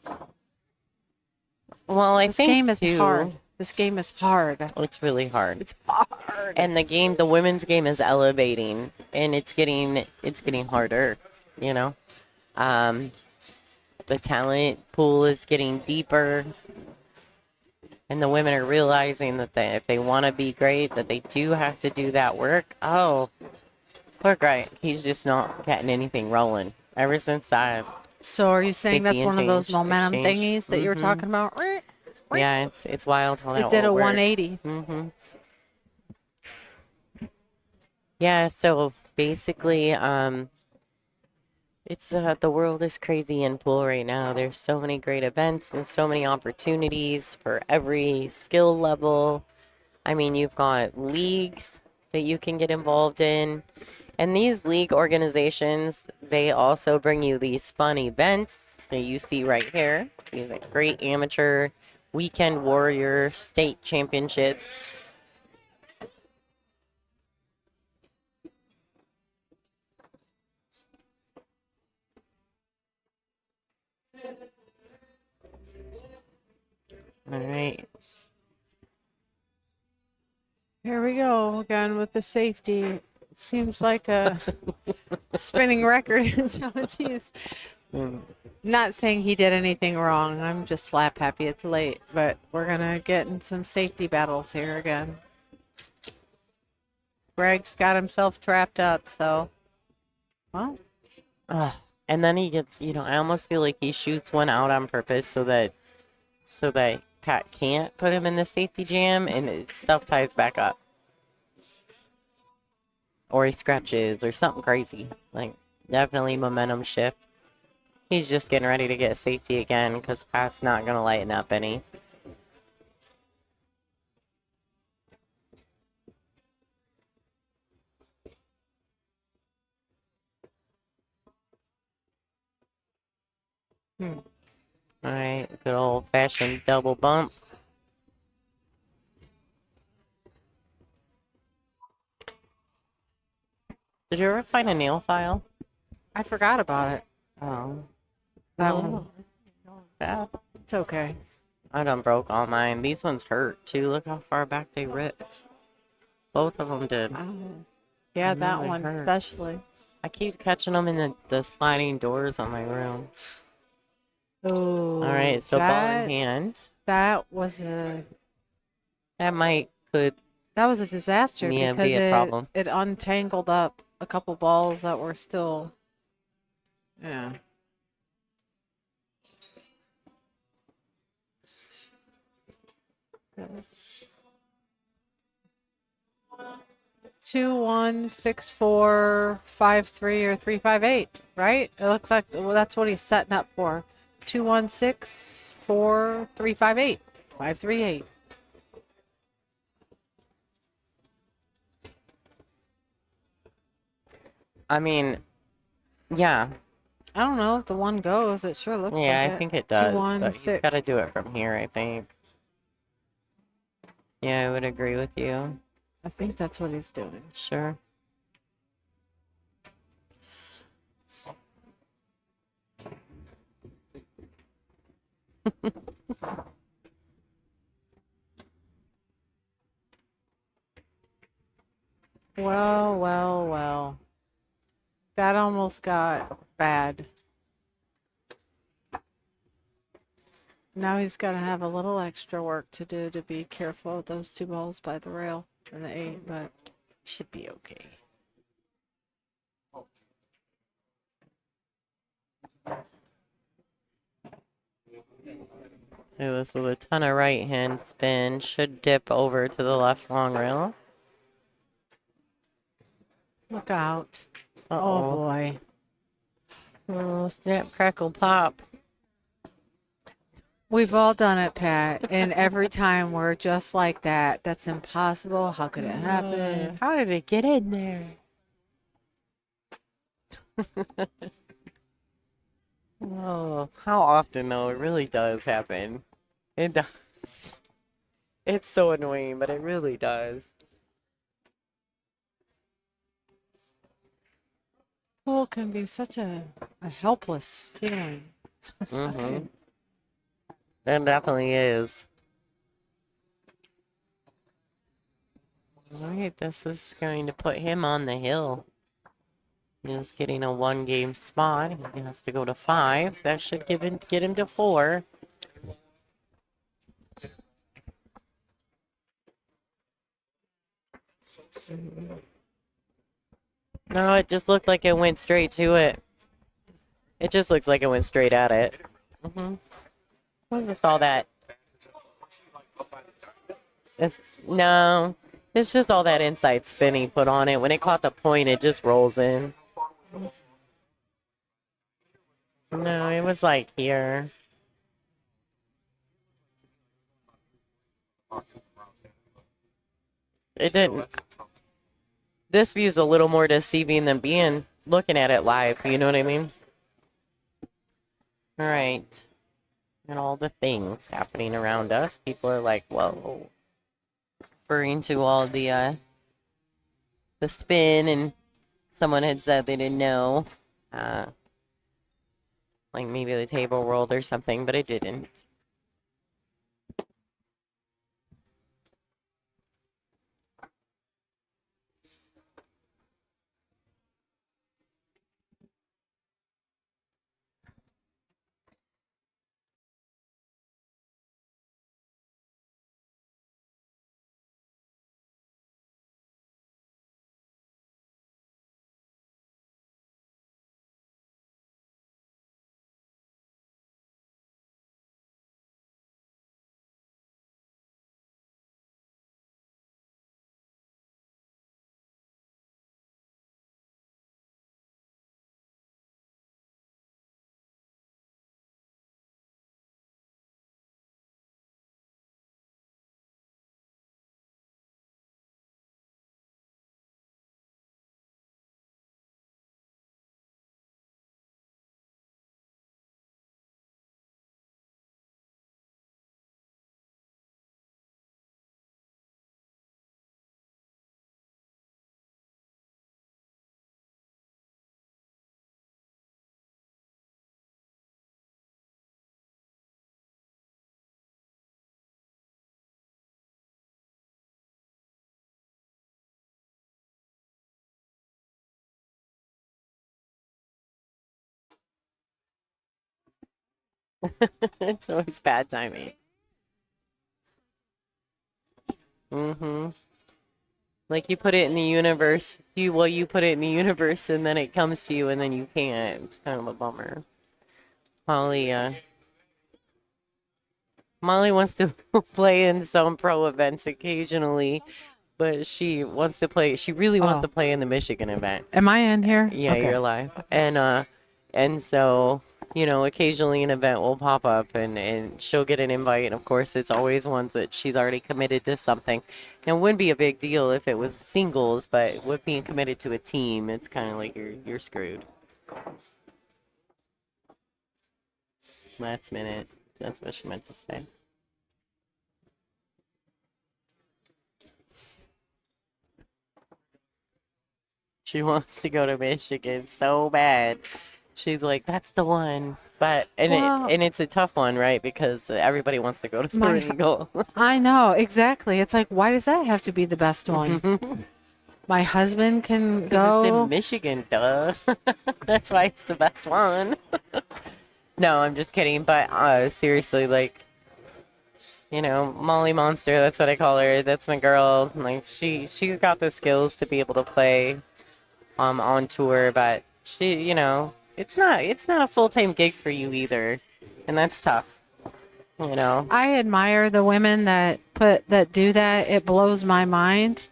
Well, I This think game is too, hard. This game is hard. it's really hard. It's hard. And the women's game is elevating, and it's getting harder, you know. The talent pool is getting deeper, and the women are realizing that if they want to be great, that they do have to do that work. Oh, poor guy, he's just not getting anything rolling ever since that. So are you saying Safety that's one of those exchange- momentum exchange. thingies that you were talking about? Yeah, it's wild how that It did a will work. 180. Yeah, so basically, it's the world is crazy in pool right now. There's so many great events and so many opportunities for every skill level. I mean, you've got leagues that you can get involved in. And these league organizations, they also bring you these fun events that you see right here. These are great amateur weekend warrior state championships. All right. Here we go again with the safety. It seems like a spinning record in some of these. Not saying he did anything wrong. I'm just slap happy it's late, but we're gonna get in some safety battles here again. Greg's got himself trapped up, so well. And then he gets, I almost feel like he shoots one out on purpose so that Pat can't put him in the safety jam and stuff ties back up. Or he scratches or something crazy. Like, definitely momentum shift. He's just getting ready to get safety again because Pat's not going to lighten up any. All right, good old-fashioned double bump. Did you ever find a nail file? I forgot about it. Oh. That Oh, one. bad. It's okay. I done broke all mine. These ones hurt, too. Look how far back they ripped. Both of them did. Yeah, I know that they one hurt. especially. I keep catching them in the sliding doors on my room. Oh, All right, so ball in that hand. that was a disaster Yeah, because be a problem. it untangled up a couple balls that were still, yeah. Two, 1, 6, 4, 5, 3, or 3, 5, 8, right? It looks like that's what he's setting up for. 2, 1, 6, 4, 3, 5, 8. 5, 3, 8. I mean, yeah. I don't know if the one goes. It sure looks Yeah, like I it. think it 2, does. 1, But he's 6. got to do it from here, I think. Yeah, I would agree with you. I think that's what he's doing. Sure. Well, well, well. That almost got bad. Now he's got to have a little extra work to do to be careful with those two balls by the rail and the 8, but should be okay. Ooh, this with a ton of right hand spin. Should dip over to the left long rail. Look out. Oh Uh-oh. boy. Oh, snap, crackle, pop. We've all done it, Pat. And every time we're just like that. That's impossible. How could it happen? How did it get in there? Oh, how often though? It really does happen. It does. It's so annoying, but it really does. Pool can be such a helpless feeling. Mm-hmm. It definitely is. All right, this is going to put him on the hill. He's getting a 1-game spot. He has to go to 5. That should get him to 4. No, it just looked like it went straight to it. It just looks like it went straight at it. I just saw that. No, it's just all that inside spin he put on it. When it caught the point, it just rolls in. No, it was like here. It didn't. This view's a little more deceiving than looking at it live. You know what I mean? All right. And all the things happening around us. People are like, whoa. Referring to all the spin, and someone had said they didn't know. Like maybe the table rolled or something, but it didn't. It's always bad timing. Like you put it in the universe. You put it in the universe and then it comes to you and then you can't. It's kind of a bummer. Molly wants to play in some pro events occasionally, but she wants to play. She really wants to play in the Michigan event. Am I in here? Yeah, Okay. you're live. And so, occasionally an event will pop up and she'll get an invite. And of course, it's always ones that she's already committed to something. Now, it wouldn't be a big deal if it was singles, but with being committed to a team, it's kind of like you're screwed. Last minute. That's what she meant to say. She wants to go to Michigan so bad. She's like, that's the one. But Well, it's a tough one, right? Because everybody wants to go to my, Spring Eagle. I know exactly. It's like, why does that have to be the best one? My husband can Because it's in go. Michigan, duh. That's why it's the best one. No, I'm just kidding. But seriously, like, Molly Monster, that's what I call her. That's my girl. Like, she's got the skills to be able to play on tour, but it's not a full-time gig for you either. And that's tough. I admire the women that do that. It blows my mind.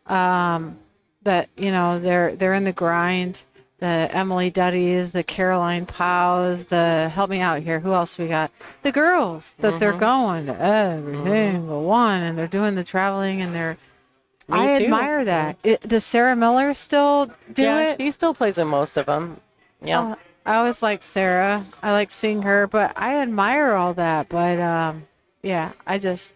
That they're in the grind. The Emily Duddies, the Caroline Powes, the help me out here. Who else we got? The girls that they're going to every single one, and they're doing the traveling, and Me I too. admire that. Does Sarah Miller still do Yeah, it? she still plays in most of them. Yeah. I always like Sarah. I like seeing her, but I admire all that. But yeah, I don't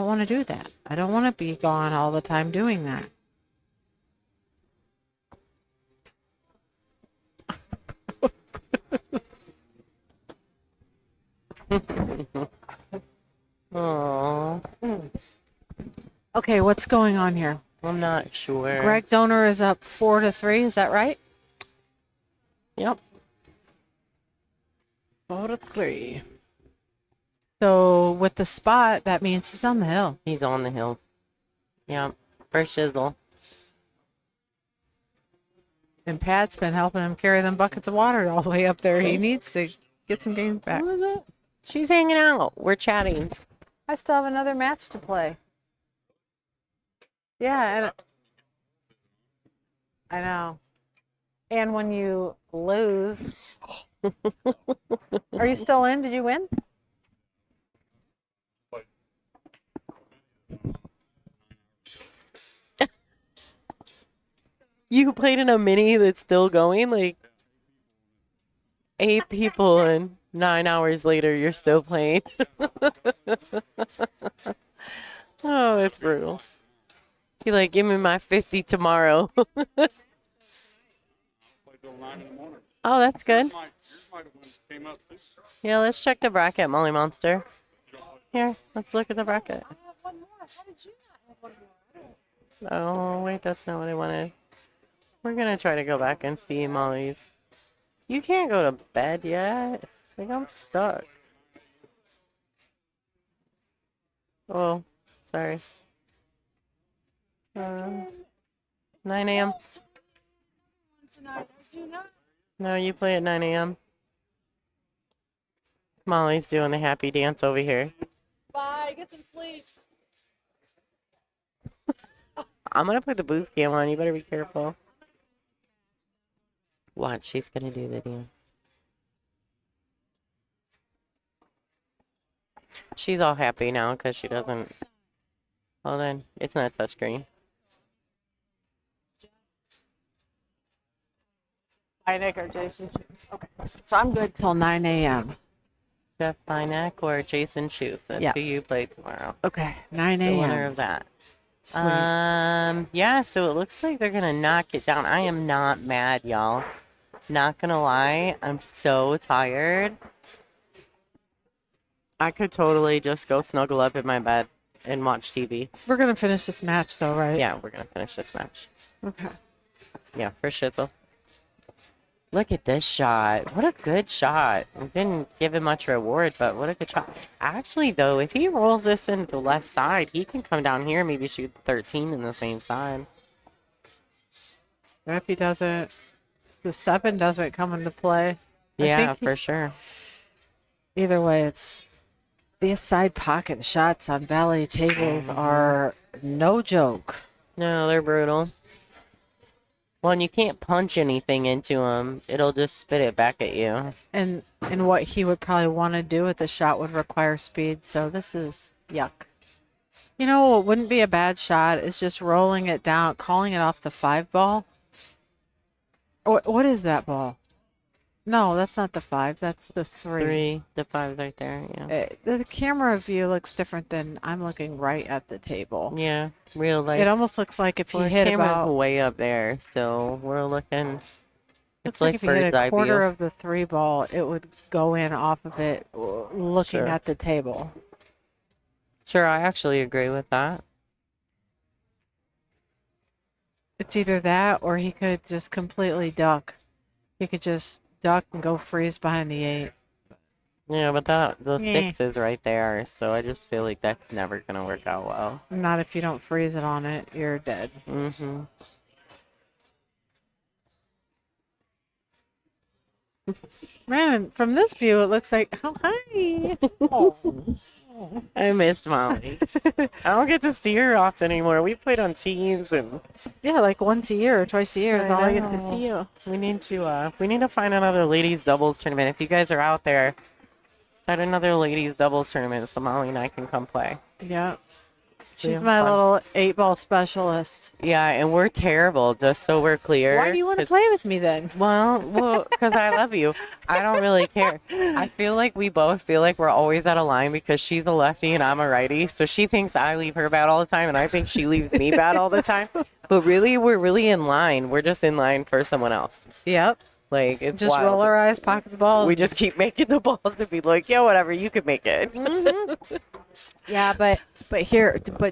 want to do that. I don't want to be gone all the time doing that. Oh, Okay, what's going on here? I'm not sure. Greg Donor is up 4-3. Is that right? Yep. 4-3. So with the spot, that means he's on the hill. He's on the hill. Yep. For shizzle. And Pat's been helping him carry them buckets of water all the way up there. He needs to get some games back. What is it? She's hanging out. We're chatting. I still have another match to play. Yeah, and I know. And when you lose, are you still in? Did you win? You played in a mini that's still going? Like 8 people and 9 hours later you're still playing. Oh, it's brutal. You like, give me my 50 tomorrow. Oh, that's good. Yeah, let's check the bracket, Molly Monster. Here, let's look at the bracket. I have one more. How did you not have one more? Oh, wait, that's not what I wanted. We're gonna try to go back and see Molly's. You can't go to bed yet. Like, I'm stuck. Oh, sorry. 9 a.m. Tonight, I do not. No, you play at 9 a.m. Molly's doing the happy dance over here. Bye. Get some sleep. I'm gonna put the booth cam on. You better be careful. Watch, she's gonna do the dance. She's all happy now because she doesn't. Well, then it's not touchscreen. Hi, Nick or Jason. Okay. So I'm good till 9 a.m. Jeff Bynack or Jason Schuth. That's Yeah. who you play tomorrow. Okay, 9 The winner a.m. of that. Sweet. Yeah, so it looks like they're gonna knock it down. I am not mad, y'all. Not gonna lie, I'm so tired. I could totally just go snuggle up in my bed and watch TV. We're going to finish this match, though, right? Yeah, we're gonna finish this match. Okay. Yeah, for shitzel. Look at this shot. What a good shot. We didn't give him much reward, but what a good shot. Actually, though, if he rolls this into the left side, he can come down here and maybe shoot 13 in the same side. If he doesn't, the 7 doesn't come into play. Yeah, think for sure. Either way, it's these side pocket shots on valley tables are no joke. No, they're brutal. Well, and you can't punch anything into them. It'll just spit it back at you. And what he would probably want to do with the shot would require speed. So this is yuck. You know what wouldn't be a bad shot is just rolling it down, calling it off the 5 ball. What is that ball? No, that's not the 5. That's the 3. The 5's right there. Yeah. The camera view looks different than I'm looking right at the table. Yeah. Real life. It almost looks like if you Well, the hit camera's about way up there, so we're looking. looks It's like like if you hit bird's a eye quarter view. of the 3 ball, it would go in off of it looking Sure. at the table. Sure, I actually agree with that. It's either that or he could just completely duck. He could just duck and go freeze behind the 8. Yeah, but the Yeah. 6 is right there, so I just feel like that's never gonna work out well. Not if you don't freeze it on it, you're dead. Mm-hmm. Man, from this view, it looks like, oh, hi. Oh. I missed Molly. I don't get to see her often anymore. We played on teams, and Yeah, like once a year or twice a year is I all I get to know. see you. we need to find another ladies doubles tournament. If you guys are out there, start another ladies doubles tournament so Molly and I can come play. Yeah. She's have my fun. little 8-ball specialist. Yeah, and we're terrible, just so we're clear. Why do you want to 'cause- play with me then? Well, because I love you. I don't really care. I feel like we both feel like we're always out of line because she's a lefty and I'm a righty. So she thinks I leave her bad all the time, and I think she leaves me bad all the time. But really, we're really in line. We're just in line for someone else. Yep. Like, it's Just wild. roll our eyes, pocket the ball. We just keep making the balls to be like, yeah, whatever, you can make it. Yeah, but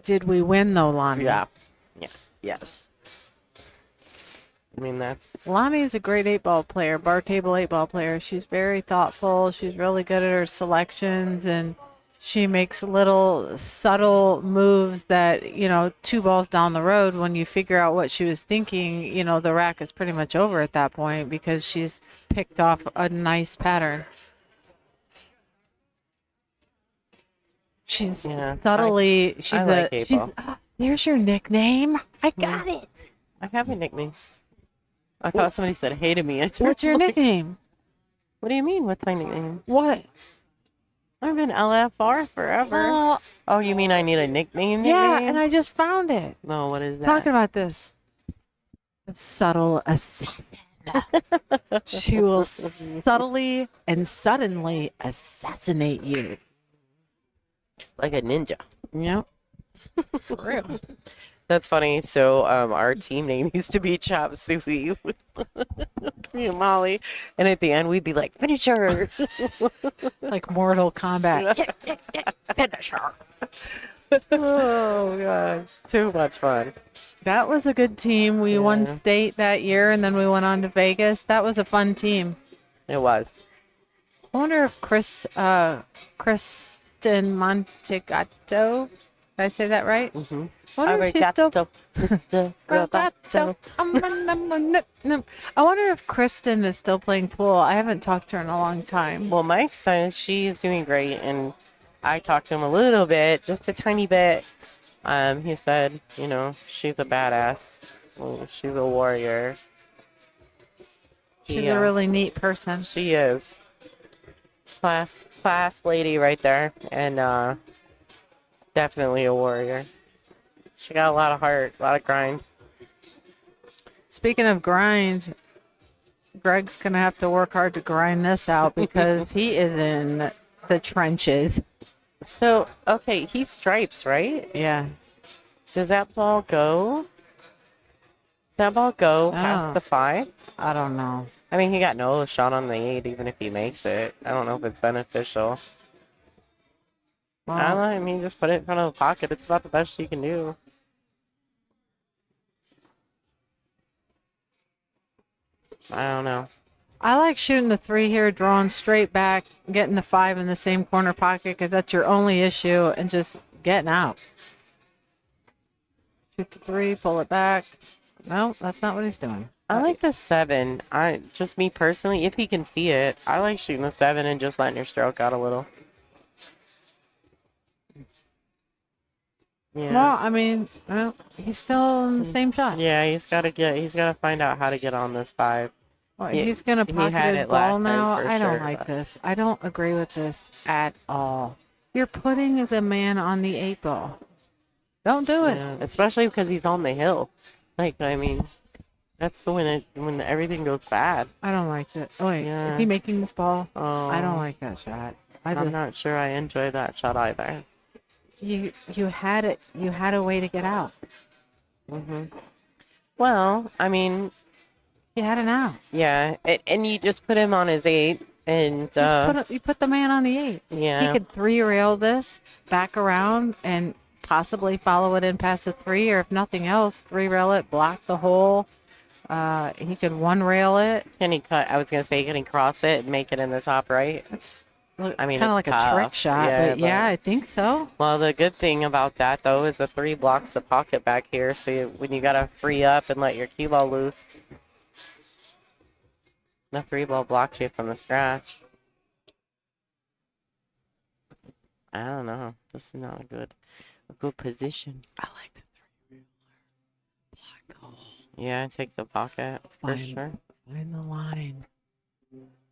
did we win though, Lonnie? Yeah. Yes. I mean, that's Lonnie is a great 8-ball player, bar table 8-ball player. She's very thoughtful. She's really good at her selections, and she makes little subtle moves that, 2 balls down the road, when you figure out what she was thinking, the rack is pretty much over at that point because she's picked off a nice pattern. She's Yeah, subtly, I like 8-ball. there's your nickname. I got it. I have a nickname. I thought somebody said hey to me. I turned What's your like, nickname? What do you mean? What's my nickname? What? I've been LFR forever. Oh, Oh, you mean I need a nickname? yeah, nickname? and I just found it. No, what is that? Talking about this. The subtle assassin. She will subtly and suddenly assassinate you. Like a ninja. Yep. For real. That's funny. So, our team name used to be Chop Suey with me and Molly, and at the end we'd be like finisher. Like Mortal Kombat. Oh god, too much fun. That was a good team. We won Yeah. state that year, and then we went on to Vegas. That was a fun team. It was. I wonder if Kristen Montegato, did I say that right? Mm-hmm. I wonder if she's still Mr. Roboto. I wonder if Kristen is still playing pool. I haven't talked to her in a long time. Well, Mike says she is doing great, and I talked to him a little bit, just a tiny bit. He said, she's a badass. Well, she's a warrior. She's a really neat person. She is. Class lady right there, and definitely a warrior. She got a lot of heart, a lot of grind. Speaking of grind, Greg's going to have to work hard to grind this out because he is in the trenches. So, okay, he stripes, right? Yeah. Does that ball go? Does that ball go past Oh. the 5? I don't know. I mean, he got no shot on the 8, even if he makes it. I don't know if it's beneficial. I don't know. Well, I mean, just put it in front of the pocket. It's about the best you can do. I don't know. I like shooting the 3 here, drawing straight back, getting the 5 in the same corner pocket because that's your only issue, and just getting out. Shoot the 3, pull it back. No, that's not what he's doing. I like the 7. Just me personally, if he can see it, I like shooting the 7 and just letting your stroke out a little. Yeah. Well, I mean, he's still in the same shot. Yeah, he's gotta find out how to get on this 5. Well, Yeah, he's going to he pocket had his it last ball time now. for I don't sure, like but- this. I don't agree with this at all. You're putting the man on the 8 ball. Don't do it. Yeah, especially because he's on the hill. Like, I mean, That's when everything goes bad. I don't like it. Oh wait, Yeah. is he making this ball? Oh, I don't like that shot. I'm not sure I enjoy that shot either. You had it. You had a way to get out. Hmm. Well, I mean, You had an out. yeah, and you just put him on his 8, and You put the man on the 8. yeah, He could 3-rail this back around and possibly follow it in past the 3, or if nothing else, 3-rail it, block the hole. He could 1-rail it. can he cut? I was gonna say, can he cross it and make it in the top right? It's I mean, kind of it's like a trick tough. shot, Yeah, but yeah, I think so. Well, the good thing about that though is the 3 blocks the pocket back here, so when you gotta free up and let your cue ball loose, the 3 ball blocks you from the scratch. I don't know. This is not a good position. I like the 3-rail. Block the hole. Yeah, take the pocket for Fine. sure. Find the line.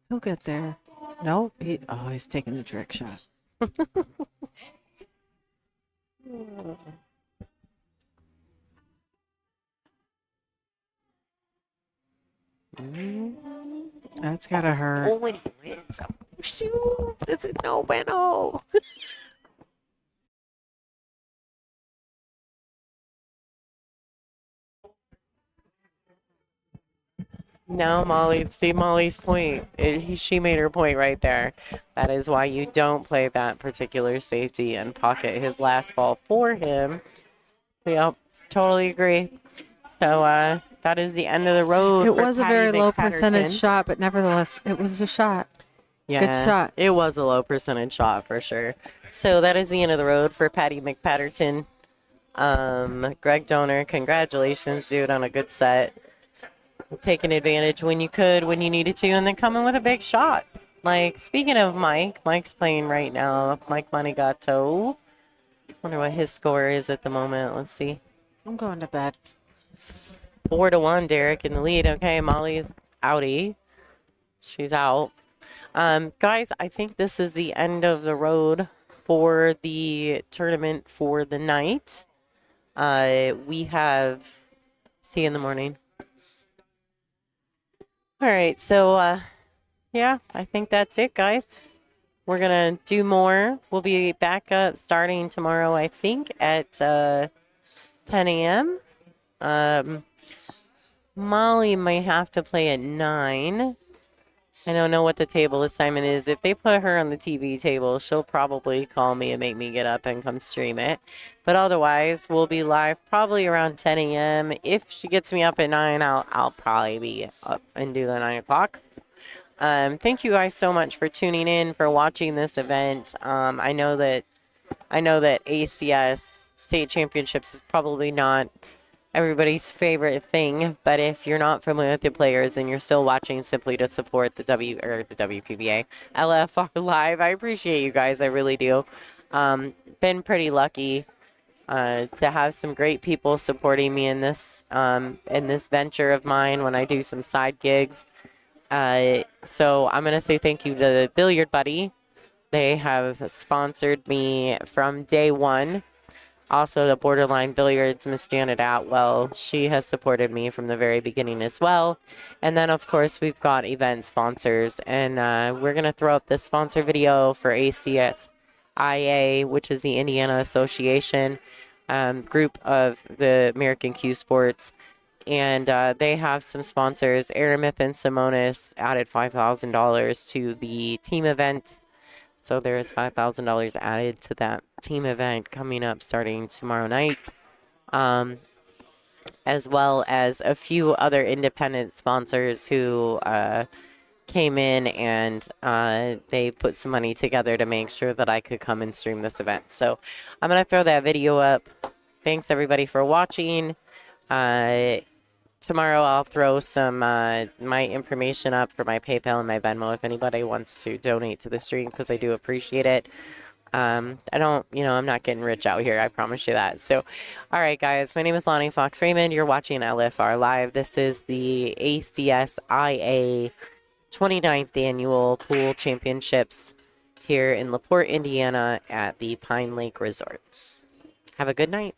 He'll get there. Nope. He's taking the trick shot. That's gotta hurt. Oh, when he wins. Oh, shoot. This is no bueno. Now, Molly's point. She made her point right there. That is why you don't play that particular safety and pocket his last ball for him. Yep, totally agree. So that is the end of the road. It for was a Patty very low McPatterton. percentage shot, but nevertheless, it was a shot. Yeah, Good shot. It was a low percentage shot for sure. So that is the end of the road for Patty McPatterton. Greg Donor, congratulations, dude, on a good set. Taking advantage when you could, when you needed to, and then coming with a big shot. Like, speaking of Mike's playing right now. Mike Manigato. Wonder what his score is at the moment. Let's see. I'm going to bed. 4-1, Derek in the lead. Okay, Molly's outie. She's out. Guys, I think this is the end of the road for the tournament for the night. We have... See you in the morning. All right, so, yeah, I think that's it, guys. We're going to do more. We'll be back up starting tomorrow, I think, at 10 a.m. Molly may have to play at 9. I don't know what the table assignment is. If they put her on the TV table, she'll probably call me and make me get up and come stream it. But otherwise, we'll be live probably around 10 a.m. If she gets me up at 9, I'll probably be up and do the 9 o'clock. Thank you guys so much for tuning in, for watching this event. I know that ACS State Championships is probably not everybody's favorite thing, but if you're not familiar with the players and you're still watching simply to support the WPBA LFR Live, I appreciate you guys. I really do. Been pretty lucky to have some great people supporting me in this venture of mine when I do some side gigs. So I'm gonna say thank you to Billiard Buddy. They have sponsored me from day one. Also, the Borderline Billiards, Miss Janet Atwell, she has supported me from the very beginning as well. And then, of course, we've got event sponsors. And we're going to throw up this sponsor video for ACSIA, which is the Indiana Association group of the American Cuesports. And they have some sponsors. Aramith and Simonis added $5,000 to the team events. So there is $5,000 added to that team event coming up starting tomorrow night, as well as a few other independent sponsors who came in and they put some money together to make sure that I could come and stream this event. So I'm going to throw that video up. Thanks, everybody, for watching. Tomorrow I'll throw some my information up for my PayPal and my Venmo if anybody wants to donate to the stream, because I do appreciate it. I don't, I'm not getting rich out here. I promise you that. So, all right, guys, my name is Lonnie Fox Raymond. You're watching LFR Live. This is the ACSIA 29th Annual Pool Championships here in LaPorte, Indiana at the Pine Lake Resort. Have a good night.